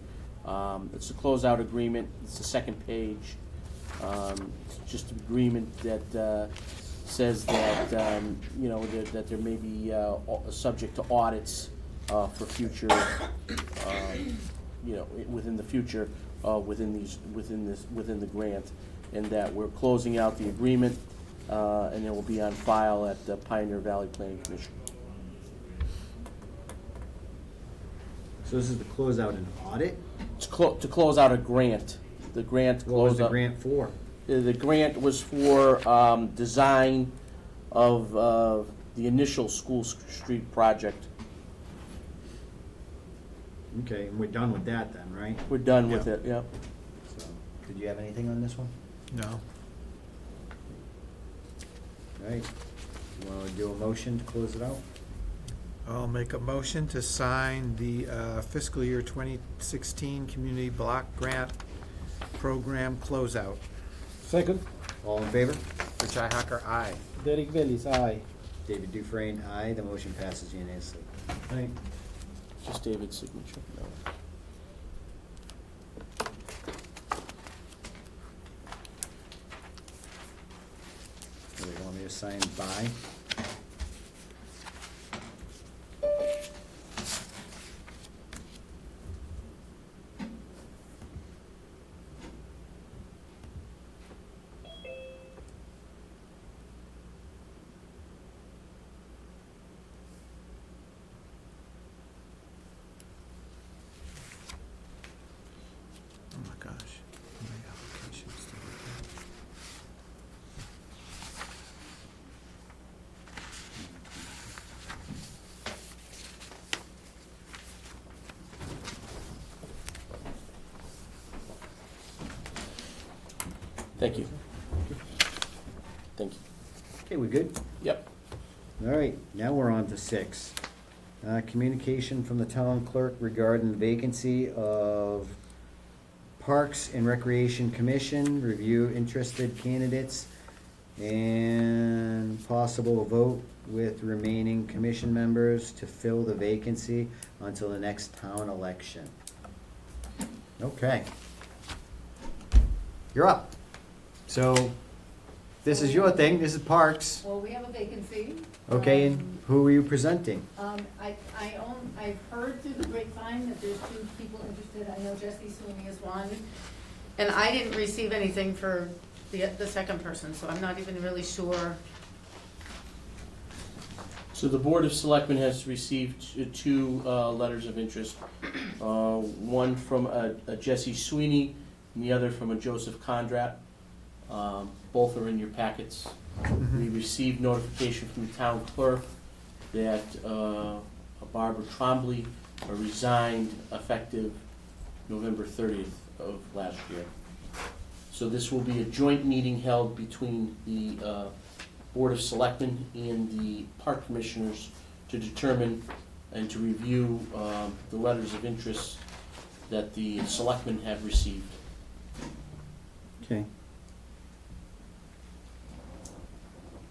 It's a closeout agreement. It's the second page. It's just an agreement that says that, you know, that there may be subject to audits for future, you know, within the future, within the grant, and that we're closing out the agreement, and it will be on file at the Pioneer Valley Planning Commission. So this is to close out an audit? It's to close out a grant. The grant What was closed the out. grant for? The grant was for design of the initial School Street project. Okay, and we're done with that then, right? We're done with it, yep. So, did you have anything on this one? No. All right, you wanna do a motion to close it out? I'll make a motion to sign the fiscal year 2016 Community Block Grant Program closeout. Second, All in favor? Richi Hacker, aye. Derek Bellis, aye. David Dufresne, aye. The motion passes unanimously. All right. Just David's signature. So you want me to sign by? Thank you. Thank you. Okay, we good? Yep. All right, now we're on to 6. Communication from the town clerk regarding the vacancy of Parks and Recreation Commission, review interested candidates, and possible vote with remaining commission members to fill the vacancy until the next town election. Okay. You're up. So, this is your thing, this is Parks. Well, we have a vacancy. Okay, and who are you presenting? I've heard through the grapevine that there's 2 people interested. I know Jesse Sweeney is one. And I didn't receive anything for the second person, so I'm not even really sure. So the Board of Selectmen has received 2 letters of interest. One from a Jesse Sweeney and the other from a Joseph Condrat. Both are in your packets. We received notification from the town clerk that Barbara Trombley resigned effective November 30th of last year. So this will be a joint meeting held between the Board of Selectmen and the Park Commissioners to determine and to review the letters of interest that the Selectmen have received. Okay.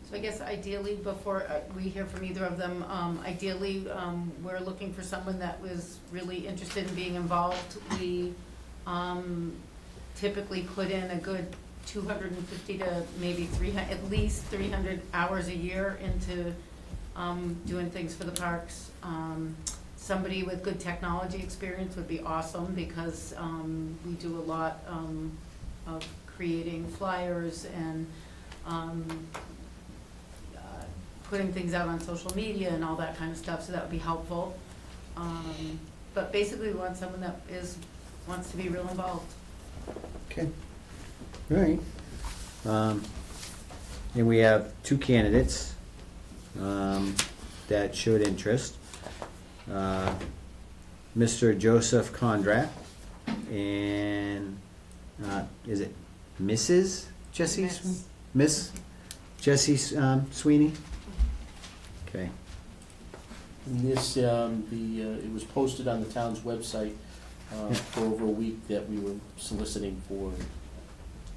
So I guess ideally, before we hear from either of them, ideally, we're looking for someone that was really interested in being involved. We typically put in a good 250 to maybe 300, at least 300 hours a year into doing things for the parks. Somebody with good technology experience would be awesome, because we do a lot of creating flyers and putting things out on social media and all that kind of stuff, so that would be helpful. But basically, we want someone that wants to be real involved. Okay. All right. And we have 2 candidates that showed interest. Mr. Joseph Condrat and is it Mrs. Jessie? Miss. Miss Jessie Sweeney? Okay. And this, it was posted on the town's website for over a week that we were soliciting for,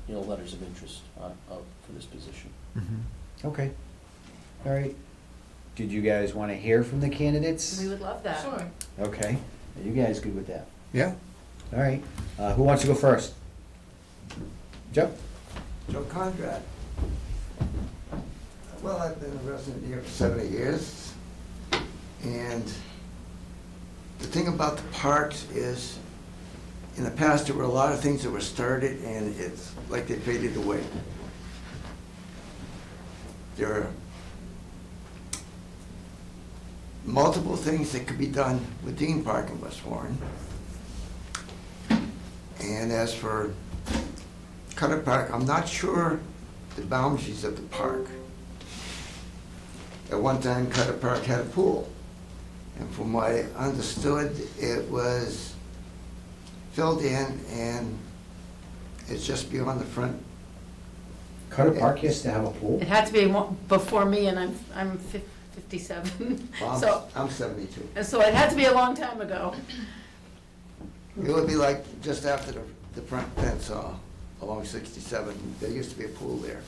letters of interest for this position. Okay. All right. Did you guys want to hear from the candidates? We would love that. Sure. Okay. Are you guys good with that? Yeah. All right. Who wants to go first? Joe? Joe Conrad. Well, I've been a resident here for 70 years, and the thing about the parks is, in the past, there were a lot of things that were started, and it's like they faded away. There are multiple things that could be done with Dean Park in West Warren. And as for Cutter Park, I'm not sure the boundaries of the park. At one time, Cutter Park had a pool, and from what I understood, it was filled in, and it's just beyond the front. Cutter Park used to have a pool? It had to be before me, and I'm 57. Well, So, I'm 72. and so it had to be a long time ago. It would be like just after the front fence along 67. There used to be a pool there.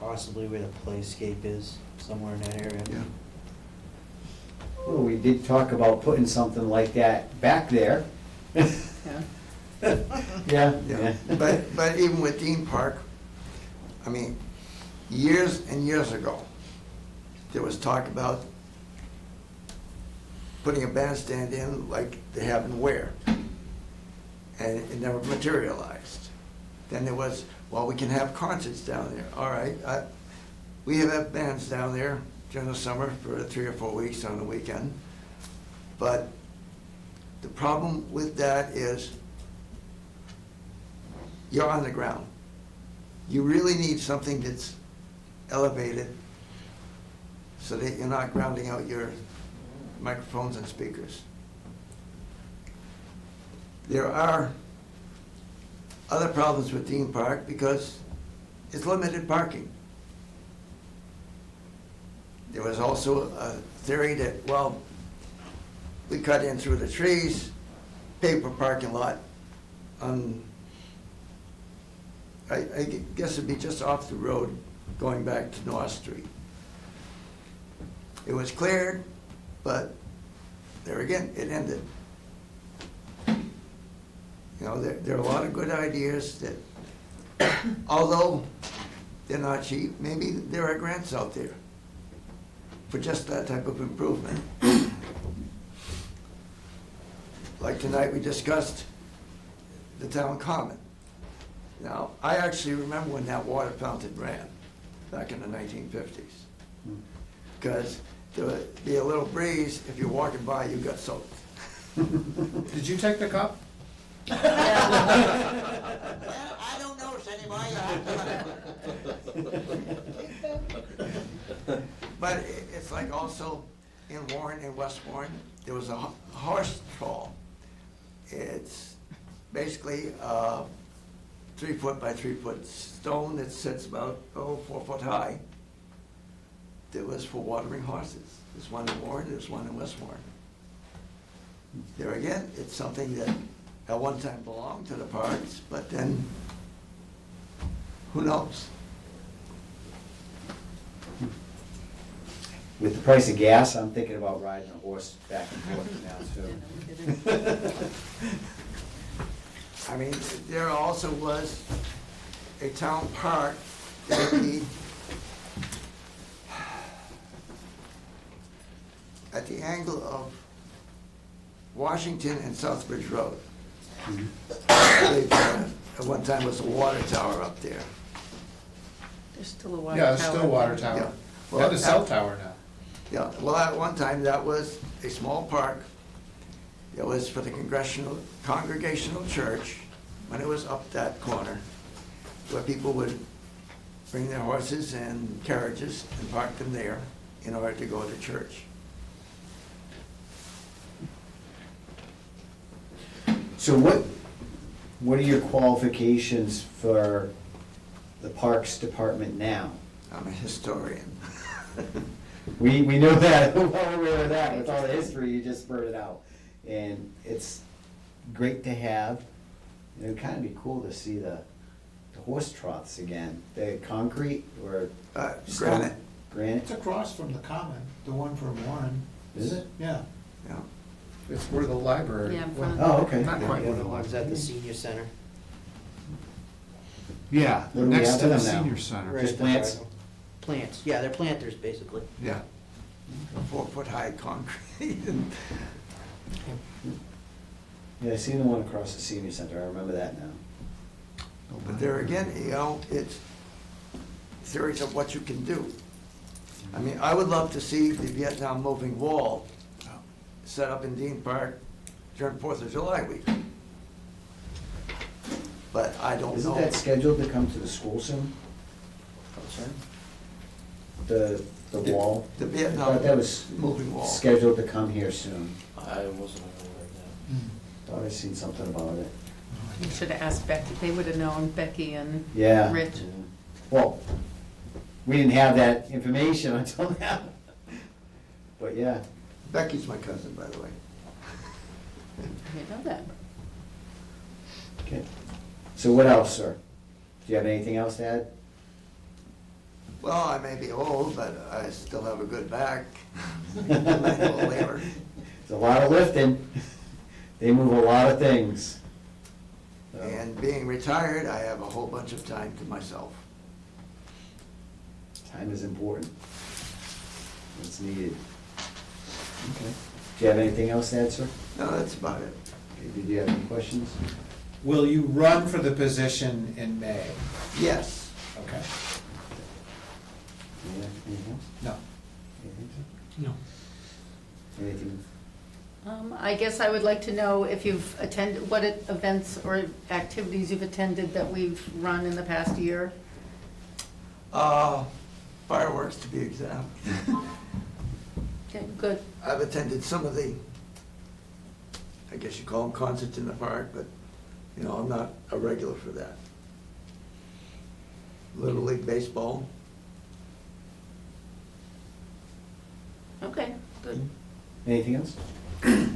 Possibly where the playscape is, somewhere in that area. Yeah. Well, we did talk about putting something like that back there. Yeah. Yeah. Yeah. But even with Dean Park, I mean, years and years ago, there was talk about putting a bandstand in like they have in Ware, and it never materialized. Then there was, well, we can have concerts down there. All right, we have bands down there during the summer for 3 or 4 weeks on the weekend. But the problem with that is you're on the ground. You really need something that's elevated so that you're not grounding out your microphones and speakers. There are other problems with Dean Park because it's limited parking. There was also a theory that, well, we cut in through the trees, paper parking lot on, I guess it'd be just off the road going back to North Street. It was cleared, but there again, it ended. You know, there are a lot of good ideas that, although they're not cheap, maybe there are grants out there for just that type of improvement. Like tonight, we discussed the town common. Now, I actually remember when that water fountain ran, back in the 1950s. Because there would be a little breeze, if you're walking by, you got soaked. Did you take the cup? I don't notice anymore. But it's like also in Warren and West Warren, there was a horse trough. It's basically a 3 foot by 3 foot stone that sits about, 4 foot high. That was for watering horses. There's one in Warren, there's one in West Warren. There again, it's something that at one time belonged to the parks, but then, who knows? With the price of gas, I'm thinking about riding a horse back and forth now too. I mean, there also was a town park that would be at the angle of Washington and Southbridge Road. I believe, at one time was a water tower up there. There's still a water tower. Yeah, there's still a water Yeah. tower. Well, And a cell tower now. Yeah, well, at one time, that was a small park. It was for the Congregational Church, when it was up that corner, where people would bring their horses and carriages and park them there in order to go to church. So what are your qualifications for the Parks Department now? I'm a historian. We know that, we're well aware of that, with all the history, you just brought it out. And it's great to have, it'd kind of be cool to see the horse troughs again, the concrete or stone? Granite. Granite, It's across from the common, the one from Warren. is it? Yeah, Yeah. it's where the library. Yeah, in front of well, Oh, okay. Not quite where the One's at library. the senior center. Yeah, What do we next have to the for them now? senior center. Right Just at the plants? triangle. Plants, yeah, they're planters, basically. Yeah. 4 foot high concrete. Yeah, I seen the one across the senior center, I remember that now. But there again, you know, it's theories of what you can do. I mean, I would love to see the Vietnam moving wall set up in Dean Park during 4th of July week. But I don't Isn't know. that scheduled to come to the school soon? The wall? The I Vietnam thought that was moving wall. scheduled to come here soon. I wasn't aware of that. Thought I seen something about it. You should have asked Becky, they would have known, Becky and Yeah. Rich. Well, we didn't have that information until now. But yeah, Becky's my cousin, by the way. I know that. okay. So what else, sir? Do you have anything else to add? Well, I may be old, but I still have a good back. Manual labor. It's a lot of lifting. They move a lot of things. So, And being retired, I have a whole bunch of time to myself. time is important. It's needed. Okay. Do you have anything else to add, sir? No, that's about it. Okay, did you have any questions? Will you run for the position in May? Yes. Okay. Anything else? No. Anything, sir? No. Anything? I guess I would like to know if you've attended, what events or activities you've attended that we've run in the past year. Fireworks, to be exact. Okay, good. I've attended some of the, I guess you call them concerts in the park, but You know, I'm not a regular for that. Little League Baseball, Okay, good. Anything else? Okay.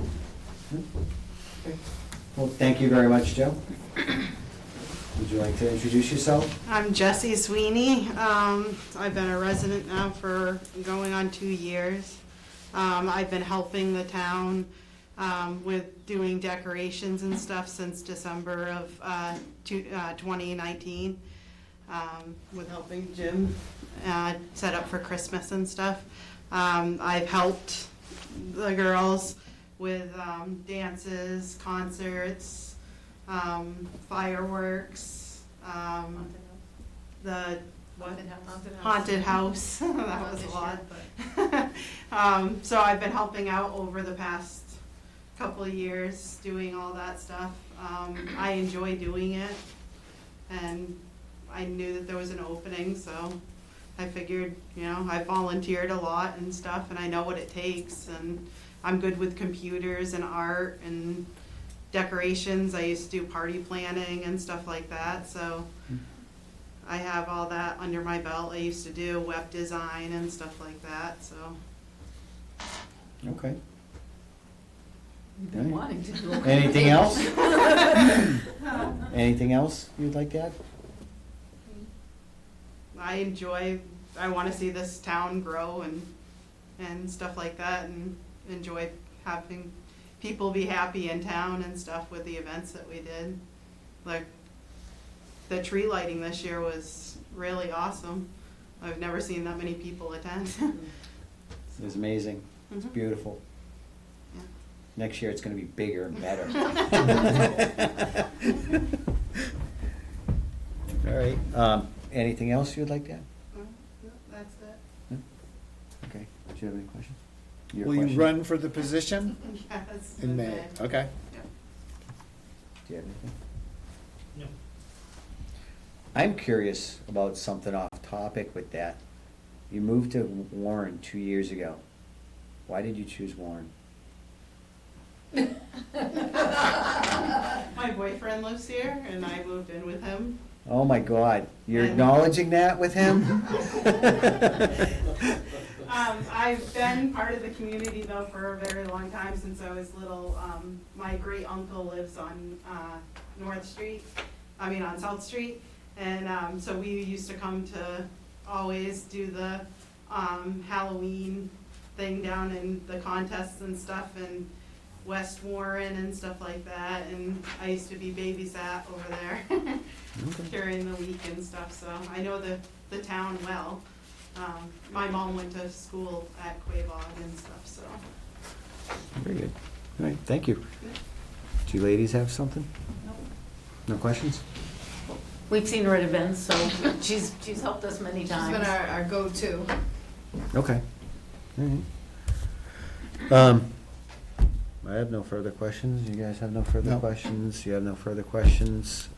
Well, thank you very much, Joe. Would you like to introduce yourself? I'm Jessie Sweeney. I've been a resident now for going on 2 years. I've been helping the town with doing decorations and stuff since December of 2019, with helping Jim set up for Christmas and stuff. I've helped the girls with dances, concerts, fireworks, the what? Haunted house. That was a lot. So I've been helping out over the past couple of years doing all that stuff. I enjoy doing it, and I knew that there was an opening, so I figured, you know, I volunteered a lot and stuff, and I know what it takes, and I'm good with computers and art and decorations. I used to do party planning and stuff like that, so I have all that under my belt. I used to do web design and stuff like that, so. Okay. You've been wanting to do. Anything else? Anything else you'd like to add? I want to see this town grow and stuff like that, and enjoy having people be happy in town and stuff with the events that we did. Like, the tree lighting this year was really awesome. I've never seen that many people attend. It was amazing. It's Mhm. beautiful. Yeah. Next year, it's gonna be bigger and better. All right, anything else you'd like to add? That's it. Okay, do you have any questions? Your Will you question? run for the position Yes. in May? Okay. Do you have anything? No. I'm curious about something off topic with that. You moved to Warren 2 years ago. Why did you choose Warren? My boyfriend lives here, and I moved in with him. Oh my God, you're And- acknowledging that with him? I've been part of the community though for a very long time, since I was little. My great uncle lives on on South Street, and so we used to come to always do the Halloween thing down in the contests and stuff in West Warren and stuff like that, and I used to be babysat over there during the week and stuff, so I know the town well. My mom went to school at Quabog and stuff, so. Very good. All right, thank you. Do you ladies have something? No questions? We've seen her at events, so she's helped us many times. She's been our go-to. Okay. All right. I have no further questions. You guys have no further No. questions? You have no further questions?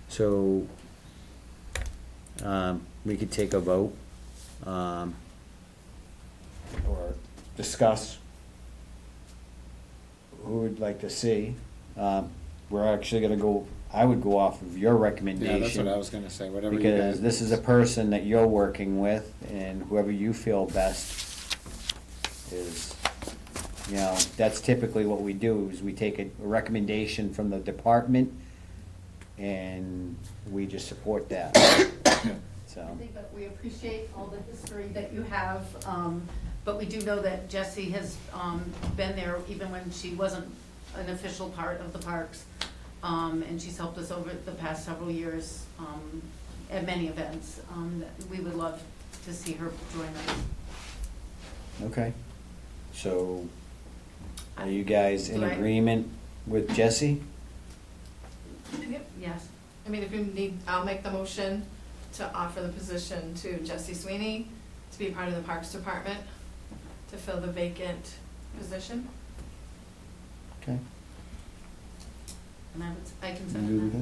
So, we could take a vote, or discuss who would like to see. We're actually gonna go, I would go off of your recommendation. Yeah, that's what I was gonna say, whatever you guys. Because this is a person that you're working with, and whoever you feel best is, you know, that's typically what we do, is we take a recommendation from the department, and we just support that, so. I think that we appreciate all the history that you have, but we do know that Jessie has been there even when she wasn't an official part of the parks. And she's helped us over the past several years at many events. That we would love to see her join us. Okay, so are you guys in Do I- agreement with Jesse? Yep. Yes. I mean, if you need, I'll make the motion to offer the position to Jessie Sweeney to be part of the Parks Department, to fill the vacant position. Okay. And I can You send good with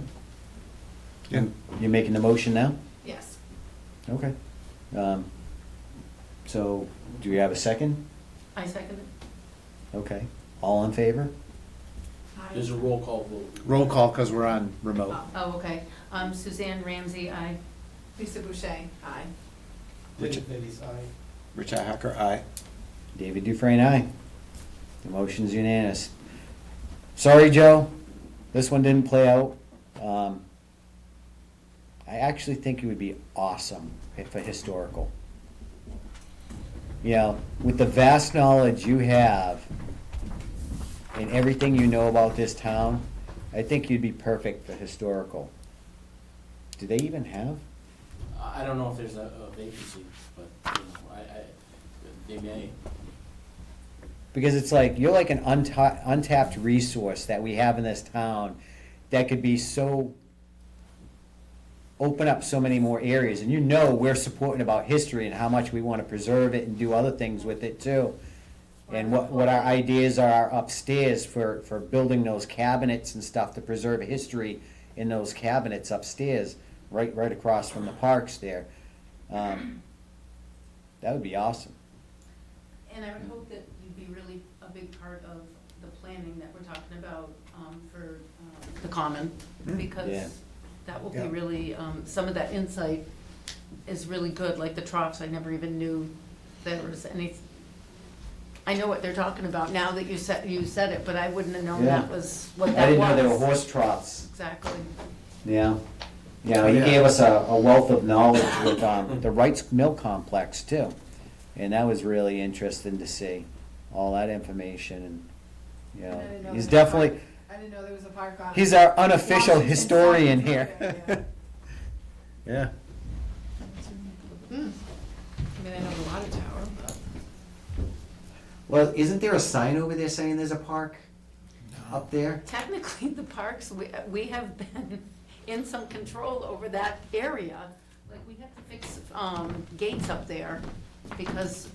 that. that? You're making the motion now? Yes. Okay. So, do we have a second? I second it. Okay. All in favor? There's a roll call vote. Roll call, because we're on remote. Oh, okay. Suzanne Ramsey, aye. Lisa Boucher, aye. Rich- Ladies, aye. Richi Hacker, aye. David Dufresne, aye. The motion's unanimous. Sorry, Joe, this one didn't play out. I actually think it would be awesome for historical. You know, with the vast knowledge you have and everything you know about this town, I think you'd be perfect for historical. Do they even have? I don't know if there's a vacancy, but, you know, they may. Because it's like, you're like an untapped resource that we have in this town that could be so, open up so many more areas. And you know we're supporting about history and how much we want to preserve it and do other things with it too. And what our ideas are upstairs for building those cabinets and stuff to preserve history in those cabinets upstairs, right across from the parks there. That would be awesome. And I would hope that you'd be really a big part of the planning that we're talking about for the common, Yeah. because that will be Yeah. really, some of that insight is really good, like the troughs, I never even knew there was any, I know what they're talking about now that you said it, but I wouldn't have known Yeah. that was what that was. I didn't know they were horse troughs. Exactly. Yeah. Yeah, Oh, he yeah. gave us a wealth of knowledge with the Wrights Mill Complex too. And that was really interesting to see, all that information and, you I know, didn't know he's there was a definitely, park- I didn't know there was a park on. he's our unofficial Washington historian Square, here. yeah. Yeah. I mean, I know the water tower, but. Well, isn't there a sign over there saying there's a park up there? Technically, the parks, we have been in some control over that area. Like, we have to fix gates up there because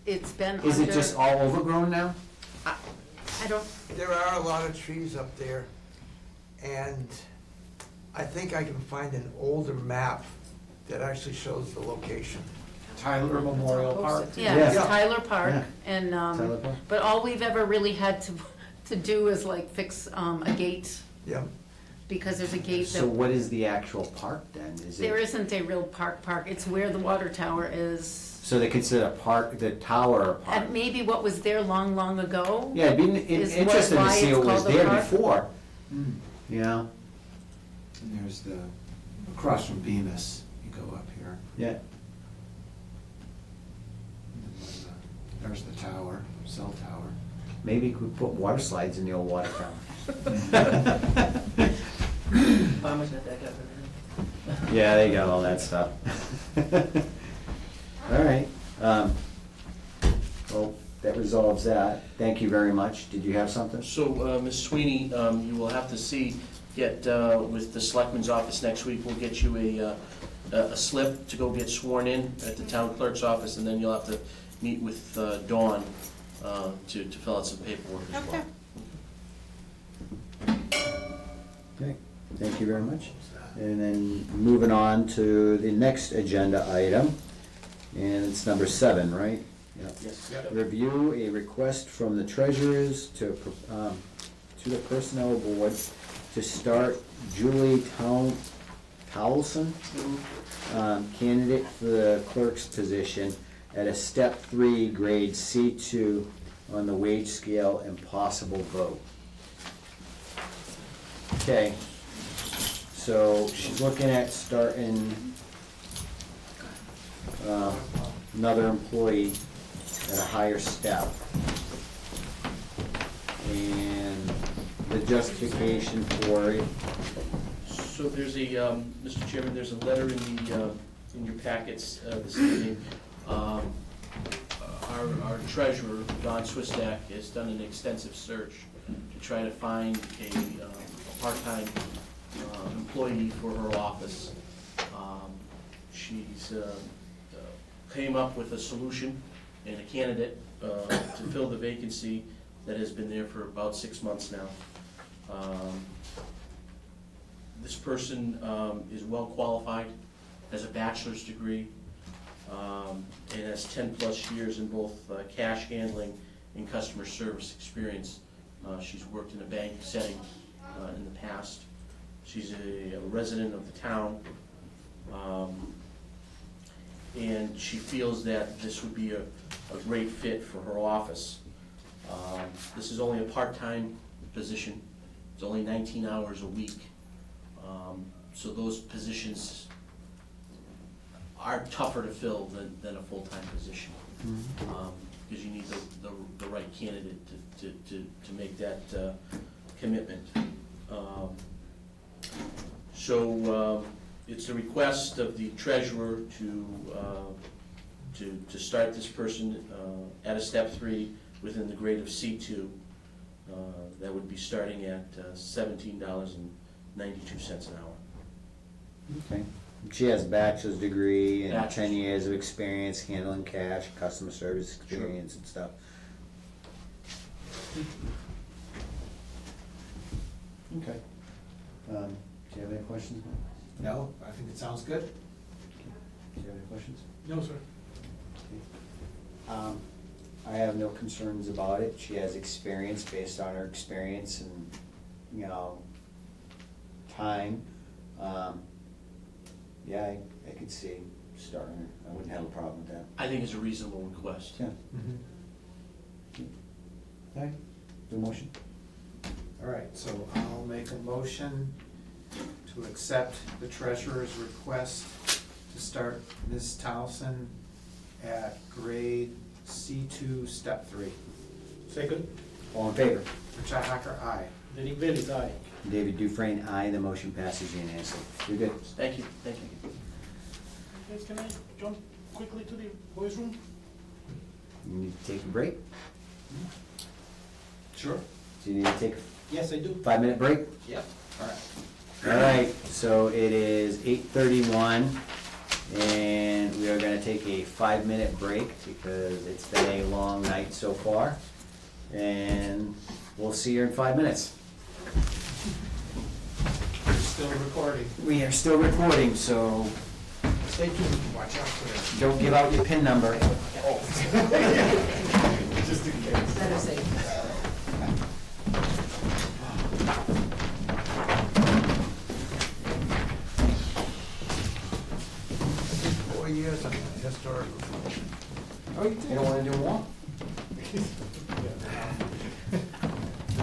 it's been under. Is it just all overgrown now? I don't, There are a lot of trees up there, and I think I can find an older map that actually shows the location. Tyler Memorial Park. yeah, it's Yeah. Tyler Park, Yeah. and, Tyler Park. but all we've ever really had to do is like fix a gate, Yeah. because there's a gate So that, what is the actual park then? Is there it, isn't a real park, it's where the water tower is. so they consider a park, the tower a park? And maybe what was there long ago. Yeah, it'd be is interesting to why see it's what was called a there park. before, Mm. you know? And there's across from Bemis, you go up here. Yeah. And there's the tower, cell tower. Maybe we could put water slides in the old water tower. Farmers got that covered. Yeah, they got all that stuff. All right, well, that resolves that. Thank you very much. Did you have something? So, Ms. Sweeney, you will have to get with the Selectmen's office next week, we'll get you a slip to go get sworn in at the town clerk's office, and then you'll have to meet with Dawn to fill out some paperwork as well. Okay, thank you very much. And then moving on to the next agenda item, and it's number 7, right? Yep. Yes. Review a request from the treasurers to the personnel board to start Julie Towelson, candidate for the clerk's position at a step 3, grade C2 on the wage scale and possible vote. Okay, so she's looking at starting another employee at a higher step. And the justification for it, So there's Mr. Chairman, there's a letter in your packets this evening. Our treasurer, Don Swistak, has done an extensive search to try to find a part-time employee for her office. She's came up with a solution and a candidate to fill the vacancy that has been there for about 6 months now. This person is well qualified, has a bachelor's degree, and has 10+ years in both cash handling and customer service experience She's worked in a bank setting in the past. She's a resident of the town. And she feels that this would be a great fit for her office. This is only a part-time position. It's only 19 hours a week. So those positions are tougher to fill than a full-time position. Because you need the right candidate to make that commitment. So it's the request of the treasurer to start this person at a step 3 within the grade of C2. That would be starting at $17.92 an hour. Okay. She has a bachelor's degree and Bachelor's. 10 years of experience handling cash, customer service experience and stuff. Okay. Do you have any questions? No, I think it sounds good. Do you have any questions? No, sir. I have no concerns about it. She has experience based on her experience and, you know, time. Yeah, I could see starting her. I wouldn't have a problem with that. I think it's a reasonable request. Yeah. All right, do a motion? All right, so I'll make a motion to accept the treasurer's request to start Ms. Towson at grade C2, step 3. Second, All in favor? Richi Hacker, aye. Derek Bailey's aye. David Dufresne, aye. The motion passes unanimously. You're good. Thank you, thank you. Guys, can I jump quickly to the boys' room? You need to take a break? Sure. Do you need to take a Yes, I do. 5-minute break? Yep. All right. All right, so it is 8:31, and we are gonna take a 5-minute break because it's been a long night so far. And we'll see you in 5 minutes. Still recording. We are still recording, so Stay tuned, watch out for this. don't give out your PIN number. Just in case. Better safe. 4 years on the historical commission. Oh, you don't wanna do more?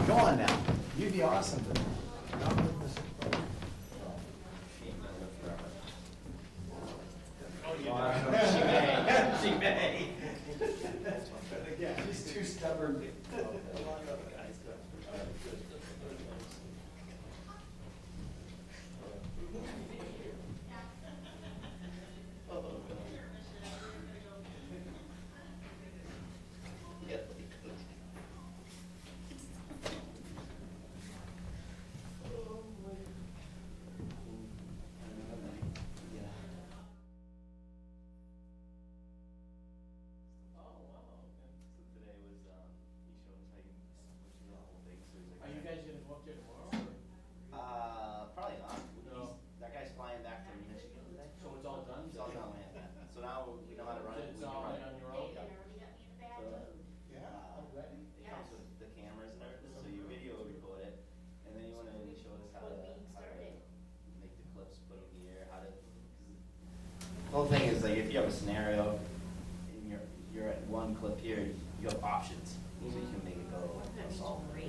Come on now, you'd be awesome to. She may, she may. She's too stubborn. Are you guys gonna go up there tomorrow? Probably not. No. That guy's flying back from Michigan today. So it's all done? It's all done, man. So now we know how to run it. It's We can all run right it. on your own? It comes with the cameras and everything, so you video record it, and then you wanna show us how to make the clips, put them here, how to. The whole thing is like if you have a scenario and you're at one clip here, you have options. So you can make it go assault or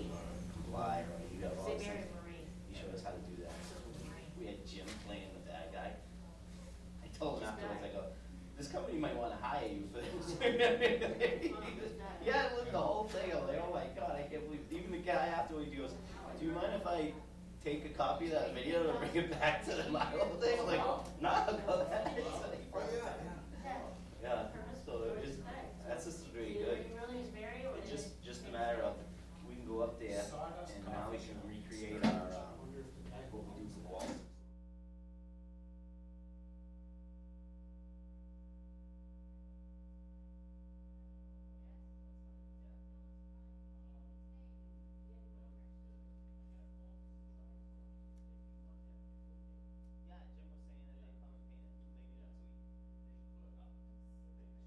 comply, or you have all this. You showed us how to do that. We had Jim playing the bad guy. I told him afterwards, I go, this company might wanna hire you for this. Yeah, look, the whole thing, I'm like, oh my god, I can't believe, even the guy afterwards, he goes, do you mind if I take a copy of that video and bring it back to the Milo thing? I'm like, nah, go ahead. Yeah, so that's just really good. It's just a matter of, we can go up there and now we can recreate our, what we do for the walls. Yeah, Jim was saying that they come and paint it, they do that, so we, they put it up.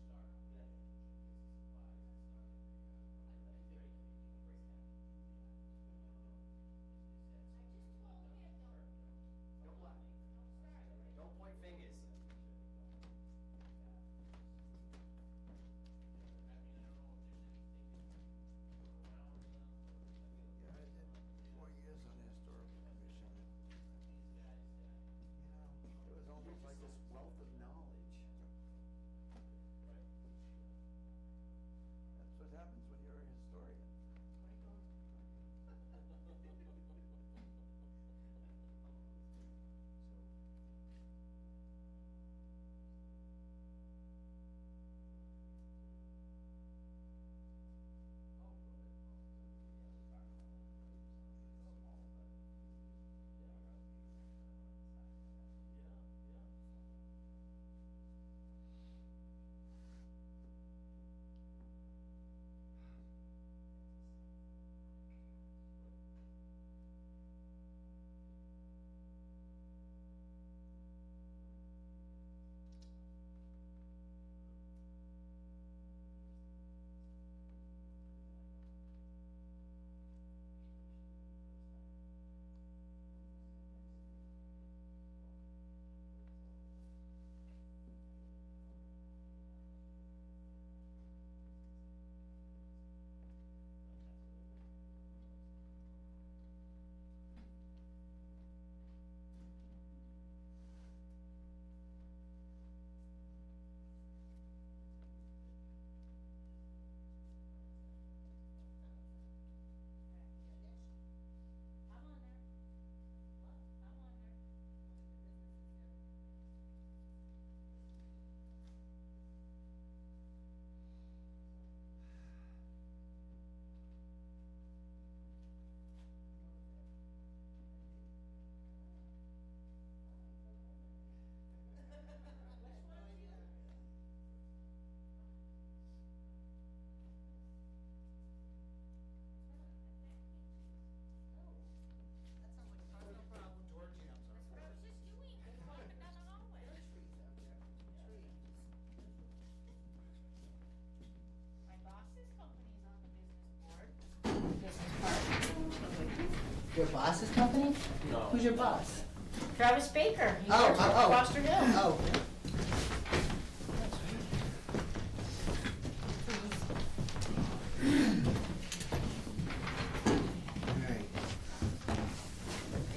Your boss's company? No. Who's your boss? Travis Baker, he Oh, works for oh, oh. Foster Hill. Oh. Alright.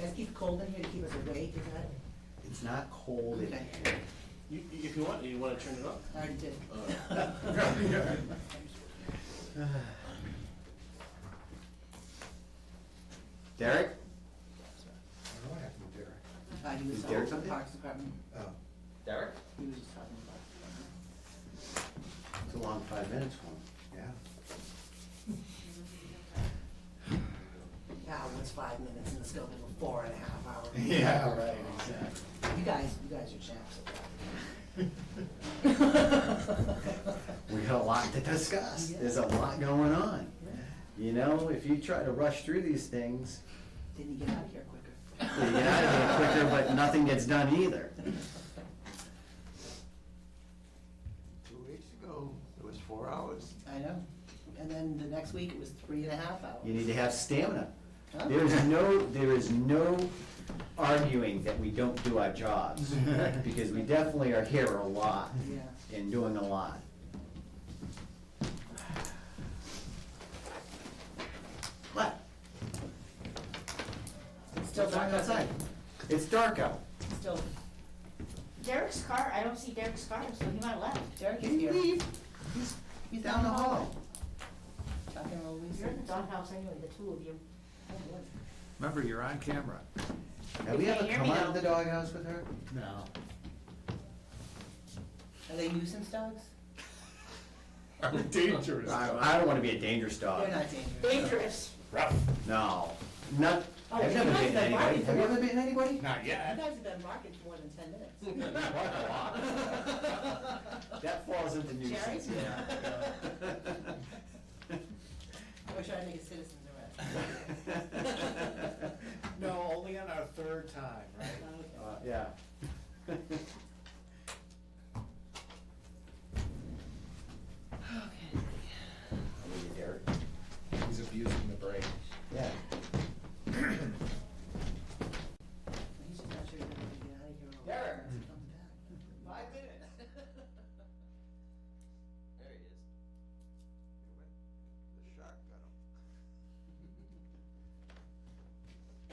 Guys keep it cold in here to keep us awake, is that? It's not cold in Okay. here. If you want, to turn it up? I already did. Derek? What happened to Derek? He was Is Derek on the something? Parks Department. Oh, Derek? He was just talking about It's a long 5 minutes for him. yeah. Yeah, what's 5 minutes in the scope of a 4.5 hour? Yeah, right, exactly. You guys are champs at We got a lot to discuss. There's a lot going on. You know, if you try to rush through these things, that. Didn't you get out of here quicker? you get out of here quicker, but nothing gets done either. 2 weeks ago, it was 4 hours. I know. And then the next week it was 3.5 hours. You need to have stamina. Huh? There is no arguing that we don't do our jobs, because we definitely are here a lot Yeah. and doing a lot. What? It's still What's dark wrong outside? It's dark out. Still, Derek's car, I don't see Derek's car, so he might have left. Derek is He here. leave. He's down the hall. Tuck and roll You're in the doghouse anyway, the two of you. Remember, you're on camera. Have we You can't ever hear come me, out of though. the doghouse with her? No. Are they nuisance dogs? Dangerous. I don't want to be a dangerous dog. They're not dangerous. Dangerous. No, not, Oh, I've you never guys bitten have been anybody. barking Have you for- ever bitten anybody? Not You yet. guys have been barking for more than 10 minutes. That falls into nuisance, Jerry? yeah. I wish I'd make a citizen's arrest. No, only on our third time, right? Okay. Yeah. Okay. I'll leave you, Derek. He's abusing the brain. Yeah. He's just not sure he's gonna get out of here. or- Derek. He comes back. 5 minutes. There he is. The shark got him.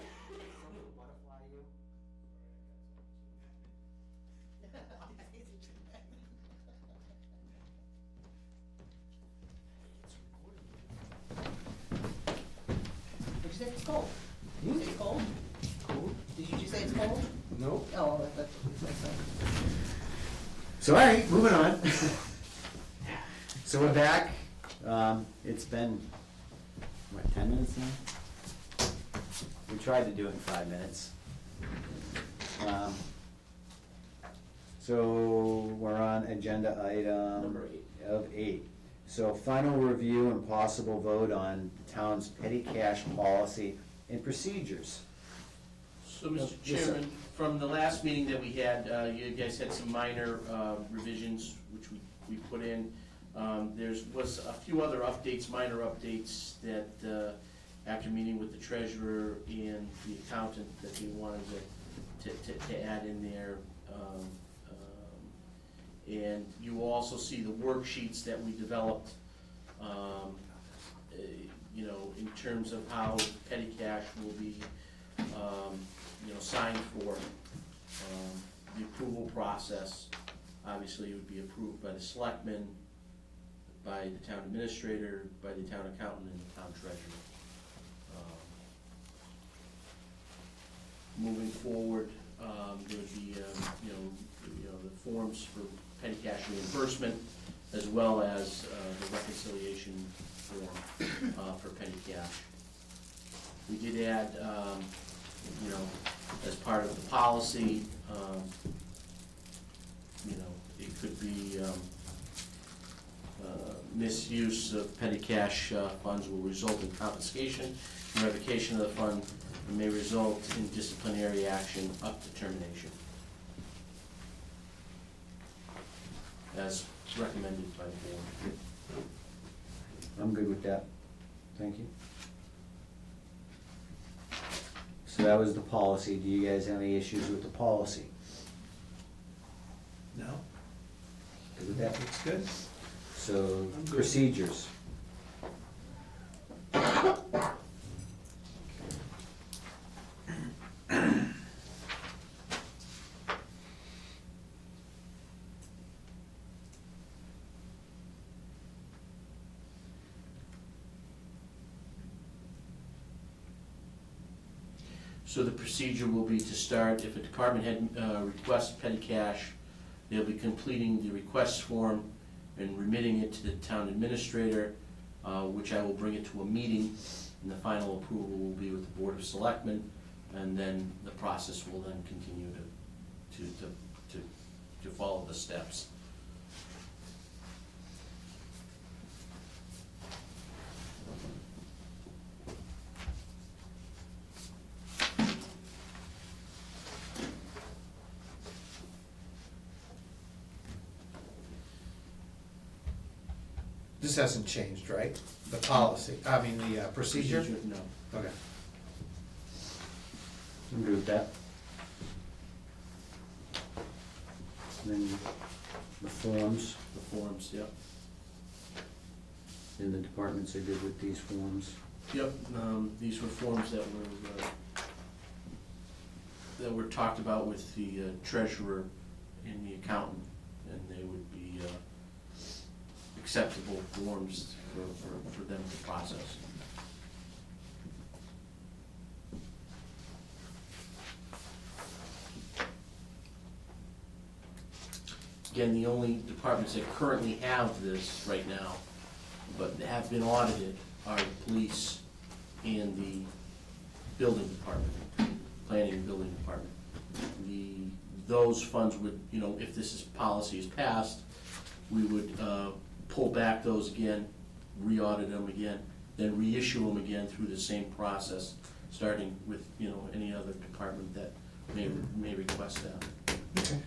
Some butterfly you. Did you say it's cold? Did you say it's cold? Cold? Did you just say it's cold? Nope. Oh, that's what you said. So, all right, moving on. So we're back. It's been, what, 10 minutes now? We tried to do it in 5 minutes. So we're on agenda item Number 8. of 8. So final review and possible vote on the town's petty cash policy and procedures. So, Yes, Mr. sir. Chairman, from the last meeting that we had, you guys had some minor revisions, which we put in. Was a few other updates, minor updates, that after meeting with the treasurer and the accountant, that they wanted to add in there. And you will also see the worksheets that we developed, you know, in terms of how petty cash will be, you know, signed for. The approval process, obviously, would be approved by the selectmen, by the town administrator, by the town accountant, and the town treasurer. Moving forward, there would be, you know, the forms for petty cash reimbursement, as well as the reconciliation form for petty cash. We did add, you know, as part of the policy, you know, it could be misuse of petty cash funds will result in confiscation and revocation of the fund, and may result in disciplinary action up to termination, as recommended by the board. I'm good with that. Thank you. So that was the policy. Do you guys have any issues with the policy? No? Good with that? Looks good. So procedures. So the procedure will be to start, if a department head requests petty cash, they'll be completing the request form and remitting it to the town administrator, which I will bring it to a meeting, and the final approval will be with the Board of Selectmen, and then the process will then continue to follow the steps. This hasn't changed, right? The policy, I mean, the procedure? No. Okay. I'm good with that. And then the forms, The forms, yep. and the departments are good with these forms. Yep, these were forms that were talked about with the treasurer and the accountant, and they would be acceptable forms for them to process. Again, the only departments that currently have this right now, but have been audited, are the police and the building department, planning and building department. Those funds would, if this policy is passed, we would pull back those again, re-audit them again, then reissue them again through the same process, starting with, any other department that may request that. Okay.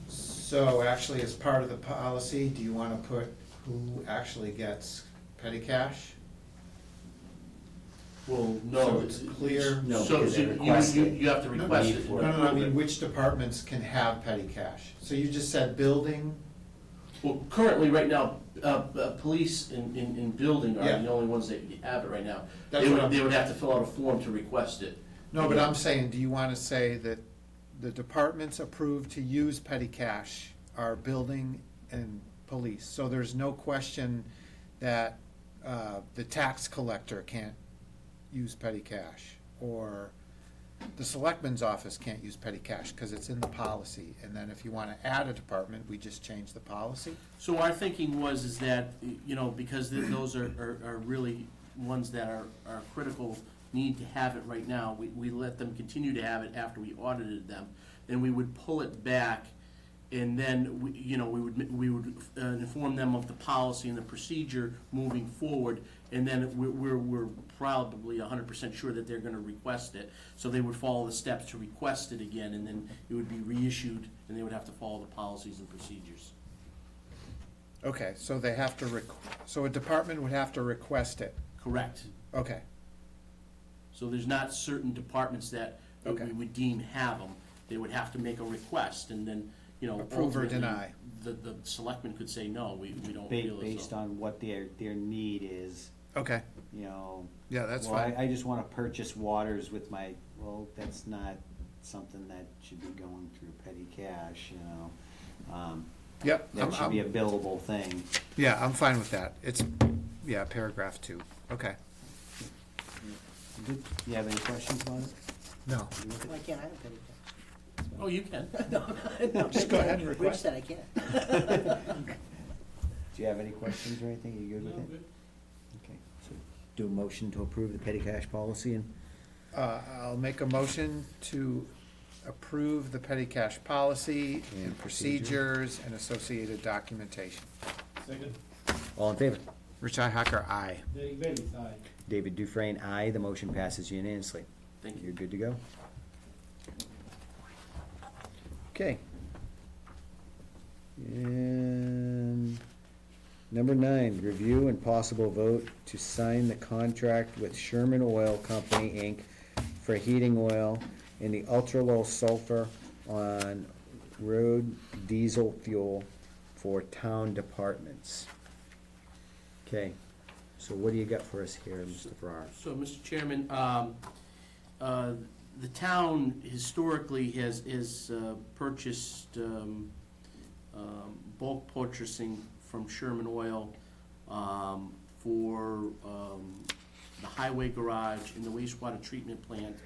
So actually, as part of the policy, do you want to put who actually gets petty cash? Well, no. So it's clear? No, So because they request it. you have to request it. No, I mean, which departments can have petty cash? So you just said building? Well, currently, right now, police and building are Yeah. the only ones that have it right now. That's They what would, I'm- they would have to fill out a form to request it. No, but I'm saying, do you want to say that the departments approved to use petty cash are building and police? So there's no question that the tax collector can't use petty cash, or the selectman's office can't use petty cash, because it's in the policy. And then if you want to add a department, we just change the policy? So our thinking is that, because those are really ones that are critical, need to have it right now, we let them continue to have it after we audited them. Then we would pull it back, and then, we would inform them of the policy and the procedure moving forward, and then we're probably 100% sure that they're gonna request it. So they would follow the steps to request it again, and then it would be reissued, and they would have to follow the policies and procedures. Okay, so they have to, so a department would have to request it? Correct. Okay, So there's not certain departments that Okay. we would deem have them. They would have to make a request, and then, Approve or ultimately, deny. The selectmen could say, no, we don't Ba- feel as Based though. on what their need is, okay, yeah, that's well, fine. I just wanna purchase waters with my, well, that's not something that should be going through petty cash, Yep. That should be a billable thing. Yeah, I'm fine with that. It's, yeah, paragraph 2, okay. Do you have any questions about it? No. Why can't I have petty cash? Oh, you can. No, Just go ahead and Rich request. said I can't. Do you have any questions or anything? You good with it? Okay, so do a motion to approve the petty cash policy and I'll make a motion to approve the petty cash policy and procedures and associated documentation. Second, all in favor? Rich Hacker, aye. Derek Bailey's aye. David Dufresne, aye. The motion passes unanimously. Thank you. You're good to go? Okay. And number 9, review and possible vote to sign the contract with Sherman Oil Company, Inc. for heating oil and the ultra-low sulfur on road diesel fuel for town departments. Okay, so what do you got for us here, Mr. Farrar? So, Mr. Chairman, the town historically has purchased bulk purchasing from Sherman Oil for the highway garage and the wastewater treatment plant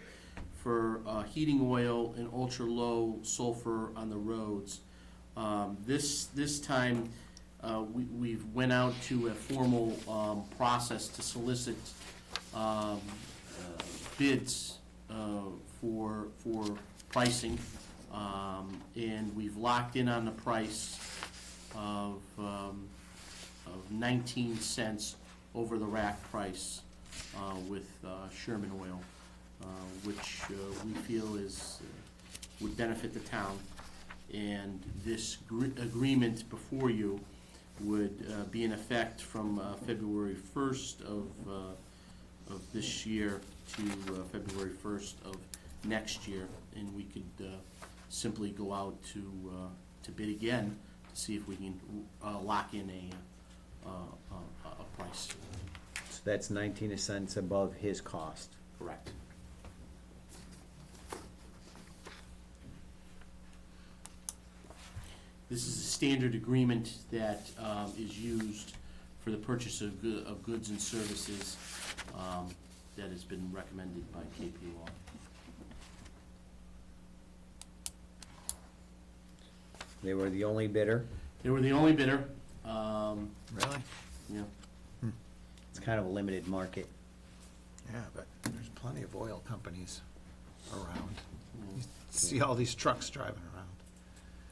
for heating oil and ultra-low sulfur on the roads. This time, we've went out to a formal process to solicit bids for pricing, and we've locked in on the price of 19 cents over the rack price with Sherman Oil, which we feel would benefit the town. And this agreement before you would be in effect from February 1st of this year to February 1st of next year, and we could simply go out to bid again to see if we can lock in a price. So that's 19 cents above his cost. Correct. This is a standard agreement that is used for the purchase of goods and services that has been recommended by KP Law. They were the only bidder? They were the only bidder. Really? Yeah. It's kind of a limited market. Yeah, but there's plenty of oil companies around. You see all these trucks driving around.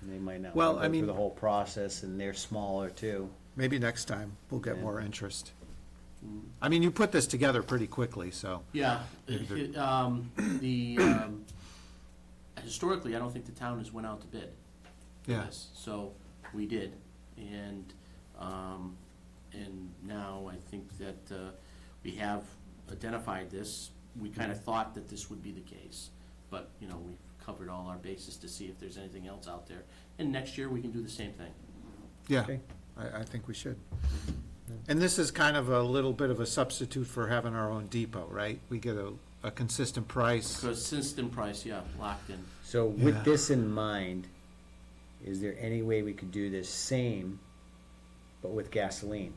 And they might not Well, want I to go mean- through the whole process, and they're smaller too. Maybe next time we'll get Yeah. more interest. I mean, you put this together pretty quickly, so. Yeah, historically, I don't think the town has went out to bid for Yeah. this, so we did. And now I think that we have identified this. We kind of thought that this would be the case, but, you know, we've covered all our bases to see if there's anything else out there. And next year, we can do the same thing. Yeah, Okay. I think we should. And this is kind of a little bit of a substitute for having our own depot, right? We get a consistent price. Consistent price, yeah, locked in. So Yeah. with this in mind, is there any way we could do this same, but with gasoline?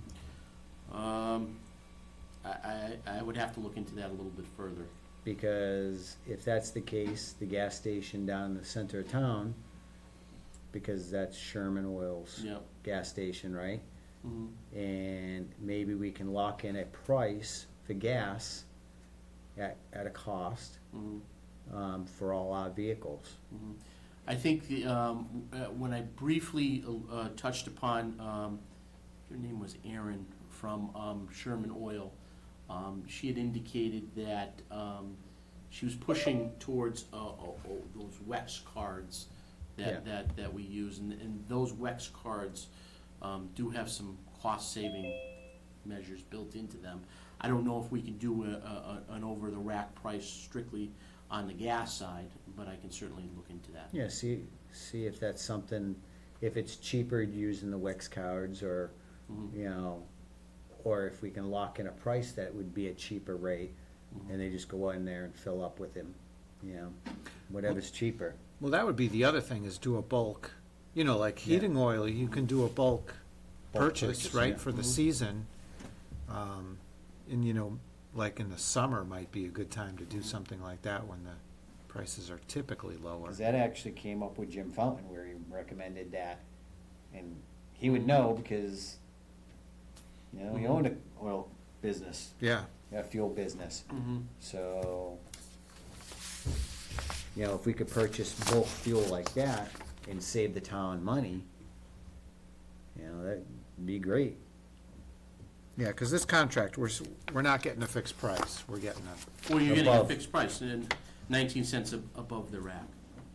I would have to look into that a little bit further. Because if that's the case, the gas station down in the center of town, because that's Sherman Oil's Yep. gas station, right? Mhm. And maybe we can lock in a price for gas at a cost Mhm. For all our vehicles. Mhm. I think when I briefly touched upon, her name was Erin from Sherman Oil, she had indicated that she was pushing towards those WEX cards that we use, and those WEX cards do have some cost-saving measures built into them. I don't know if we can do an over-the-rack price strictly on the gas side, but I can certainly look into that. Yeah, see if that's something, if it's cheaper using the WEX cards, or, Mhm. you know, or if we can lock in a price that would be a cheaper rate, and they just go in there and fill up with him, you know, whatever's cheaper. Well, that would be the other thing, is do a bulk, you know, like heating oil, you can do a bulk purchase, right, yeah. for the Mhm. season. And, you know, like in the summer might be a good time to do something like that when the prices are typically lower. 'Cause that actually came up with Jim Fountain, where he recommended that, and he would know because, you know, he owned a oil business, Yeah, a fuel business. Mhm. So, you know, if we could purchase bulk fuel like that and save the town money, you know, that'd be great. yeah, because this contract, we're not getting a fixed price, we're getting a, Well, you're getting a Above. fixed price, and 19 cents above the rack.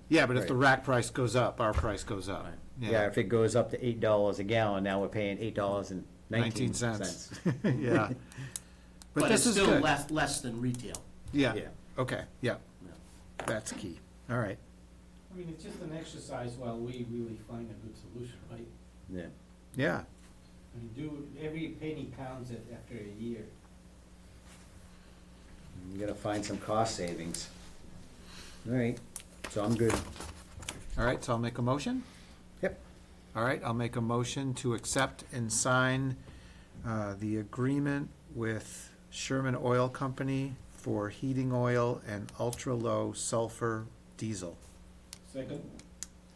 yeah, but if the Right. rack price goes up, our price goes up. Right. Yeah, if it goes up to $8 a gallon, now we're paying $8.19. 19 cents. Yeah. But this it's is still good. less than retail. Yeah, Yeah. Okay, yeah, that's key. All right. I mean, it's just an exercise while we really find a good solution, right? Yeah. Yeah, I mean, every penny counts after a year. You gotta find some cost savings. All right, so I'm good. all right, so I'll make a motion? Yep. All right, I'll make a motion to accept and sign the agreement with Sherman Oil Company for heating oil and ultra-low sulfur diesel. Second,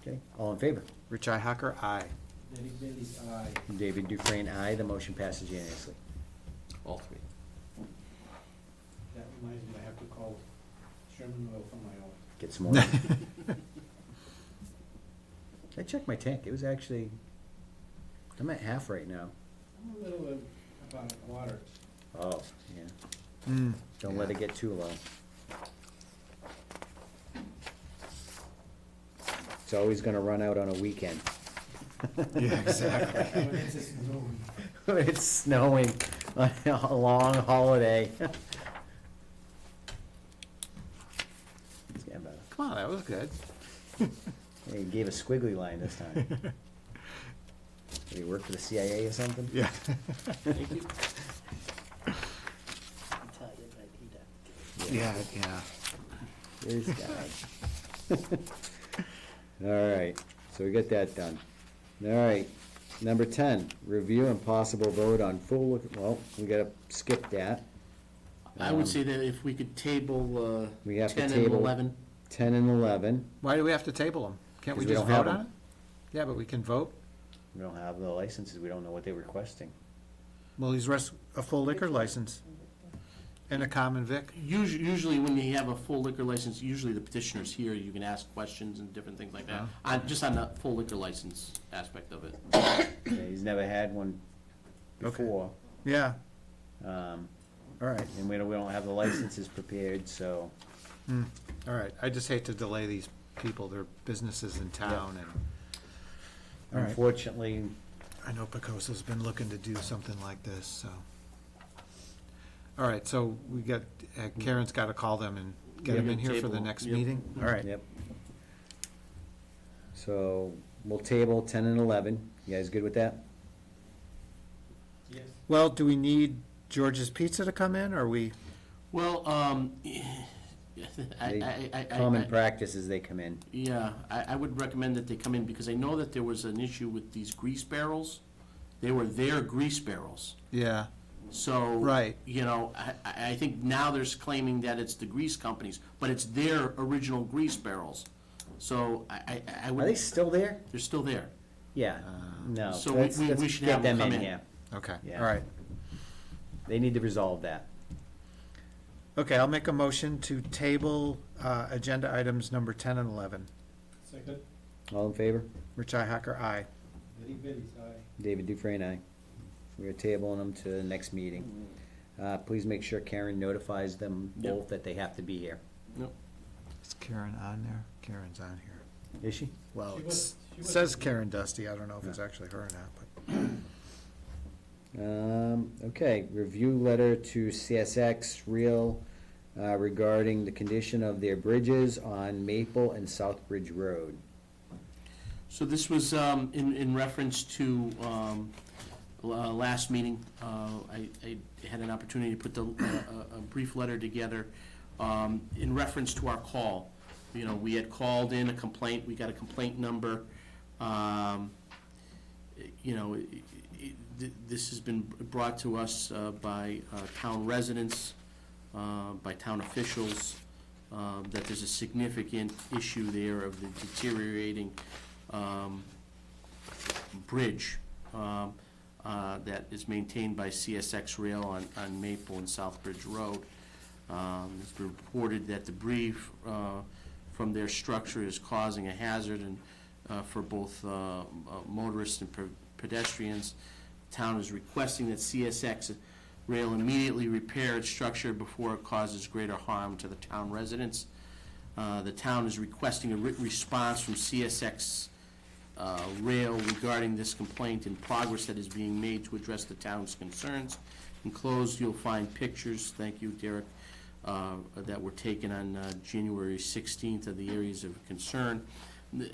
Okay, all in favor? Rich Hacker, aye. Derek Bailey's aye. David Dufresne, aye. The motion passes unanimously. All three. That reminds me, I have to call Sherman Oil for my own. Get some more. I checked my tank. It was actually, I'm at half right now. I'm a little bit about a quarter. Oh, yeah. Mm, Don't let it get too low. It's always gonna run out on a weekend. Yeah, exactly. When it's snowing. It's snowing on a long holiday. It's getting better. Come on, that was good. He gave a squiggly line this time. Did he work for the CIA or something? Yeah. Thank you. Yeah, yeah. This guy. All right, so we get that done. All right, number 10, review and possible vote on full, well, we gotta skip that. I would say that if we could table We have to 10 and table 11. 10 and 11. Why do we have to table them? Can't we 'Cause we just don't have vote on them. it? Yeah, but we can vote. We don't have the licenses, we don't know what they're requesting. Well, he's a full liquor license and a common vic. Usually when you have a full liquor license, usually the petitioner's here, you can ask questions and different things like that. Just on the full liquor license aspect of it. Yeah, he's never had one before. Yeah, All right, and we don't have the licenses prepared, so. all right. I just hate to delay these people, their businesses in town and. All right. Unfortunately, I know Picosa's been looking to do something like this, so. All right, so we got, Karen's got to call them and get them in here for the Table, next yep. meeting? All right. Yep. So we'll table 10 and 11. You guys good with that? Yes. Well, do we need George's Pizza to come in, or we? Well, Common practice is they come in. Yeah, I would recommend that they come in because I know that there was an issue with these grease barrels. They were their grease barrels. Yeah, So, Right. you know, I think now there's claiming that it's the grease companies, but it's their original grease barrels. So I would. Are they still there? They're still there. Yeah, no. So let's we should get have them them come in in. here. okay, Yeah. all right. They need to resolve that. Okay, I'll make a motion to table agenda items number 10 and 11. Second, All in favor? Rich Hacker, aye. Derek Bailey's aye. David Dufresne, aye. We are tabling them to the next meeting. Please make sure Karen notifies them Yep. both that they have to be here. Yep. Is Karen on there? Karen's on here. Is she? Well, She was- she it was- says Karen Dusty, I don't know if it's actually her or not, but. Okay, review letter to CSX Real regarding the condition of their bridges on Maple and Southbridge Road. So this was in reference to last meeting. I had an opportunity to put a brief letter together in reference to our call. You know, we had called in a complaint, we got a complaint number. You know, this has been brought to us by town residents, by town officials, that there's a significant issue there of the deteriorating bridge that is maintained by CSX Rail on Maple and Southbridge Road. It's been reported that debris from their structure is causing a hazard for both motorists and pedestrians. The town is requesting that CSX Rail immediately repair its structure before it causes greater harm to the town residents. The town is requesting a written response from CSX Rail regarding this complaint and progress that is being made to address the town's concerns. Enclosed, you'll find pictures, thank you, Derek, that were taken on January 16th of the areas of concern.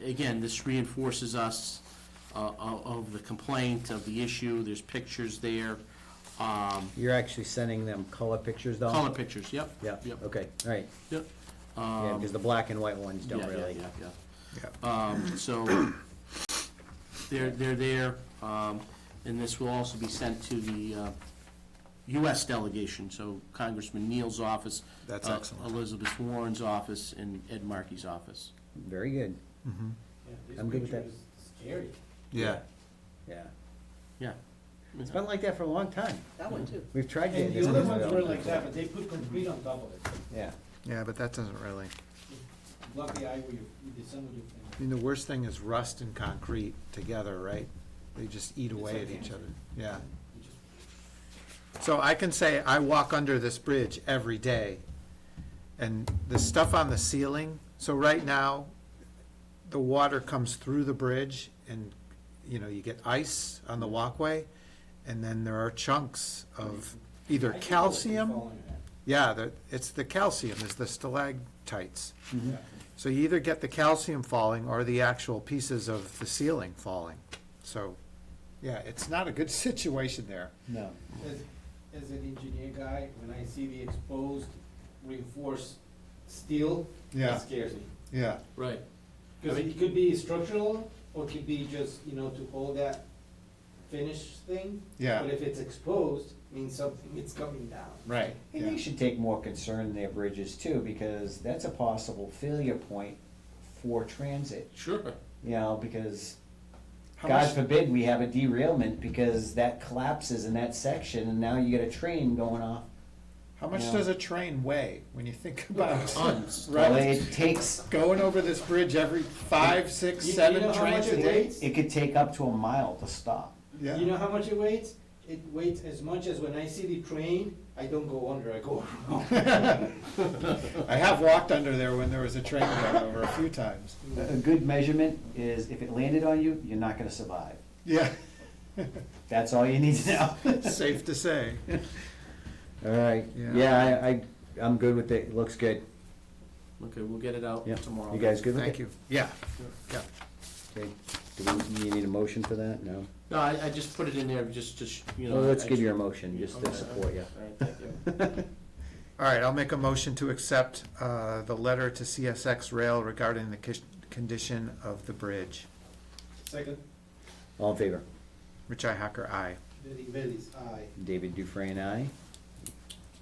Again, this reinforces us of the complaint, of the issue. There's pictures there. You're actually sending them color pictures, though? Color pictures, yep. Yep, Yep. okay, all right. Yep. Yeah, because the black and white ones don't Yeah, really. yeah. So, they're there, and this will also be sent to the US delegation, so Congressman Neal's office. That's excellent. Elizabeth Warren's office, and Ed Markey's office. Very good. Mm-hmm. I'm good with that. Scary. Yeah. Yeah. Yeah. It's been like that for a long time. That one too. We've tried And getting the this. other ones were like that, but they put concrete on top of it. Yeah. Yeah, but that doesn't really. Block the eye where you did some with your finger. I mean, the worst thing is rust and concrete together, right? They just eat away like at each cancer. other. Yeah. You just- So I can say I walk under this bridge every day, and the stuff on the ceiling, so right now, the water comes through the bridge, and, you know, you get ice on the walkway, and then there are chunks of either I can calcium. follow that. Yeah, it's the calcium, is the stalactites. Mhm. So you either get the calcium falling or the actual pieces of the ceiling falling. So, yeah, it's not a good situation there. No. As an engineer guy, when I see the exposed reinforced steel, Yeah. that scares me. Yeah. Right. Because it could be structural, or it could be just, you know, to hold that finished thing. Yeah. But if it's exposed, means something is coming down. Right. And they should take more concern in their bridges too, because that's a possible failure point for transit. Sure. You know, because How God much- forbid we have a derailment because that collapses in that section and now you get a train going off. How much Yeah. does a train weigh when you think about it? Tons. Well, Right? it takes, Going over this bridge every 5, 6, You 7 know how trains much a it day? weighs? it could take up to a mile to stop. Yeah. You know how much it weighs? It weighs as much as when I see the train, I don't go under, I go around. I have walked under there when there was a train going over a few times. A good measurement is if it landed on you, you're not gonna survive. Yeah. That's all you need to know. Safe to say. All right, Yeah. yeah, I'm good with it, it looks good. Okay, we'll get it out Yeah. tomorrow. You guys good with it? Thank you. Yeah. Yeah. Okay, do you need a motion for that? No? No, I just put it in there just to, you know. Well, let's I give you a just- motion, just to Okay, support you. All right, thank you. All right, I'll make a motion to accept the letter to CSX Rail regarding the condition of the bridge. Second, All in favor? Richi Hacker, aye. Derek Bailey's aye. David Dufresne, aye.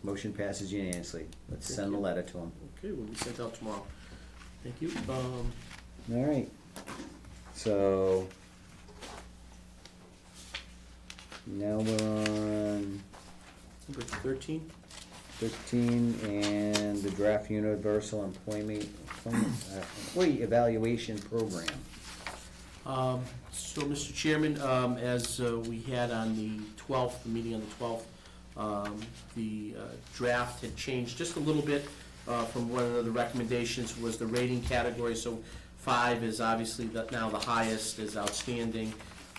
Motion passes unanimously. Let's send the letter to him. Okay, will be sent out tomorrow. Thank you. All right. So, now we're on Number 13? 13 and the draft universal employee evaluation program. So, Mr. Chairman, as we had on the 12th, the meeting on the 12th, the draft had changed just a little bit from one of the recommendations was the rating category. So 5 is obviously now the highest, is outstanding.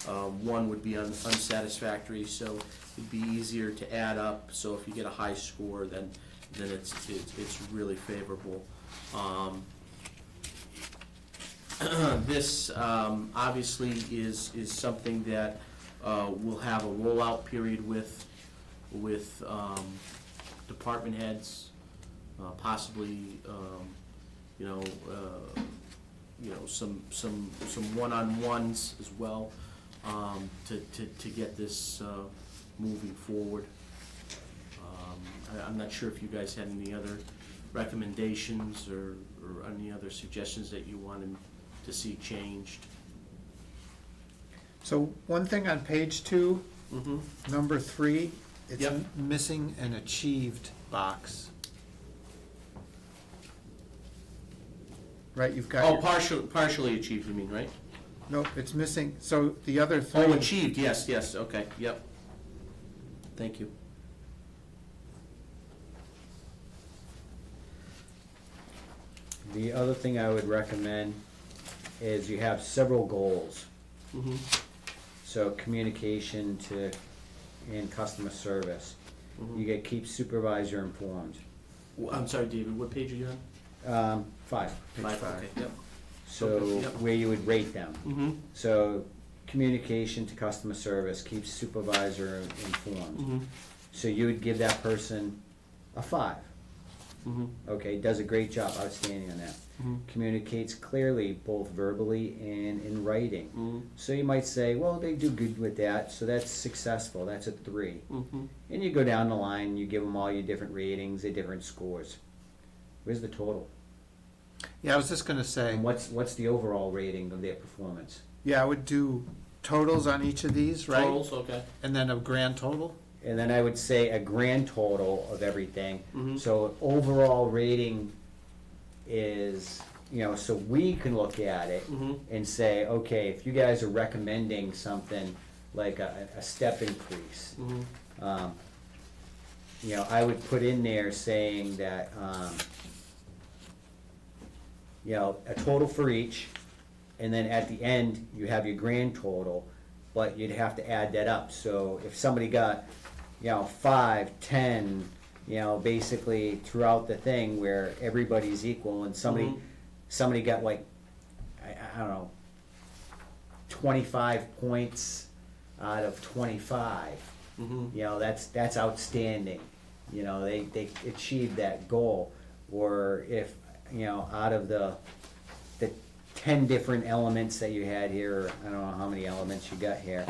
1 would be unsatisfactory, so it'd be easier to add up. So if you get a high score, then it's really favorable. This obviously is something that we'll have a rollout period with department heads, possibly some one-on-ones as well, to get this moving forward. I'm not sure if you guys had any other recommendations or any other suggestions that you wanted to see changed. So one thing on page 2, Mm-hmm. number 3, it's Yep. missing an achieved box. Right, you've got. Oh, your- partially achieved, you mean, right? Nope, it's missing, so the other 3. Oh, achieved, yes, okay, yep. Thank you. The other thing I would recommend is you have several goals. Mm-hmm. So communication and customer service. Mhm. You get keep supervisor informed. I'm sorry, David, what page are you on? 5. Five, okay, yep. So Okay, yep. where you would rate them. Mm-hmm. So communication to customer service, keeps supervisor informed. Mm-hmm. So you would give that person a 5. Mm-hmm. Okay, does a great job, outstanding on that. Mm-hmm. Communicates clearly, both verbally and in writing. Mm-hmm. So you might say, well, they do good with that, so that's successful, that's a 3. Mm-hmm. And you go down the line, you give them all your different ratings, their different scores. Where's the total? Yeah, I was just gonna say, And what's the overall rating of their performance? yeah, I would do totals on each of these, right? Totals, okay. And then a grand total? And then I would say a grand total of everything. Mhm. So overall rating is, so we can look at it Mm-hmm. and say, okay, if you guys are recommending something like a step increase, Mm-hmm. I would put in there saying that, a total for each, and then at the end, you have your grand total, but you'd have to add that up. So if somebody got, 5, 10, basically throughout the thing where everybody's equal, and somebody got like, I don't know, 25 points out of 25. Mm-hmm. That's outstanding. They achieved that goal. Or if, out of the 10 different elements that you had here, I don't know how many elements you got here,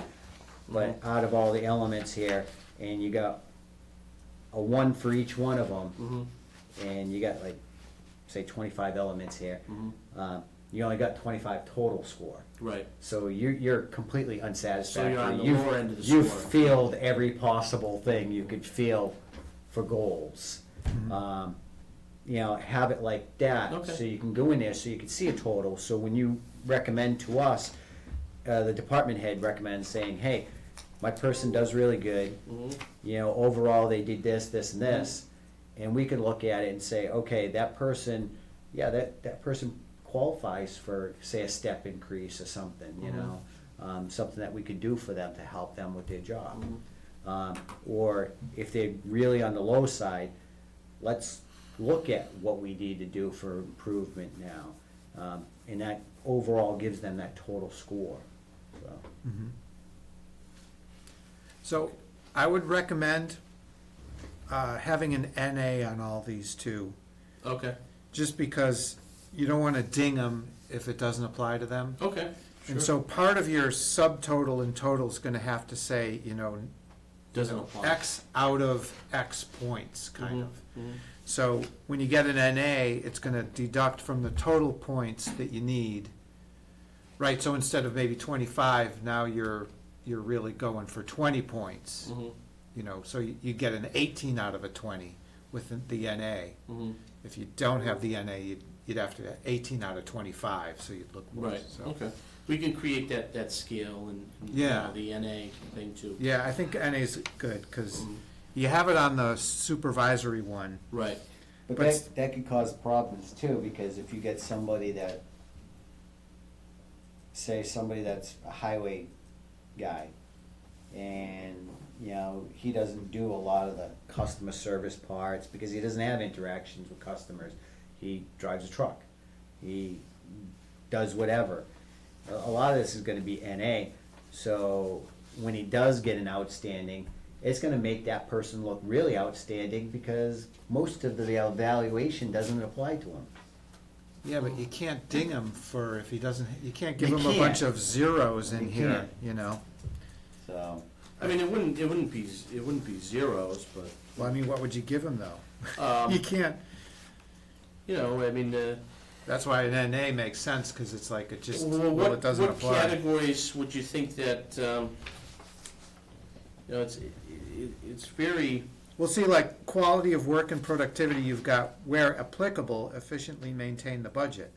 but out of all the elements here, and you got a 1 for each one of them, Mm-hmm. and you got like, say 25 elements here, Mm-hmm. you only got 25 total score. Right. So you're completely unsatisfactory. So you're on the You've- lower end of the You've score. filled every possible thing you could feel for goals. Have it like that, Okay. so you can go in there, so you can see a total. So when you recommend to us, the department head recommends saying, hey, my person does really good. Mm-hmm. Overall they did this, this, and this, and we can look at it and say, okay, that person, that person qualifies for, say, a step increase or something. Something that we could do for them to help them with their job. Or if they're really on the low side, let's look at what we need to do for improvement now. And that overall gives them that total score. So. So I would recommend having an NA on all these too, Okay. just because you don't want to ding them if it doesn't apply to them. Okay. Sure. And so part of your subtotal and total is going to have to say, Doesn't apply. X out of X points, kind Mhm, of. mhm. So when you get an NA, it's going to deduct from the total points that you need. Right, so instead of maybe 25, now you're really going for 20 points. Mhm. So you get an 18 out of a 20 with the NA. Mhm. If you don't have the NA, you'd have to have 18 out of 25, so you'd look worse. Right, So. okay. We can create that scale and Yeah. the NA thing too. Yeah, I think NA's good, because Mhm. you have it on the supervisory one. Right. But But- that could cause problems too, because if you get somebody that, say somebody that's a highway guy, and, he doesn't do a lot of the customer service parts, because he doesn't have interactions with customers. He drives a truck, he does whatever. A lot of this is gonna be NA, so when he does get an outstanding, it's gonna make that person look really outstanding, because most of the evaluation doesn't apply to him. Yeah, but you can't ding him for if he doesn't, you can't give You him a bunch can't. of zeros in You here, can't. So, I mean, it wouldn't be zeros, but Well, I mean, what would you give him, though? Um, You can't, I mean, that's why an NA makes sense, because it's like, it just, well, well, it doesn't what apply. categories would you think that it's very Well, see, like, quality of work and productivity, you've got, where applicable, efficiently maintain the budget.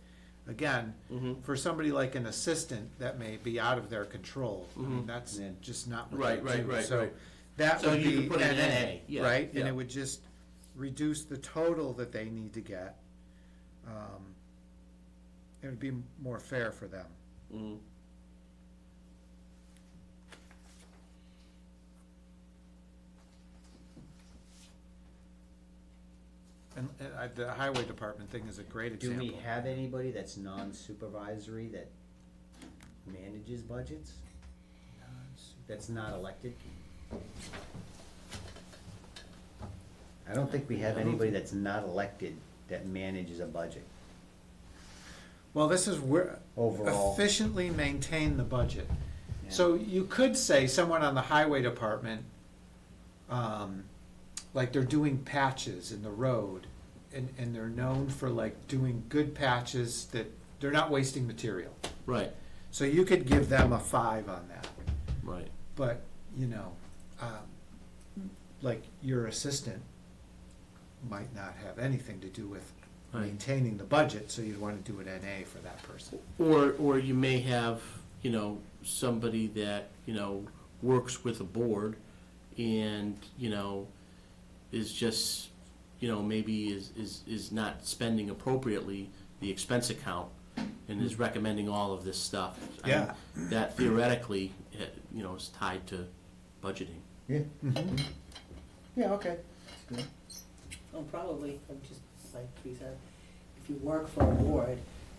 Again, Mhm. for somebody like an assistant, that may be out of their control. I mean, Mhm. that's Yeah. just not what Right, they right, do. right, So right. that So would you be could put an NA, NA, yeah, right? And yeah. it would just reduce the total that they need to get. It would be more fair for them. Mhm. And and the highway department thing is a great Do example. we have anybody that's non-supervisory that manages budgets? That's not elected? I don't think we have anybody that's not elected that manages a budget. Well, this is where Overall. efficiently maintain the budget. Yeah. So you could say someone on the highway department, like they're doing patches in the road, and they're known for like doing good patches that they're not wasting material. Right, So you could give them a 5 on that. right. But, you know, like your assistant might not have anything to do with Right. maintaining the budget, so you'd want to do an NA for that person. Or you may have, you know, somebody that, you know, works with a board and, you know, is just, you know, maybe is not spending appropriately the expense account and is recommending all of this stuff. I mean, Yeah. that theoretically, you know, is tied to budgeting. Yeah. Mhm. Yeah, okay. Oh, probably, I'm just, like we said, if you work for a board,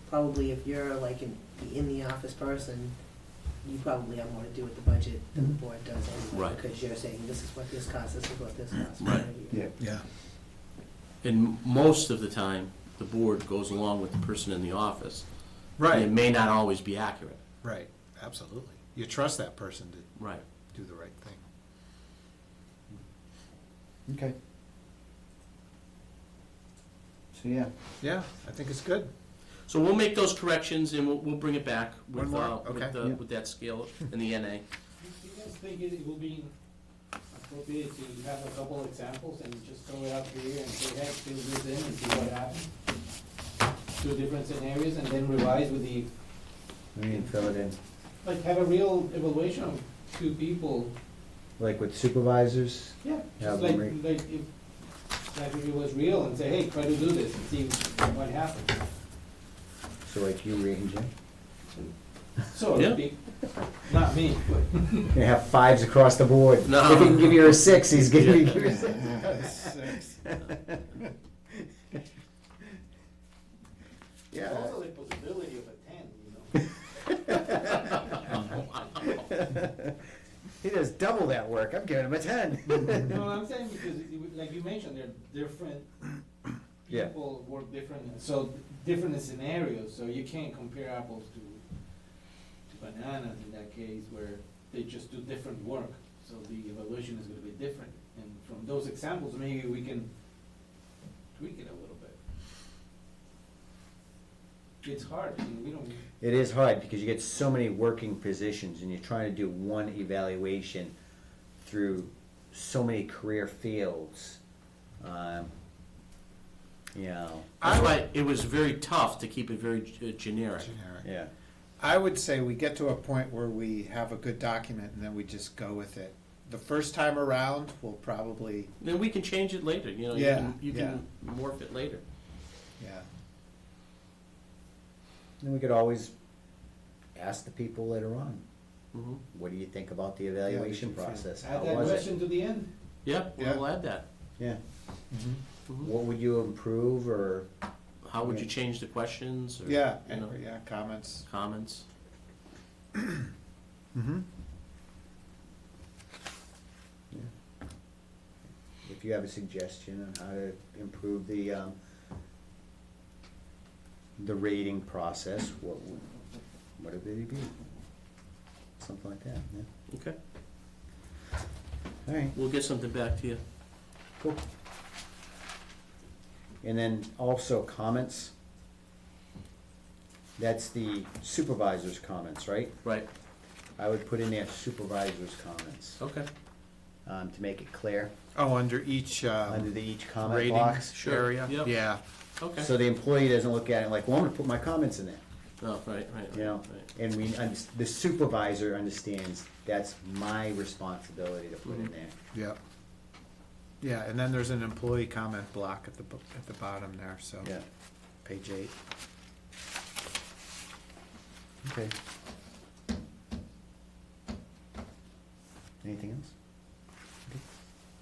probably if you're like in the office person, you probably have more to do with the budget than the board does anyway. Right. Because you're saying, this is what this costs, this is what this costs. Right. Yeah. And most of the time, the board goes along with the person in the office. And it Right, may not always be accurate. right, absolutely. You trust that person to Right. do the right thing. Okay. So, yeah. Yeah, I think it's good. So we'll make those corrections and we'll bring it back with, One more, okay. with with that scale and the NA. Do you guys think it will be appropriate to have a couple examples and just throw it out here and say, hey, fill this in and see what happens? 2 different scenarios and then revise with the, We need to fill it in. like, have a real evaluation of 2 people. Like with supervisors? Yeah, Have just like, them if it was real and say, hey, try to do this and see what happens. So like you, Ray and Jim? So Yeah. to speak, not me, but. You have 5s across the board. No. If he can give you a 6, he's gonna give you a 6. There's Yeah. also the possibility of a 10, you know? He does double that work. I'm giving him a 10. No, I'm saying because, like you mentioned, they're different Yeah. people work different, so different scenarios, so you can't compare apples to bananas in that case where they just do different work, so the evaluation is gonna be different. And from those examples, maybe we can tweak it a little bit. It's hard, I mean, we don't. It is hard because you get so many working positions and you're trying to do one evaluation through so many career fields. You know, That's why it was very tough to keep it very generic. Generic. yeah. I would say we get to a point where we have a good document and then we just go with it. The first time around, we'll probably, Then we can change it later, you know, Yeah, you can morph it later. yeah. And we could always ask the people later on, Mhm. what do you think about the evaluation did you feel? process? Add How that was question it? to the end. Yeah, Yeah. we'll add that. Yeah. Mhm. Mhm. What would you improve or? How would you change the questions or, Yeah, you know, yeah, comments. comments? Mm-hmm. If you have a suggestion on how to improve the rating process, what would it be? Something like that, yeah. Okay, All right, we'll get something back to you. cool. And then also comments. That's the supervisor's comments, right? Right, I would put in there supervisor's comments, okay. to make it clear, Oh, under each, under the each comment rating box. Sure, area? yep. Yeah. Okay. So the employee doesn't look at it like, well, I'm gonna put my comments in there. Oh, right, right, You know, right. and the supervisor understands that's my responsibility to put in there. Yep. Yeah, and then there's an employee comment block at the bottom there, so. Yeah. Page 8. Okay. Anything else?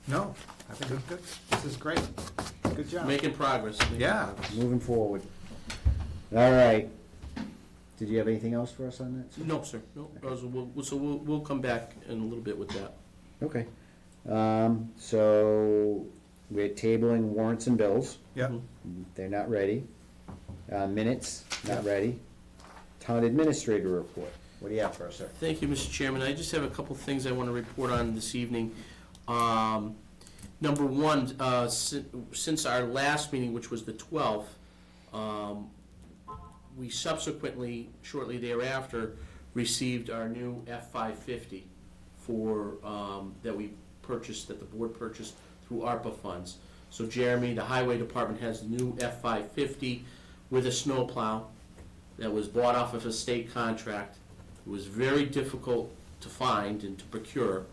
No, I think it's good. This is great. Good job. Making progress. Yeah. Moving forward. All right. Did you have anything else for us on that? sir? No, sir, no, we'll come back in a little bit with that. Okay. So we're tabling warrants and bills. Yep. They're not ready. Minutes, not ready. Town administrator report. What do you have for us, sir? Thank you, Mr. Chairman. I just have a couple things I want to report on this evening. Number one, since our last meeting, which was the 12th, we subsequently, shortly thereafter, received our new F-550 that we purchased, that the board purchased through ARPA funds. So Jeremy, the highway department has the new F-550 with a snowplow that was bought off of a state contract. It was very difficult to find and to procure,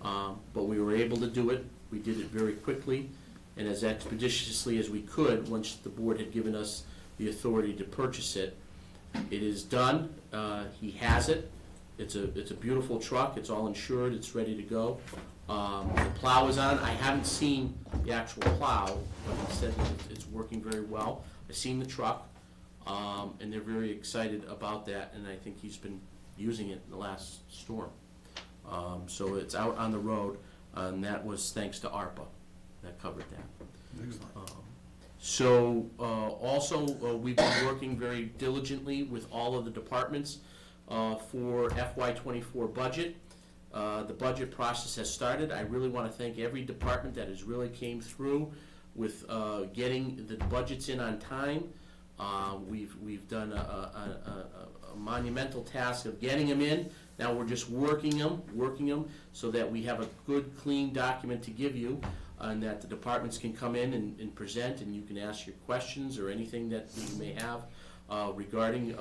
but we were able to do it. We did it very quickly and as expeditiously as we could once the board had given us the authority to purchase it. It is done. He has it. It's a beautiful truck. It's all insured. It's ready to go. The plow is on. I haven't seen the actual plow, but he said that it's working very well. I've seen the truck, and they're very excited about that, and I think he's been using it in the last storm. So it's out on the road, and that was thanks to ARPA. That covered that. Excellent. Also, we've been working very diligently with all of the departments for FY24 budget. The budget process has started. I really want to thank every department that has really came through with getting the budgets in on time. We've done a monumental task of getting them in. Now we're just working them so that we have a good, clean document to give you, and that the departments can come in and present, and you can ask your questions or anything that you may have regarding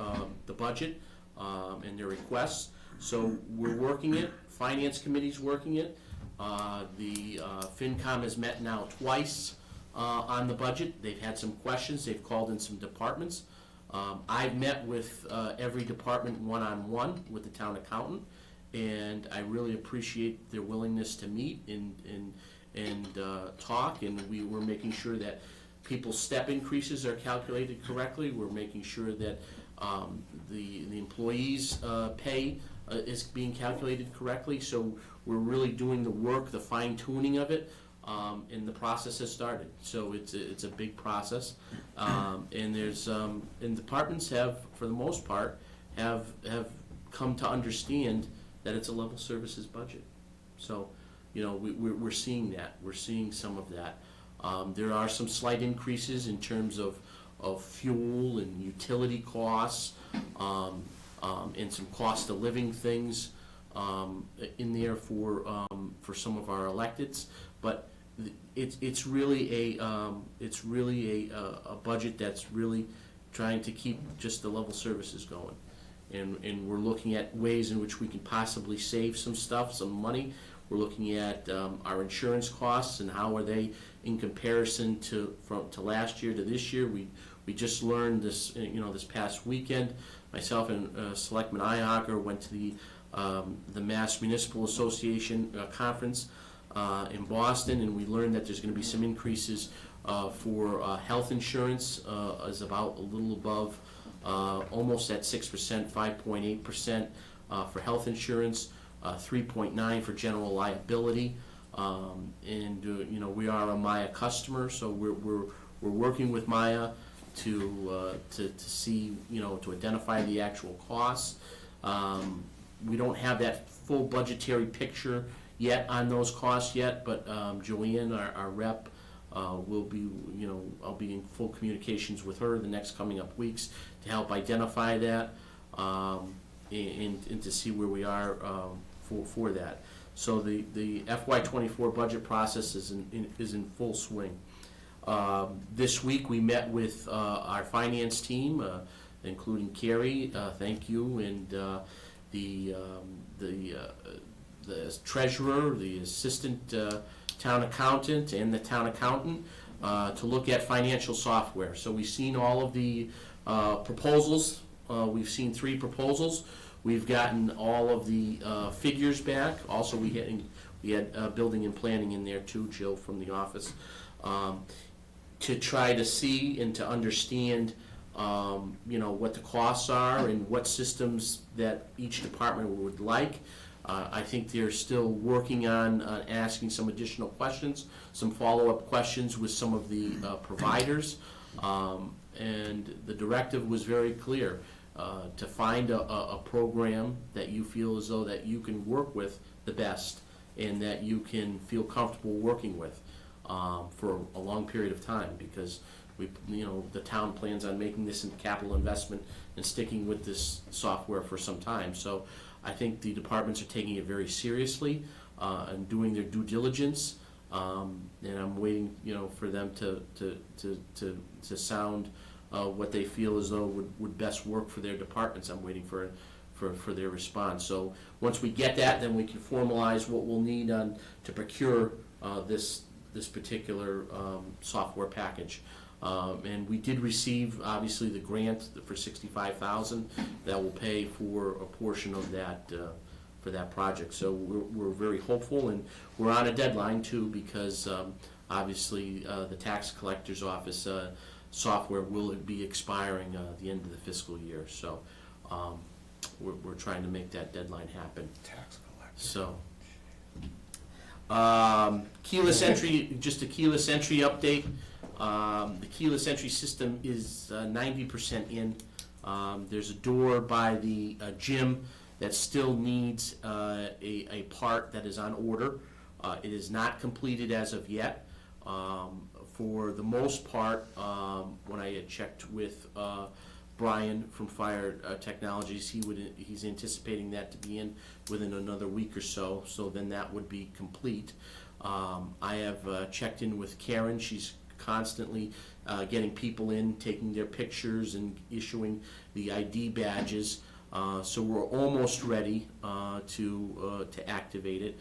the budget and their requests. So we're working it. Finance Committee's working it. The FinCom has met now twice on the budget. They've had some questions. They've called in some departments. I've met with every department one-on-one with the town accountant, and I really appreciate their willingness to meet and talk, and we're making sure that people's step increases are calculated correctly. We're making sure that the employees' pay is being calculated correctly. So we're really doing the work, the fine-tuning of it, and the process has started. So it's a big process, and there's and departments have, for the most part, have come to understand that it's a level services budget. So, you know, we're seeing that. We're seeing some of that. There are some slight increases in terms of fuel and utility costs, and some cost of living things in there for some of our electeds. But it's really a budget that's really trying to keep just the level services going. And we're looking at ways in which we can possibly save some stuff, some money. We're looking at our insurance costs and how are they in comparison to last year to this year. We just learned this, this past weekend. Myself and Selectman Ihawker went to the Mass Municipal Association conference in Boston, and we learned that there's going to be some increases for health insurance, is about a little above, almost at 6%, 5.8% for health insurance. 3.9 for general liability, and we are a Maya customer, so we're working with Maya to see, to identify the actual costs. We don't have that full budgetary picture yet on those costs yet, but Joanne, our rep, will be, I'll be in full communications with her the next coming up weeks to help identify that and to see where we are for that. So the FY24 budget process is in full swing. This week we met with our finance team, including Carrie, thank you, and the treasurer, the assistant town accountant, and the town accountant to look at financial software. So we've seen all of the proposals. We've seen 3 proposals. We've gotten all of the figures back. Also, we had building and planning in there too, Jill from the office. to try to see and to understand, what the costs are and what systems that each department would like. I think they're still working on asking some additional questions, some follow-up questions with some of the providers. And the directive was very clear, to find a program that you feel as though that you can work with the best and that you can feel comfortable working with for a long period of time, because the town plans on making this a capital investment and sticking with this software for some time. So I think the departments are taking it very seriously and doing their due diligence. And I'm waiting, for them to sound what they feel as though would best work for their departments. I'm waiting for their response. So once we get that, then we can formalize what we'll need to procure this particular software package. And we did receive, obviously, the grant for $65,000 that will pay for a portion of that for that project. So we're very hopeful, and we're on a deadline too, because obviously the tax collector's office software will be expiring at the end of the fiscal year. So we're trying to make that deadline happen. Tax collector. So. Keyless entry, just a keyless entry update. The keyless entry system is 90% in. There's a door by the gym that still needs a part that is on order. It is not completed as of yet. For the most part, when I had checked with Brian from Fire Technologies, he's anticipating that to be in within another week or so, so then that would be complete. I have checked in with Karen. She's constantly getting people in, taking their pictures and issuing the ID badges. So we're almost ready to activate it.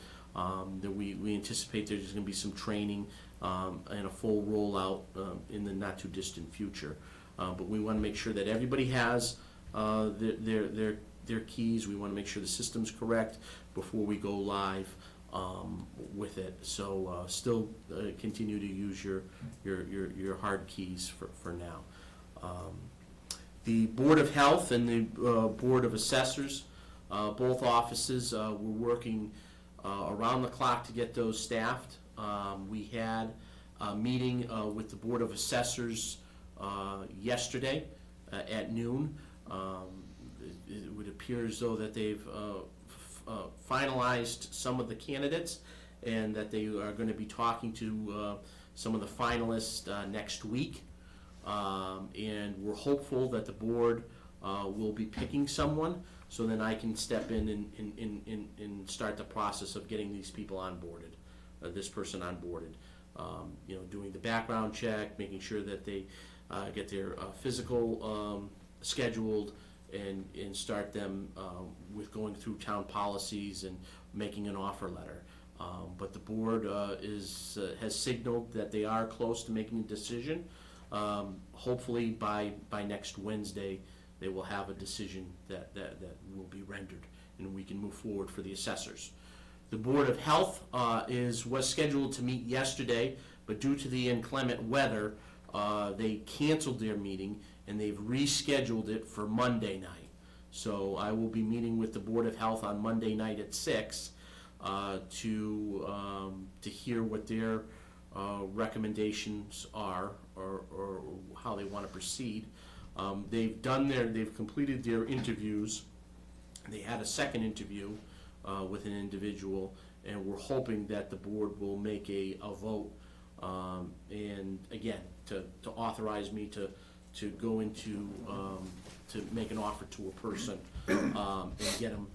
We anticipate there's going to be some training and a full rollout in the not too distant future. But we want to make sure that everybody has their keys. We want to make sure the system's correct before we go live with it. So still continue to use your hard keys for now. The Board of Health and the Board of Assessors, both offices, were working around the clock to get those staffed. We had a meeting with the Board of Assessors yesterday at noon. It would appear as though that they've finalized some of the candidates and that they are going to be talking to some of the finalists next week. And we're hopeful that the board will be picking someone, so then I can step in and start the process of getting these people onboarded, this person onboarded. Doing the background check, making sure that they get their physical scheduled, and start them with going through town policies and making an offer letter. But the board has signaled that they are close to making a decision. Hopefully by next Wednesday, they will have a decision that will be rendered, and we can move forward for the assessors. The Board of Health was scheduled to meet yesterday, but due to the inclement weather, they canceled their meeting and they've rescheduled it for Monday night. So I will be meeting with the Board of Health on Monday night at 6 to hear what their recommendations are, or how they want to proceed. They've completed their interviews. They had a second interview with an individual, and we're hoping that the board will make a vote, and again, to authorize me to go into, to make an offer to a person, and get them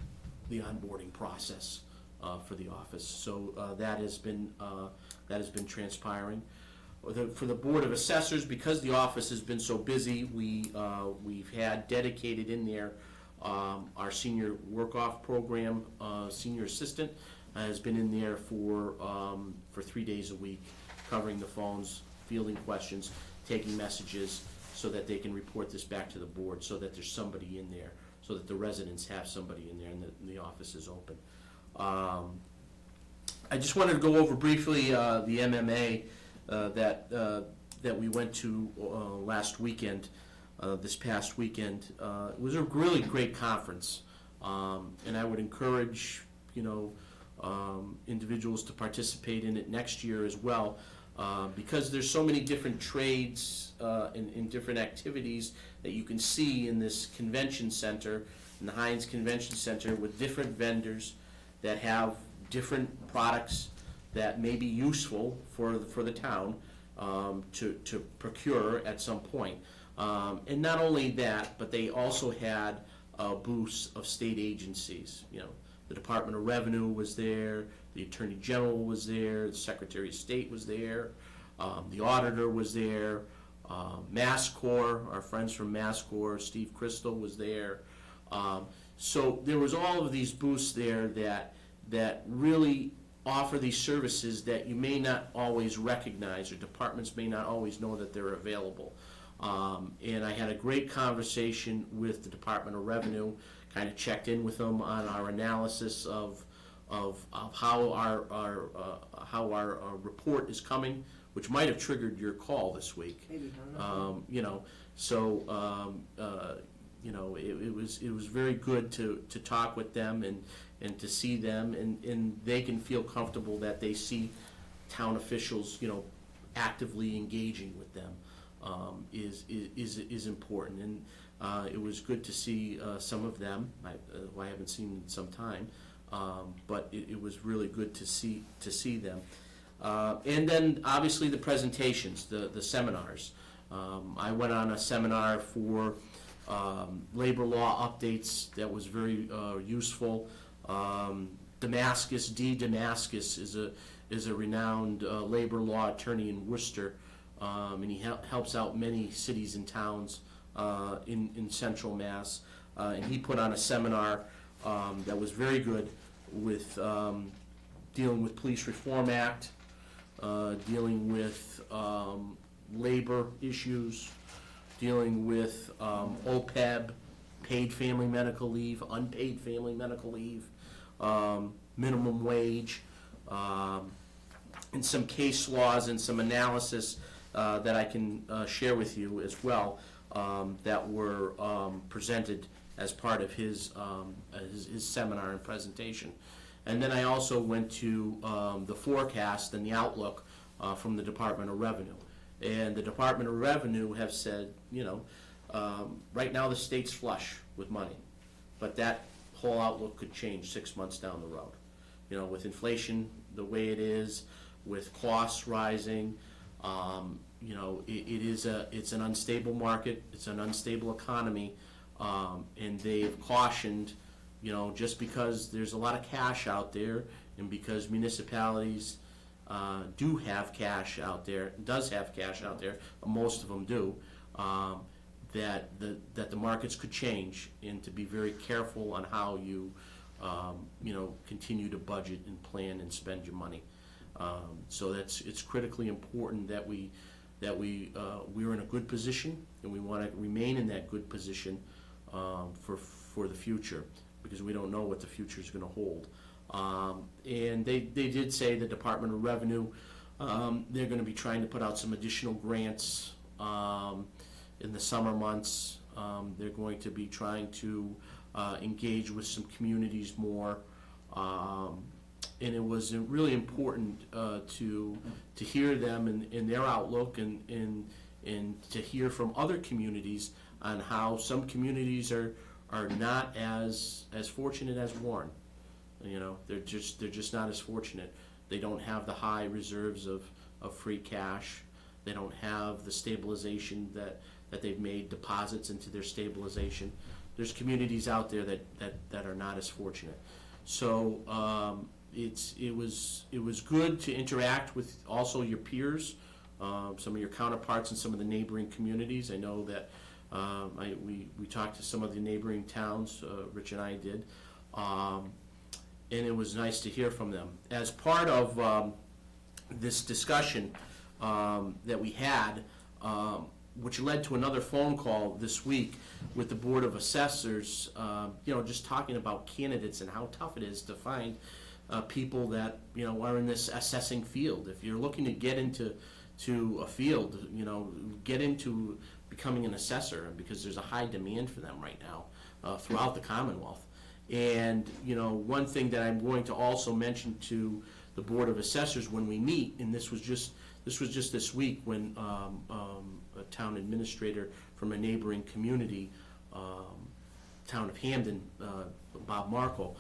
the onboarding process for the office. So that has been transpiring. For the Board of Assessors, because the office has been so busy, we've had dedicated in there our senior work-off program. Senior assistant has been in there for 3 days a week, covering the phones, fielding questions, taking messages, so that they can report this back to the board, so that there's somebody in there, so that the residents have somebody in there and the office is open. I just wanted to go over briefly the MMA that that we went to last weekend, this past weekend, it was a really great conference. And I would encourage, individuals to participate in it next year as well, because there's so many different trades and different activities that you can see in this convention center, in the Heinz Convention Center, with different vendors that have different products that may be useful for the town to procure at some point. And not only that, but they also had booths of state agencies. The Department of Revenue was there, the Attorney General was there, the Secretary of State was there, the Auditor was there, MassCorps, our friends from MassCorps, Steve Crystal was there. So there was all of these booths there that really offer these services that you may not always recognize, or departments may not always know that they're available. And I had a great conversation with the Department of Revenue, kind of checked in with them on our analysis of how our report is coming, which might have triggered your call this week. Maybe, it was very good to talk with them and to see them, and they can feel comfortable that they see town officials, actively engaging with them. Is important, and it was good to see some of them. I haven't seen in some time, but it was really good to see them. And then obviously the presentations, the seminars. I went on a seminar for labor law updates that was very useful. Damascus is a renowned labor law attorney in Worcester. And he helps out many cities and towns in central Mass. And he put on a seminar that was very good with dealing with Police Reform Act, dealing with labor issues, dealing with OPEB, paid family medical leave, unpaid family medical leave, minimum wage, and some case laws and some analysis that I can share with you as well, that were presented as part of his seminar and presentation. And then I also went to the forecast and the outlook from the Department of Revenue. And the Department of Revenue have said, right now the state's flush with money, but that whole outlook could change 6 months down the road. With inflation the way it is, with costs rising, it's an unstable market, it's an unstable economy, and they've cautioned, just because there's a lot of cash out there, and because municipalities do have cash out there, most of them do, that the markets could change, and to be very careful on how you continue to budget and plan and spend your money. So it's critically important that we're in a good position, and we want to remain in that good position for the future, because we don't know what the future is going to hold. And they did say, the Department of Revenue, they're going to be trying to put out some additional grants in the summer months. They're going to be trying to engage with some communities more. And it was really important to hear them and their outlook, and to hear from other communities on how some communities are not as fortunate as Warren. They're just not as fortunate. They don't have the high reserves of free cash. They don't have the stabilization that they've made deposits into their stabilization. There's communities out there that are not as fortunate. So it was good to interact with also your peers, some of your counterparts in some of the neighboring communities. I know that we talked to some of the neighboring towns, Rich and I did, and it was nice to hear from them. As part of this discussion that we had, which led to another phone call this week with the Board of Assessors, just talking about candidates and how tough it is to find people that are in this assessing field. If you're looking to get into to a field, get into becoming an assessor, because there's a high demand for them right now throughout the Commonwealth. And, one thing that I'm going to also mention to the Board of Assessors when we meet, and this was just this week when a town administrator from a neighboring community, town of Hamden, Bob Markle,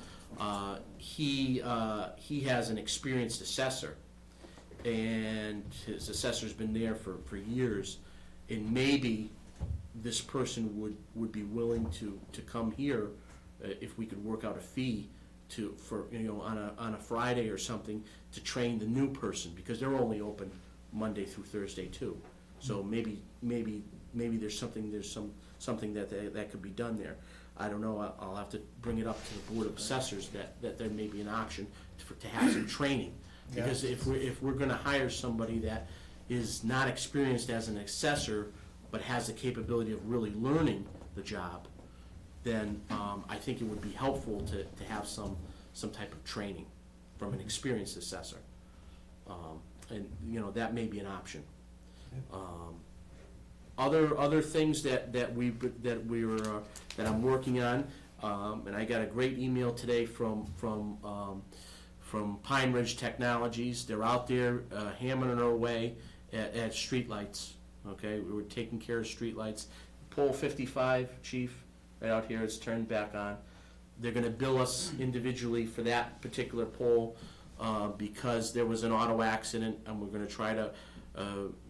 he has an experienced assessor, and his assessor's been there for years, and maybe this person would be willing to come here if we could work out a fee for on a Friday or something to train the new person, because they're only open Monday through Thursday too. So maybe there's something that could be done there. I don't know. I'll have to bring it up to the Board of Assessors that there may be an option to have some training, because if we're going to hire somebody that is not experienced as an assessor but has the capability of really learning the job, then I think it would be helpful to have some type of training from an experienced assessor, and that may be an option. Other things that I'm working on, and I got a great email today from Pine Ridge Technologies. They're out there hammering our way at streetlights. Okay, we were taking care of streetlights. Pole 55, Chief, right out here is turned back on. They're going to bill us individually for that particular pole because there was an auto accident, and we're going to try to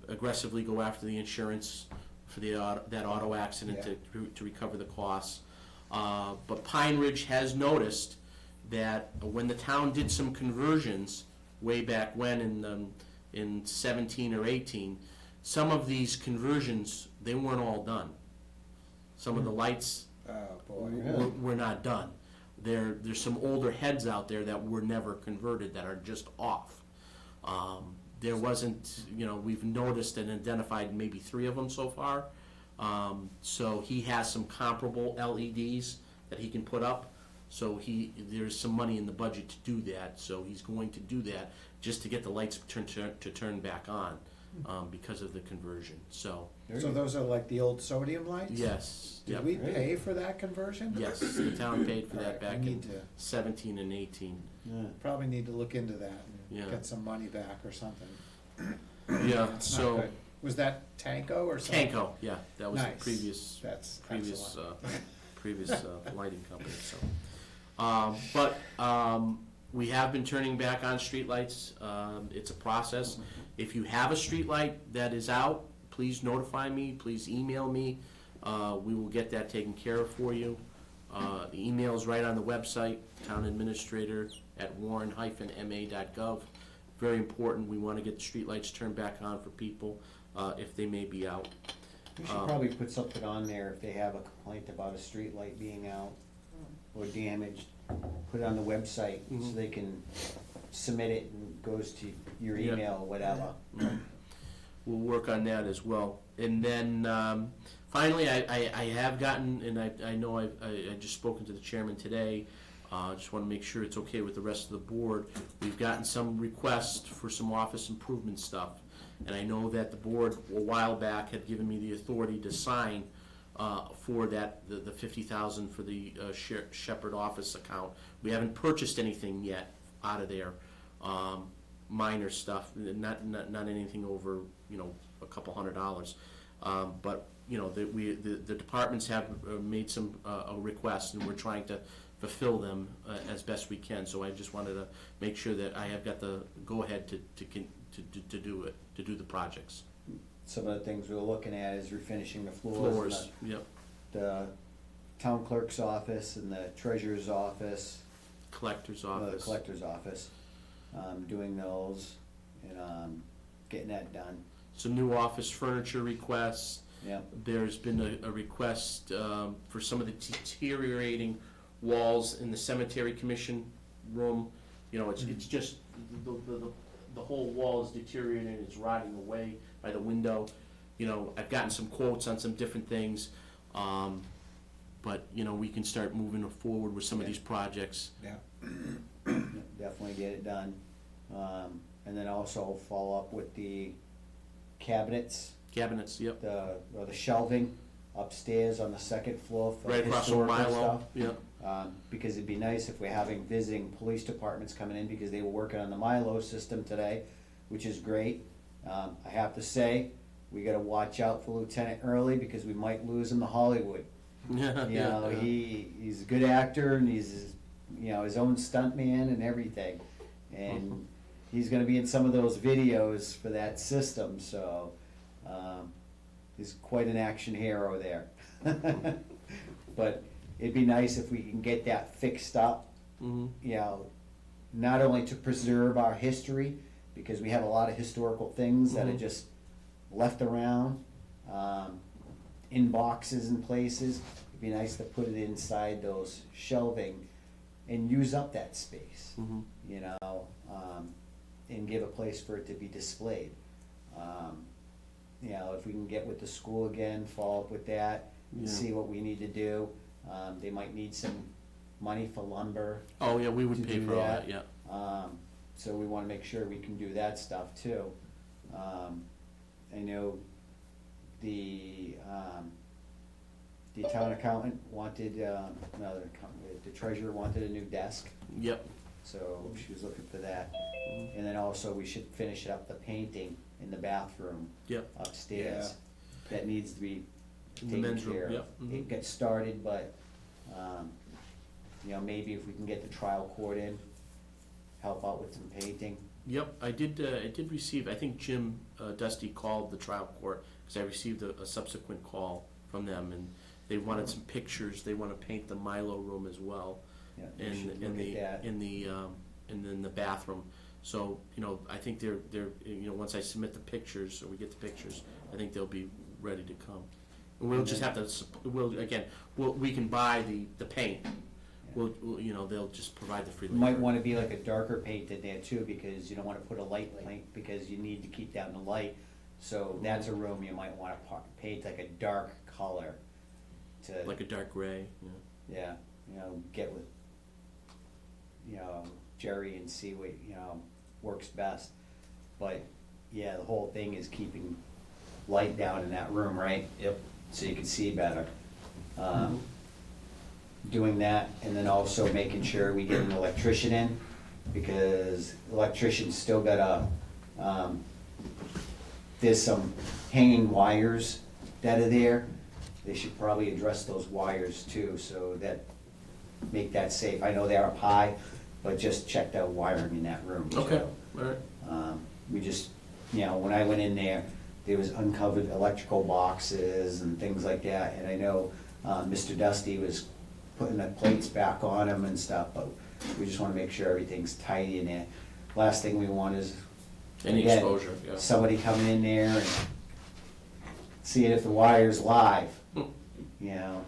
aggressively go after the insurance for that auto accident to recover the costs. But Pine Ridge has noticed that when the town did some conversions way back when in 17 or 18, some of these conversions, they weren't all done. Some of the lights were not done. There's some older heads out there that were never converted that are just off. There wasn't, we've noticed and identified maybe 3 of them so far. So he has some comparable LEDs that he can put up. So there's some money in the budget to do that. So he's going to do that just to get the lights to turn back on because of the conversion. So those are like the old sodium lights? Yes. Did we pay for that conversion? Yes, the town paid for that back in 17 and 18. Probably need to look into that and get some money back or something. So was that Tanko or something? Tanko, yeah, that was nice. the previous lighting company. So, but we have been turning back on streetlights. It's a process. If you have a streetlight that is out, please notify me. Please email me. We will get that taken care of for you. The email is right on the website, townadministrator@warren-ma.gov. Very important. We want to get the streetlights turned back on for people if they may be out. We should probably put something on there if they have a complaint about a street light being out or damaged. Put it on the website so they can submit it and goes to your email or whatever. We'll work on that as well. And then finally, I have gotten, and I know I just spoken to the chairman today. I just want to make sure it's okay with the rest of the board. We've gotten some requests for some office improvement stuff. And I know that the board a while back had given me the authority to sign for that, the $50,000 for the Shepherd office account. We haven't purchased anything yet out of there. Minor stuff, not anything over a couple $100. But the departments have made some requests, and we're trying to fulfill them as best we can. So I just wanted to make sure that I have got the go-ahead to do it, to do the projects. Some of the things we're looking at is refinishing the floors. The town clerk's office and the treasurer's office. Collector's office. The collector's office. Doing those and getting that done. Some new office furniture requests. Yeah. There's been a request for some of the deteriorating walls in the cemetery commission room. It's just the whole wall is deteriorating, it's rotting away by the window. I've gotten some quotes on some different things, but we can start moving forward with some of these projects. Yeah. Definitely get it done. And then also follow up with the cabinets, Cabinets, yep. or the shelving upstairs on the second floor for Right across from historical Milo, stuff. yep. Because it'd be nice if we're having visiting police departments coming in, because they were working on the Milo system today, which is great. I have to say, we gotta watch out for Lieutenant Early, because we might lose him to Hollywood. Yeah, You know, yeah. he's a good actor, and he's, you know, his own stuntman and everything. And he's gonna be in some of those videos for that system, so, he's quite an action hero there. But it'd be nice if we can get that fixed up, Mhm. you know, not only to preserve our history, because we have a lot of historical things that are Mhm. just left around, in boxes and places. It'd be nice to put it inside those shelving and use up that space, Mhm. you know, and give a place for it to be displayed. You know, if we can get with the school again, follow up with that, and Yeah. see what we need to do. They might need some money for lumber. Oh, yeah, we would to pay do for all that, yeah. So we wanna make sure we can do that stuff too. I know the town accountant wanted, the treasurer wanted a new desk, Yep. so she was looking for that. And then also, we should finish up the painting in the bathroom Yep. upstairs. That needs to be In the taken men's room, care of. yep, mhm. It got started, but, you know, maybe if we can get the trial court in, help out with some painting. Yep, I did receive, I think Jim Dusty called the trial court, because I received a subsequent call from them, and they wanted some pictures, they want to paint the Milo room as well. Yeah, we In, should in look the, at that. and then the bathroom. So, you know, I think they're, you know, once I submit the pictures, or we get the pictures, I think they'll be ready to come. And we'll just have to, we can buy the paint. We'll, you know, they'll just provide the free You labor. might wanna be like a darker paint in there too, because you don't wanna put a light paint, because you need to keep down the light. So that's a room you might wanna paint like a dark color to. Like a dark gray, yeah. Yeah, you know, get with, you know, Jerry and see what, you know, works best. But, yeah, the whole thing is keeping light down in that room, right? Yep. So you can see better. Doing that, and then also making sure we get an electrician in, because the electrician's still got there's some hanging wires that are there. They should probably address those wires too, so that, make that safe. I know they're up high, but just check the wiring in that room. Okay, too. all right. We just, you know, when I went in there, there was uncovered electrical boxes and things like that, and I know Mr. Dusty was putting the plates back on them and stuff, but we just wanna make sure everything's tidy in there. Last thing we want is, Any again, exposure, yeah. somebody coming in there and seeing if the wire's live, Hmm. you know?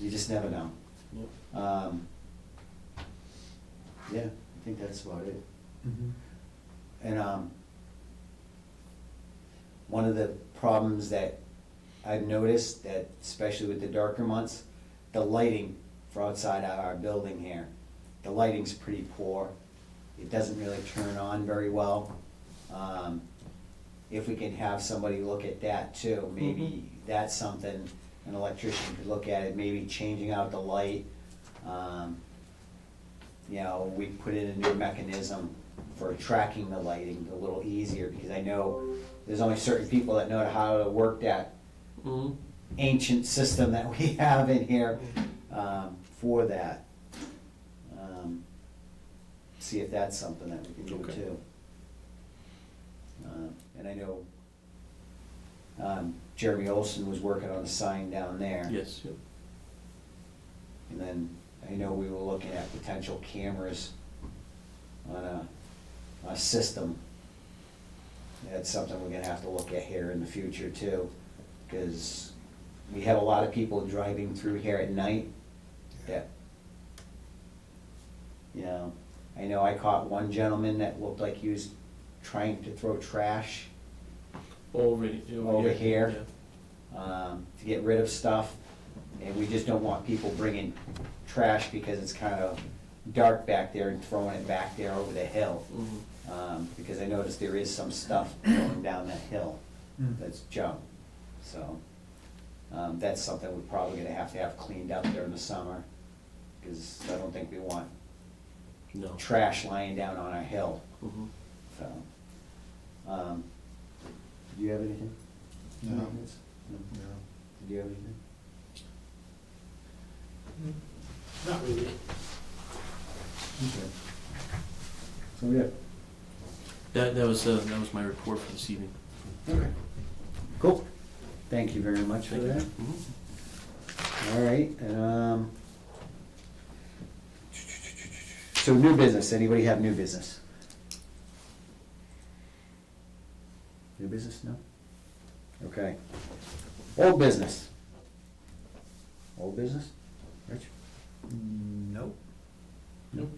You just never know. Yep. Yeah, I think that's about it. Mhm. And one of the problems that I've noticed, that especially with the darker months, the lighting for outside of our building here, the lighting's pretty poor. It doesn't really turn on very well. If we can have somebody look at that too, maybe that's something an electrician could look at, it, maybe changing out the light. You know, we put in a new mechanism for tracking the lighting a little easier, because I know there's only certain people that know how to work that Mhm. ancient system that we have in here for that. See if that's something that we can do Okay. too. And I know Jeremy Olson was working on a sign down there. Yes, yep. And then I know we were looking at potential cameras on a system. That's something we're gonna have to look at here in the future too, because we have a lot of people driving through here at night that, you know I caught one gentleman that looked like he was trying to throw trash Over here, to get rid of stuff, and we just don't want people bringing trash because it's kind of dark back there and throwing it back there over the hill. because I noticed there is some stuff going down that hill Mm. that's junk, so. That's something we're probably gonna have to have cleaned up during the summer, because I don't think we want No. trash lying down on our hill, Mhm. so. Do you have anything? No. Maintenance? No? No. Do you have anything? Not really. Okay. So, yeah. That was my report for this evening. Okay. Cool. Thank you very much for that. All right, so new business, anybody have new business? New business, no? Okay. Old business. Old business? Rich? Nope. Nope.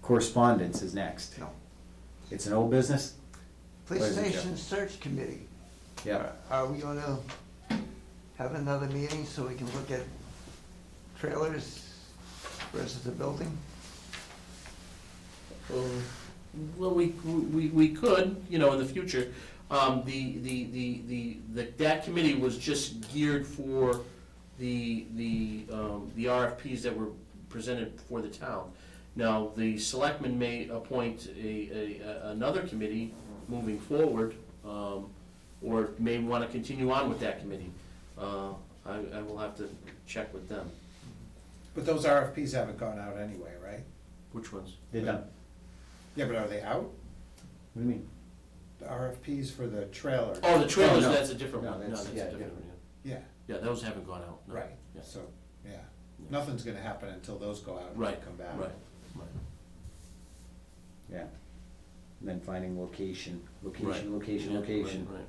Correspondence is next. No. It's an old business? Police What is it, Station Jeff? Search Committee. Yeah. Are we gonna have another meeting so we can look at trailers versus the building? Well, we could, you know, in the future. That committee was just geared for the RFPs that were presented for the town. Now, the selectmen may appoint another committee moving forward, or may want to continue on with that committee. I will have to check with them. But those RFPs haven't gone out anyway, right? Which ones? They're done. Yeah, but are they out? What do you mean? The RFPs for the trailer? Oh, the trailers, Oh, no. that's a different No, one. No, that's- that's a yeah, different one, Yeah, yeah. Yeah, those haven't gone out. No. right, Yeah. so, yeah, nothing's gonna happen until those go out and Right, come back. right. Yeah. And then finding location, Right. location, Yeah, location. right, right.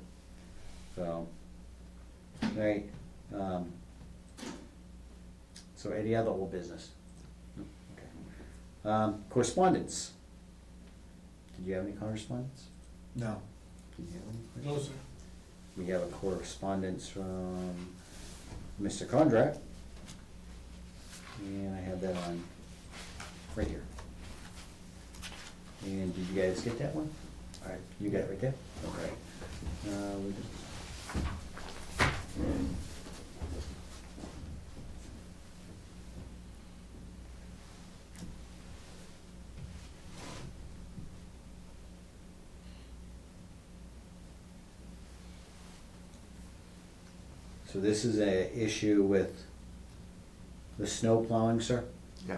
So, right, so any other old business? No? Okay. Correspondence. Did you have any correspondence? No. Did you have any? No, sir. We have a correspondence from Mr. Condrat. And I have that on, right here. And did you guys get that one? All right, you got it right there? Okay. So this is a issue with the snow plowing, sir? Yeah.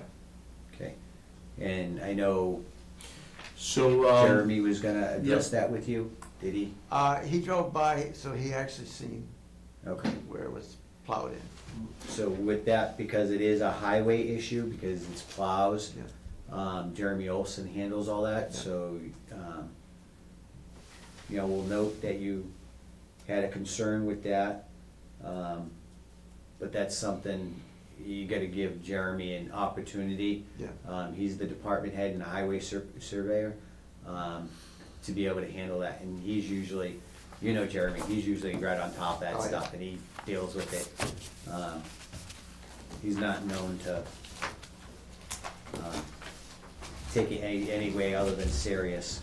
Okay. And I know So, Jeremy was gonna address that with you, did he? He drove by, so he actually seen Okay. where it was plowed in. So with that, because it is a highway issue, because it's plows, Jeremy Olson handles all that, Yeah. so, you know, we'll note that you had a concern with that. But that's something, you gotta give Jeremy an opportunity. Yeah. He's the department head and highway surveyor, to be able to handle that, and he's usually, you know Jeremy, he's usually right on top of that Oh, yeah. stuff, and he deals with it. He's not known to, take it any way other than serious.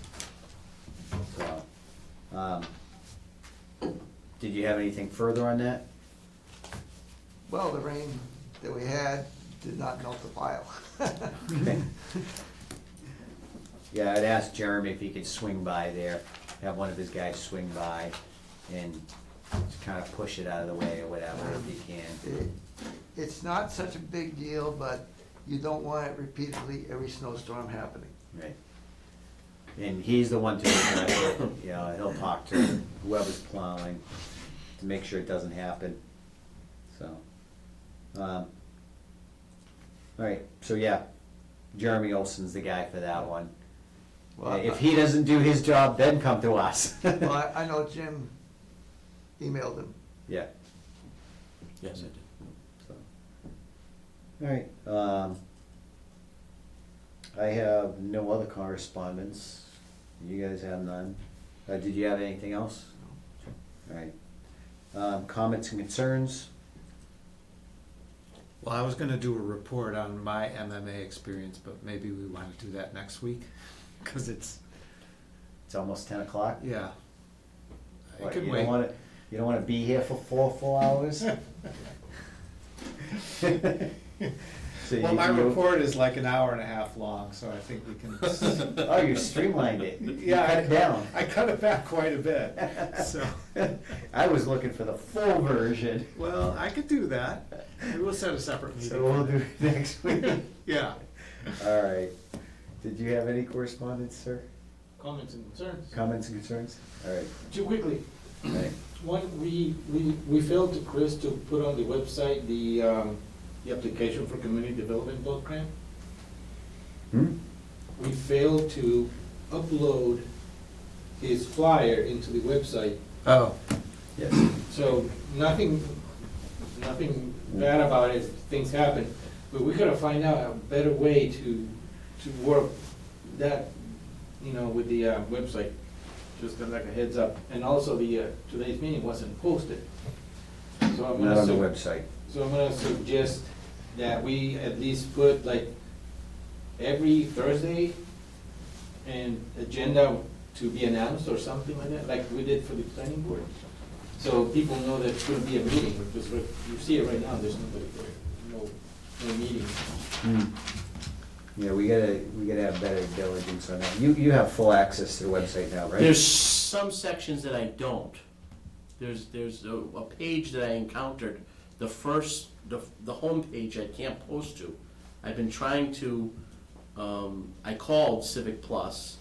So, did you have anything further on that? Well, the rain that we had did not melt the pile. Yeah, I'd ask Jeremy if he could swing by there, have one of his guys swing by and kind of push it out of the way or whatever if he can. It's not such a big deal, but you don't want it repeatedly every snowstorm happening. Right. And he's the one to address it, you know, he'll talk to whoever's plowing to make sure it doesn't happen, so. All right, so yeah, Jeremy Olson's the guy for that one. Well, If he doesn't do his job, then come to us. Well, I know Jim emailed him. Yeah. Yes, I did. So. All right, I have no other correspondence. You guys have none. Did you have anything else? All right. Comments and concerns? Well, I was gonna do a report on my MMA experience, but maybe we wanna do that next week, cause it's, It's almost 10 o'clock. yeah. I What, could you wait. don't wanna, you don't wanna be here for 4 full hours? So Well, you- my you- report is like an hour and a half long, so I think we can. Oh, you streamlined it. You Yeah, cut it down. I cut it back quite a bit, so. I was looking for the full version. Well, I could do that. We'll set a separate meeting. So we'll do it next week. Yeah. All right. Did you have any correspondence, sir? Comments and concerns? Comments and concerns? All right. Too quickly. All right. One, we failed to, Chris, to put on the website the application for community development block grant. Hmm? We failed to upload his flyer into the website. Oh. Yes. So nothing bad about it, things happen, but we gotta find out a better way to work that, with the website, just like a heads up. And also the, today's meeting wasn't posted. So I'm Not gonna on the su- website. So I'm gonna suggest that we at least put like every Thursday an agenda to be announced or something like that, like we did for the planning board. So people know that it's gonna be a meeting, because you see it right now, there's nobody there, no meeting. Hmm. Yeah, we gotta have better diligence on that. You have full access to the website now, right? There's some sections that I don't. There's a page that I encountered, the home page I can't post to. I've been trying to, I called Civic Plus,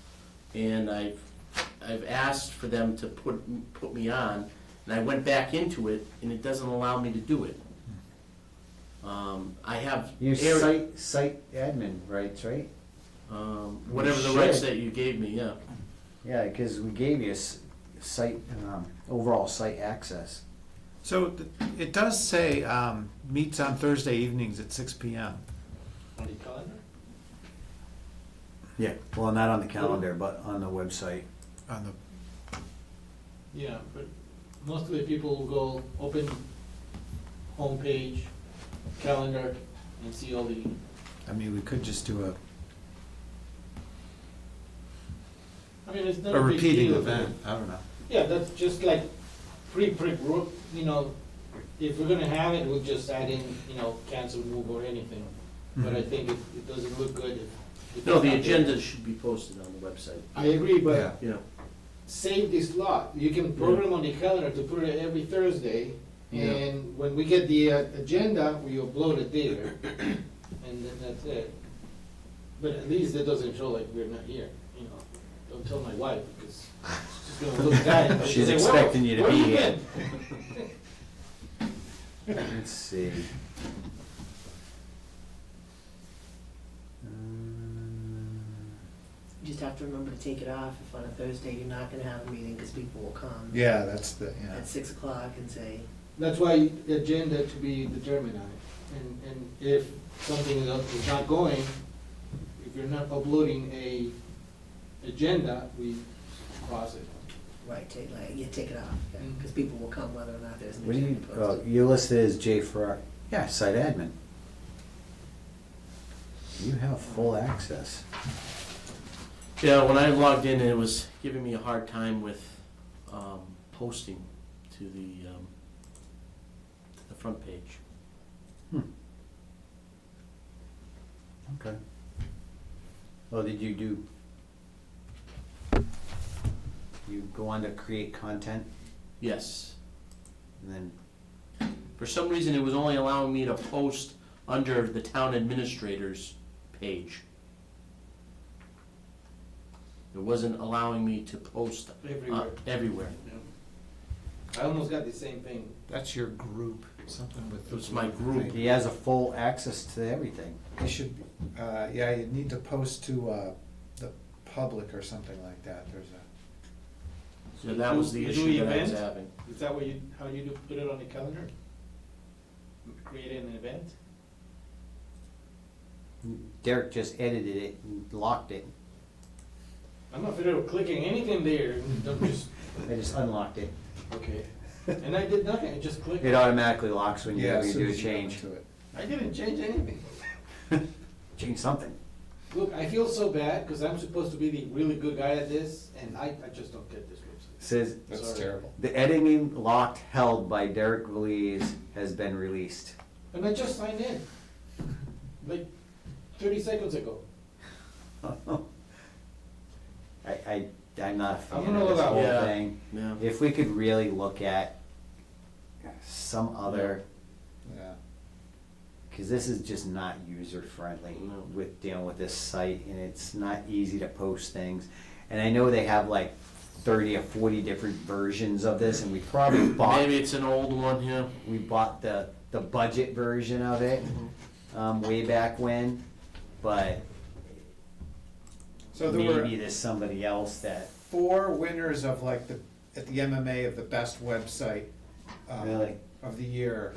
and I've asked for them to put me on, and I went back into it, and it doesn't allow me to do it. I have. You site admin rights, right? Whatever the rights that you gave me, yeah. Yeah, because we gave you site, overall site access. So it does say, meets on Thursday evenings at 6 PM. On the calendar? Yeah, well, not on the calendar, but on the website. On the, Yeah, but most of the people will go open homepage, calendar, and see all the, I mean, we could just do I mean, it's not a a big repeating deal. event, I don't know. Yeah, that's just like pre-prep work, if we're gonna have it, we'll just add in, cancel, move, or anything. But I think it doesn't look good if. No, the agenda should be posted on the website. I agree, but Yeah. Yeah. save this lot. You can program on the calendar to put it every Thursday, and when we get the agenda, we upload it there, and then that's it. But at least it doesn't show like we're not here, Don't tell my wife, because she's gonna look at it. She's Say, "Well, expecting you to where be you here." been?" Let's see. You just have to remember to take it off if on a Thursday you're not gonna have a meeting, because people will come Yeah, that's the, yeah. at 6 o'clock and say, That's why the agenda to be determined on it. And if something is not going, if you're not uploading a agenda, we cross it. right, take it off, because people will come whether or not there's an What do you, agenda posted. you listed as J Farrar, yeah, site admin. You have full access. Yeah, when I logged in, it was giving me a hard time with posting to the front page. Okay. Well, did you you go on to create content, Yes. and then, For some reason, it was only allowing me to post under the town administrator's page. It wasn't allowing me to post Everywhere. everywhere. I almost got the same thing. That's your group, something with. It was my group. he has a full access to everything. You should, yeah, you need to post to, the public or something like that, there's a. So that was the You do issue that I was event? having. Is that how you do put it on the calendar? Create an event? Derek just edited it and locked it. I'm not afraid of clicking anything there, I just unlocked it. okay. And I did nothing, I just clicked. It automatically locks when you Yeah, as do soon a as you go change. into it. I didn't change anything. Change something. Look, I feel so bad, because I'm supposed to be the really good guy at this, and I just don't get this website. Says, That's terrible. the editing locked held by Derek Valiz has been released. And I just signed in, like 30 seconds ago. I'm not a I'm fan gonna of this look out. whole Yeah. thing. Yeah. If we could really look at some other, Yeah. because this is just not user-friendly No. with dealing with this site, and it's not easy to post things. And I know they have like 30 or 40 different versions of this, and we probably bought, Maybe it's an old one, yeah. we bought the budget version of it, way back when, but So there were maybe there's somebody else that, 4 winners of like at the MMA of the best website. Really? Of the year,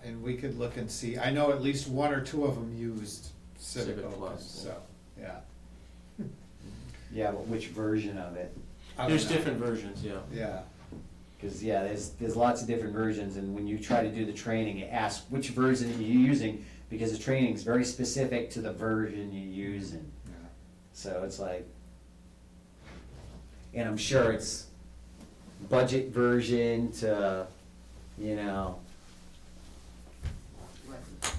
and we could look and see, I know at least 1 or 2 of them used Civic Civic Opus, Plus, so, yeah. yeah, but which version of it? I don't There's know. different versions, yeah. Yeah, Because, yeah, there's lots of different versions, and when you try to do the training, it asks which version are you using, because the training is very specific to the version you're using. yeah. So it's like, and I'm sure it's budget version to, you know,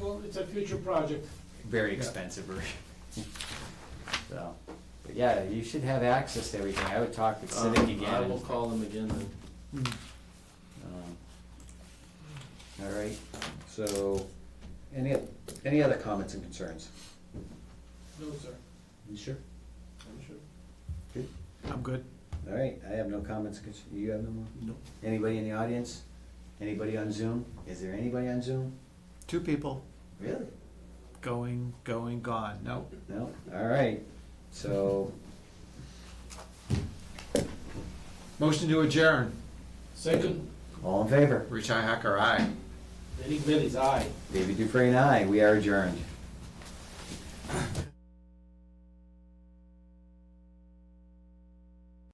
Well, it's a future project. very expensive version. So, but yeah, you should have access to everything. I would talk to Civic again. I will call them again then. All right, so, any other comments and concerns? No, sir. You sure? I'm sure. Good. I'm good. All right, I have no comments, you have no more? No. Anybody in the audience? Anybody on Zoom? Is there anybody on Zoom? 2 people Really? going, gone, nope. No? All right, so, Motion to adjourn. Second, all in favor? Richi Hacker, aye. Derek Bailey's aye. David Dufresne, aye. We are adjourned.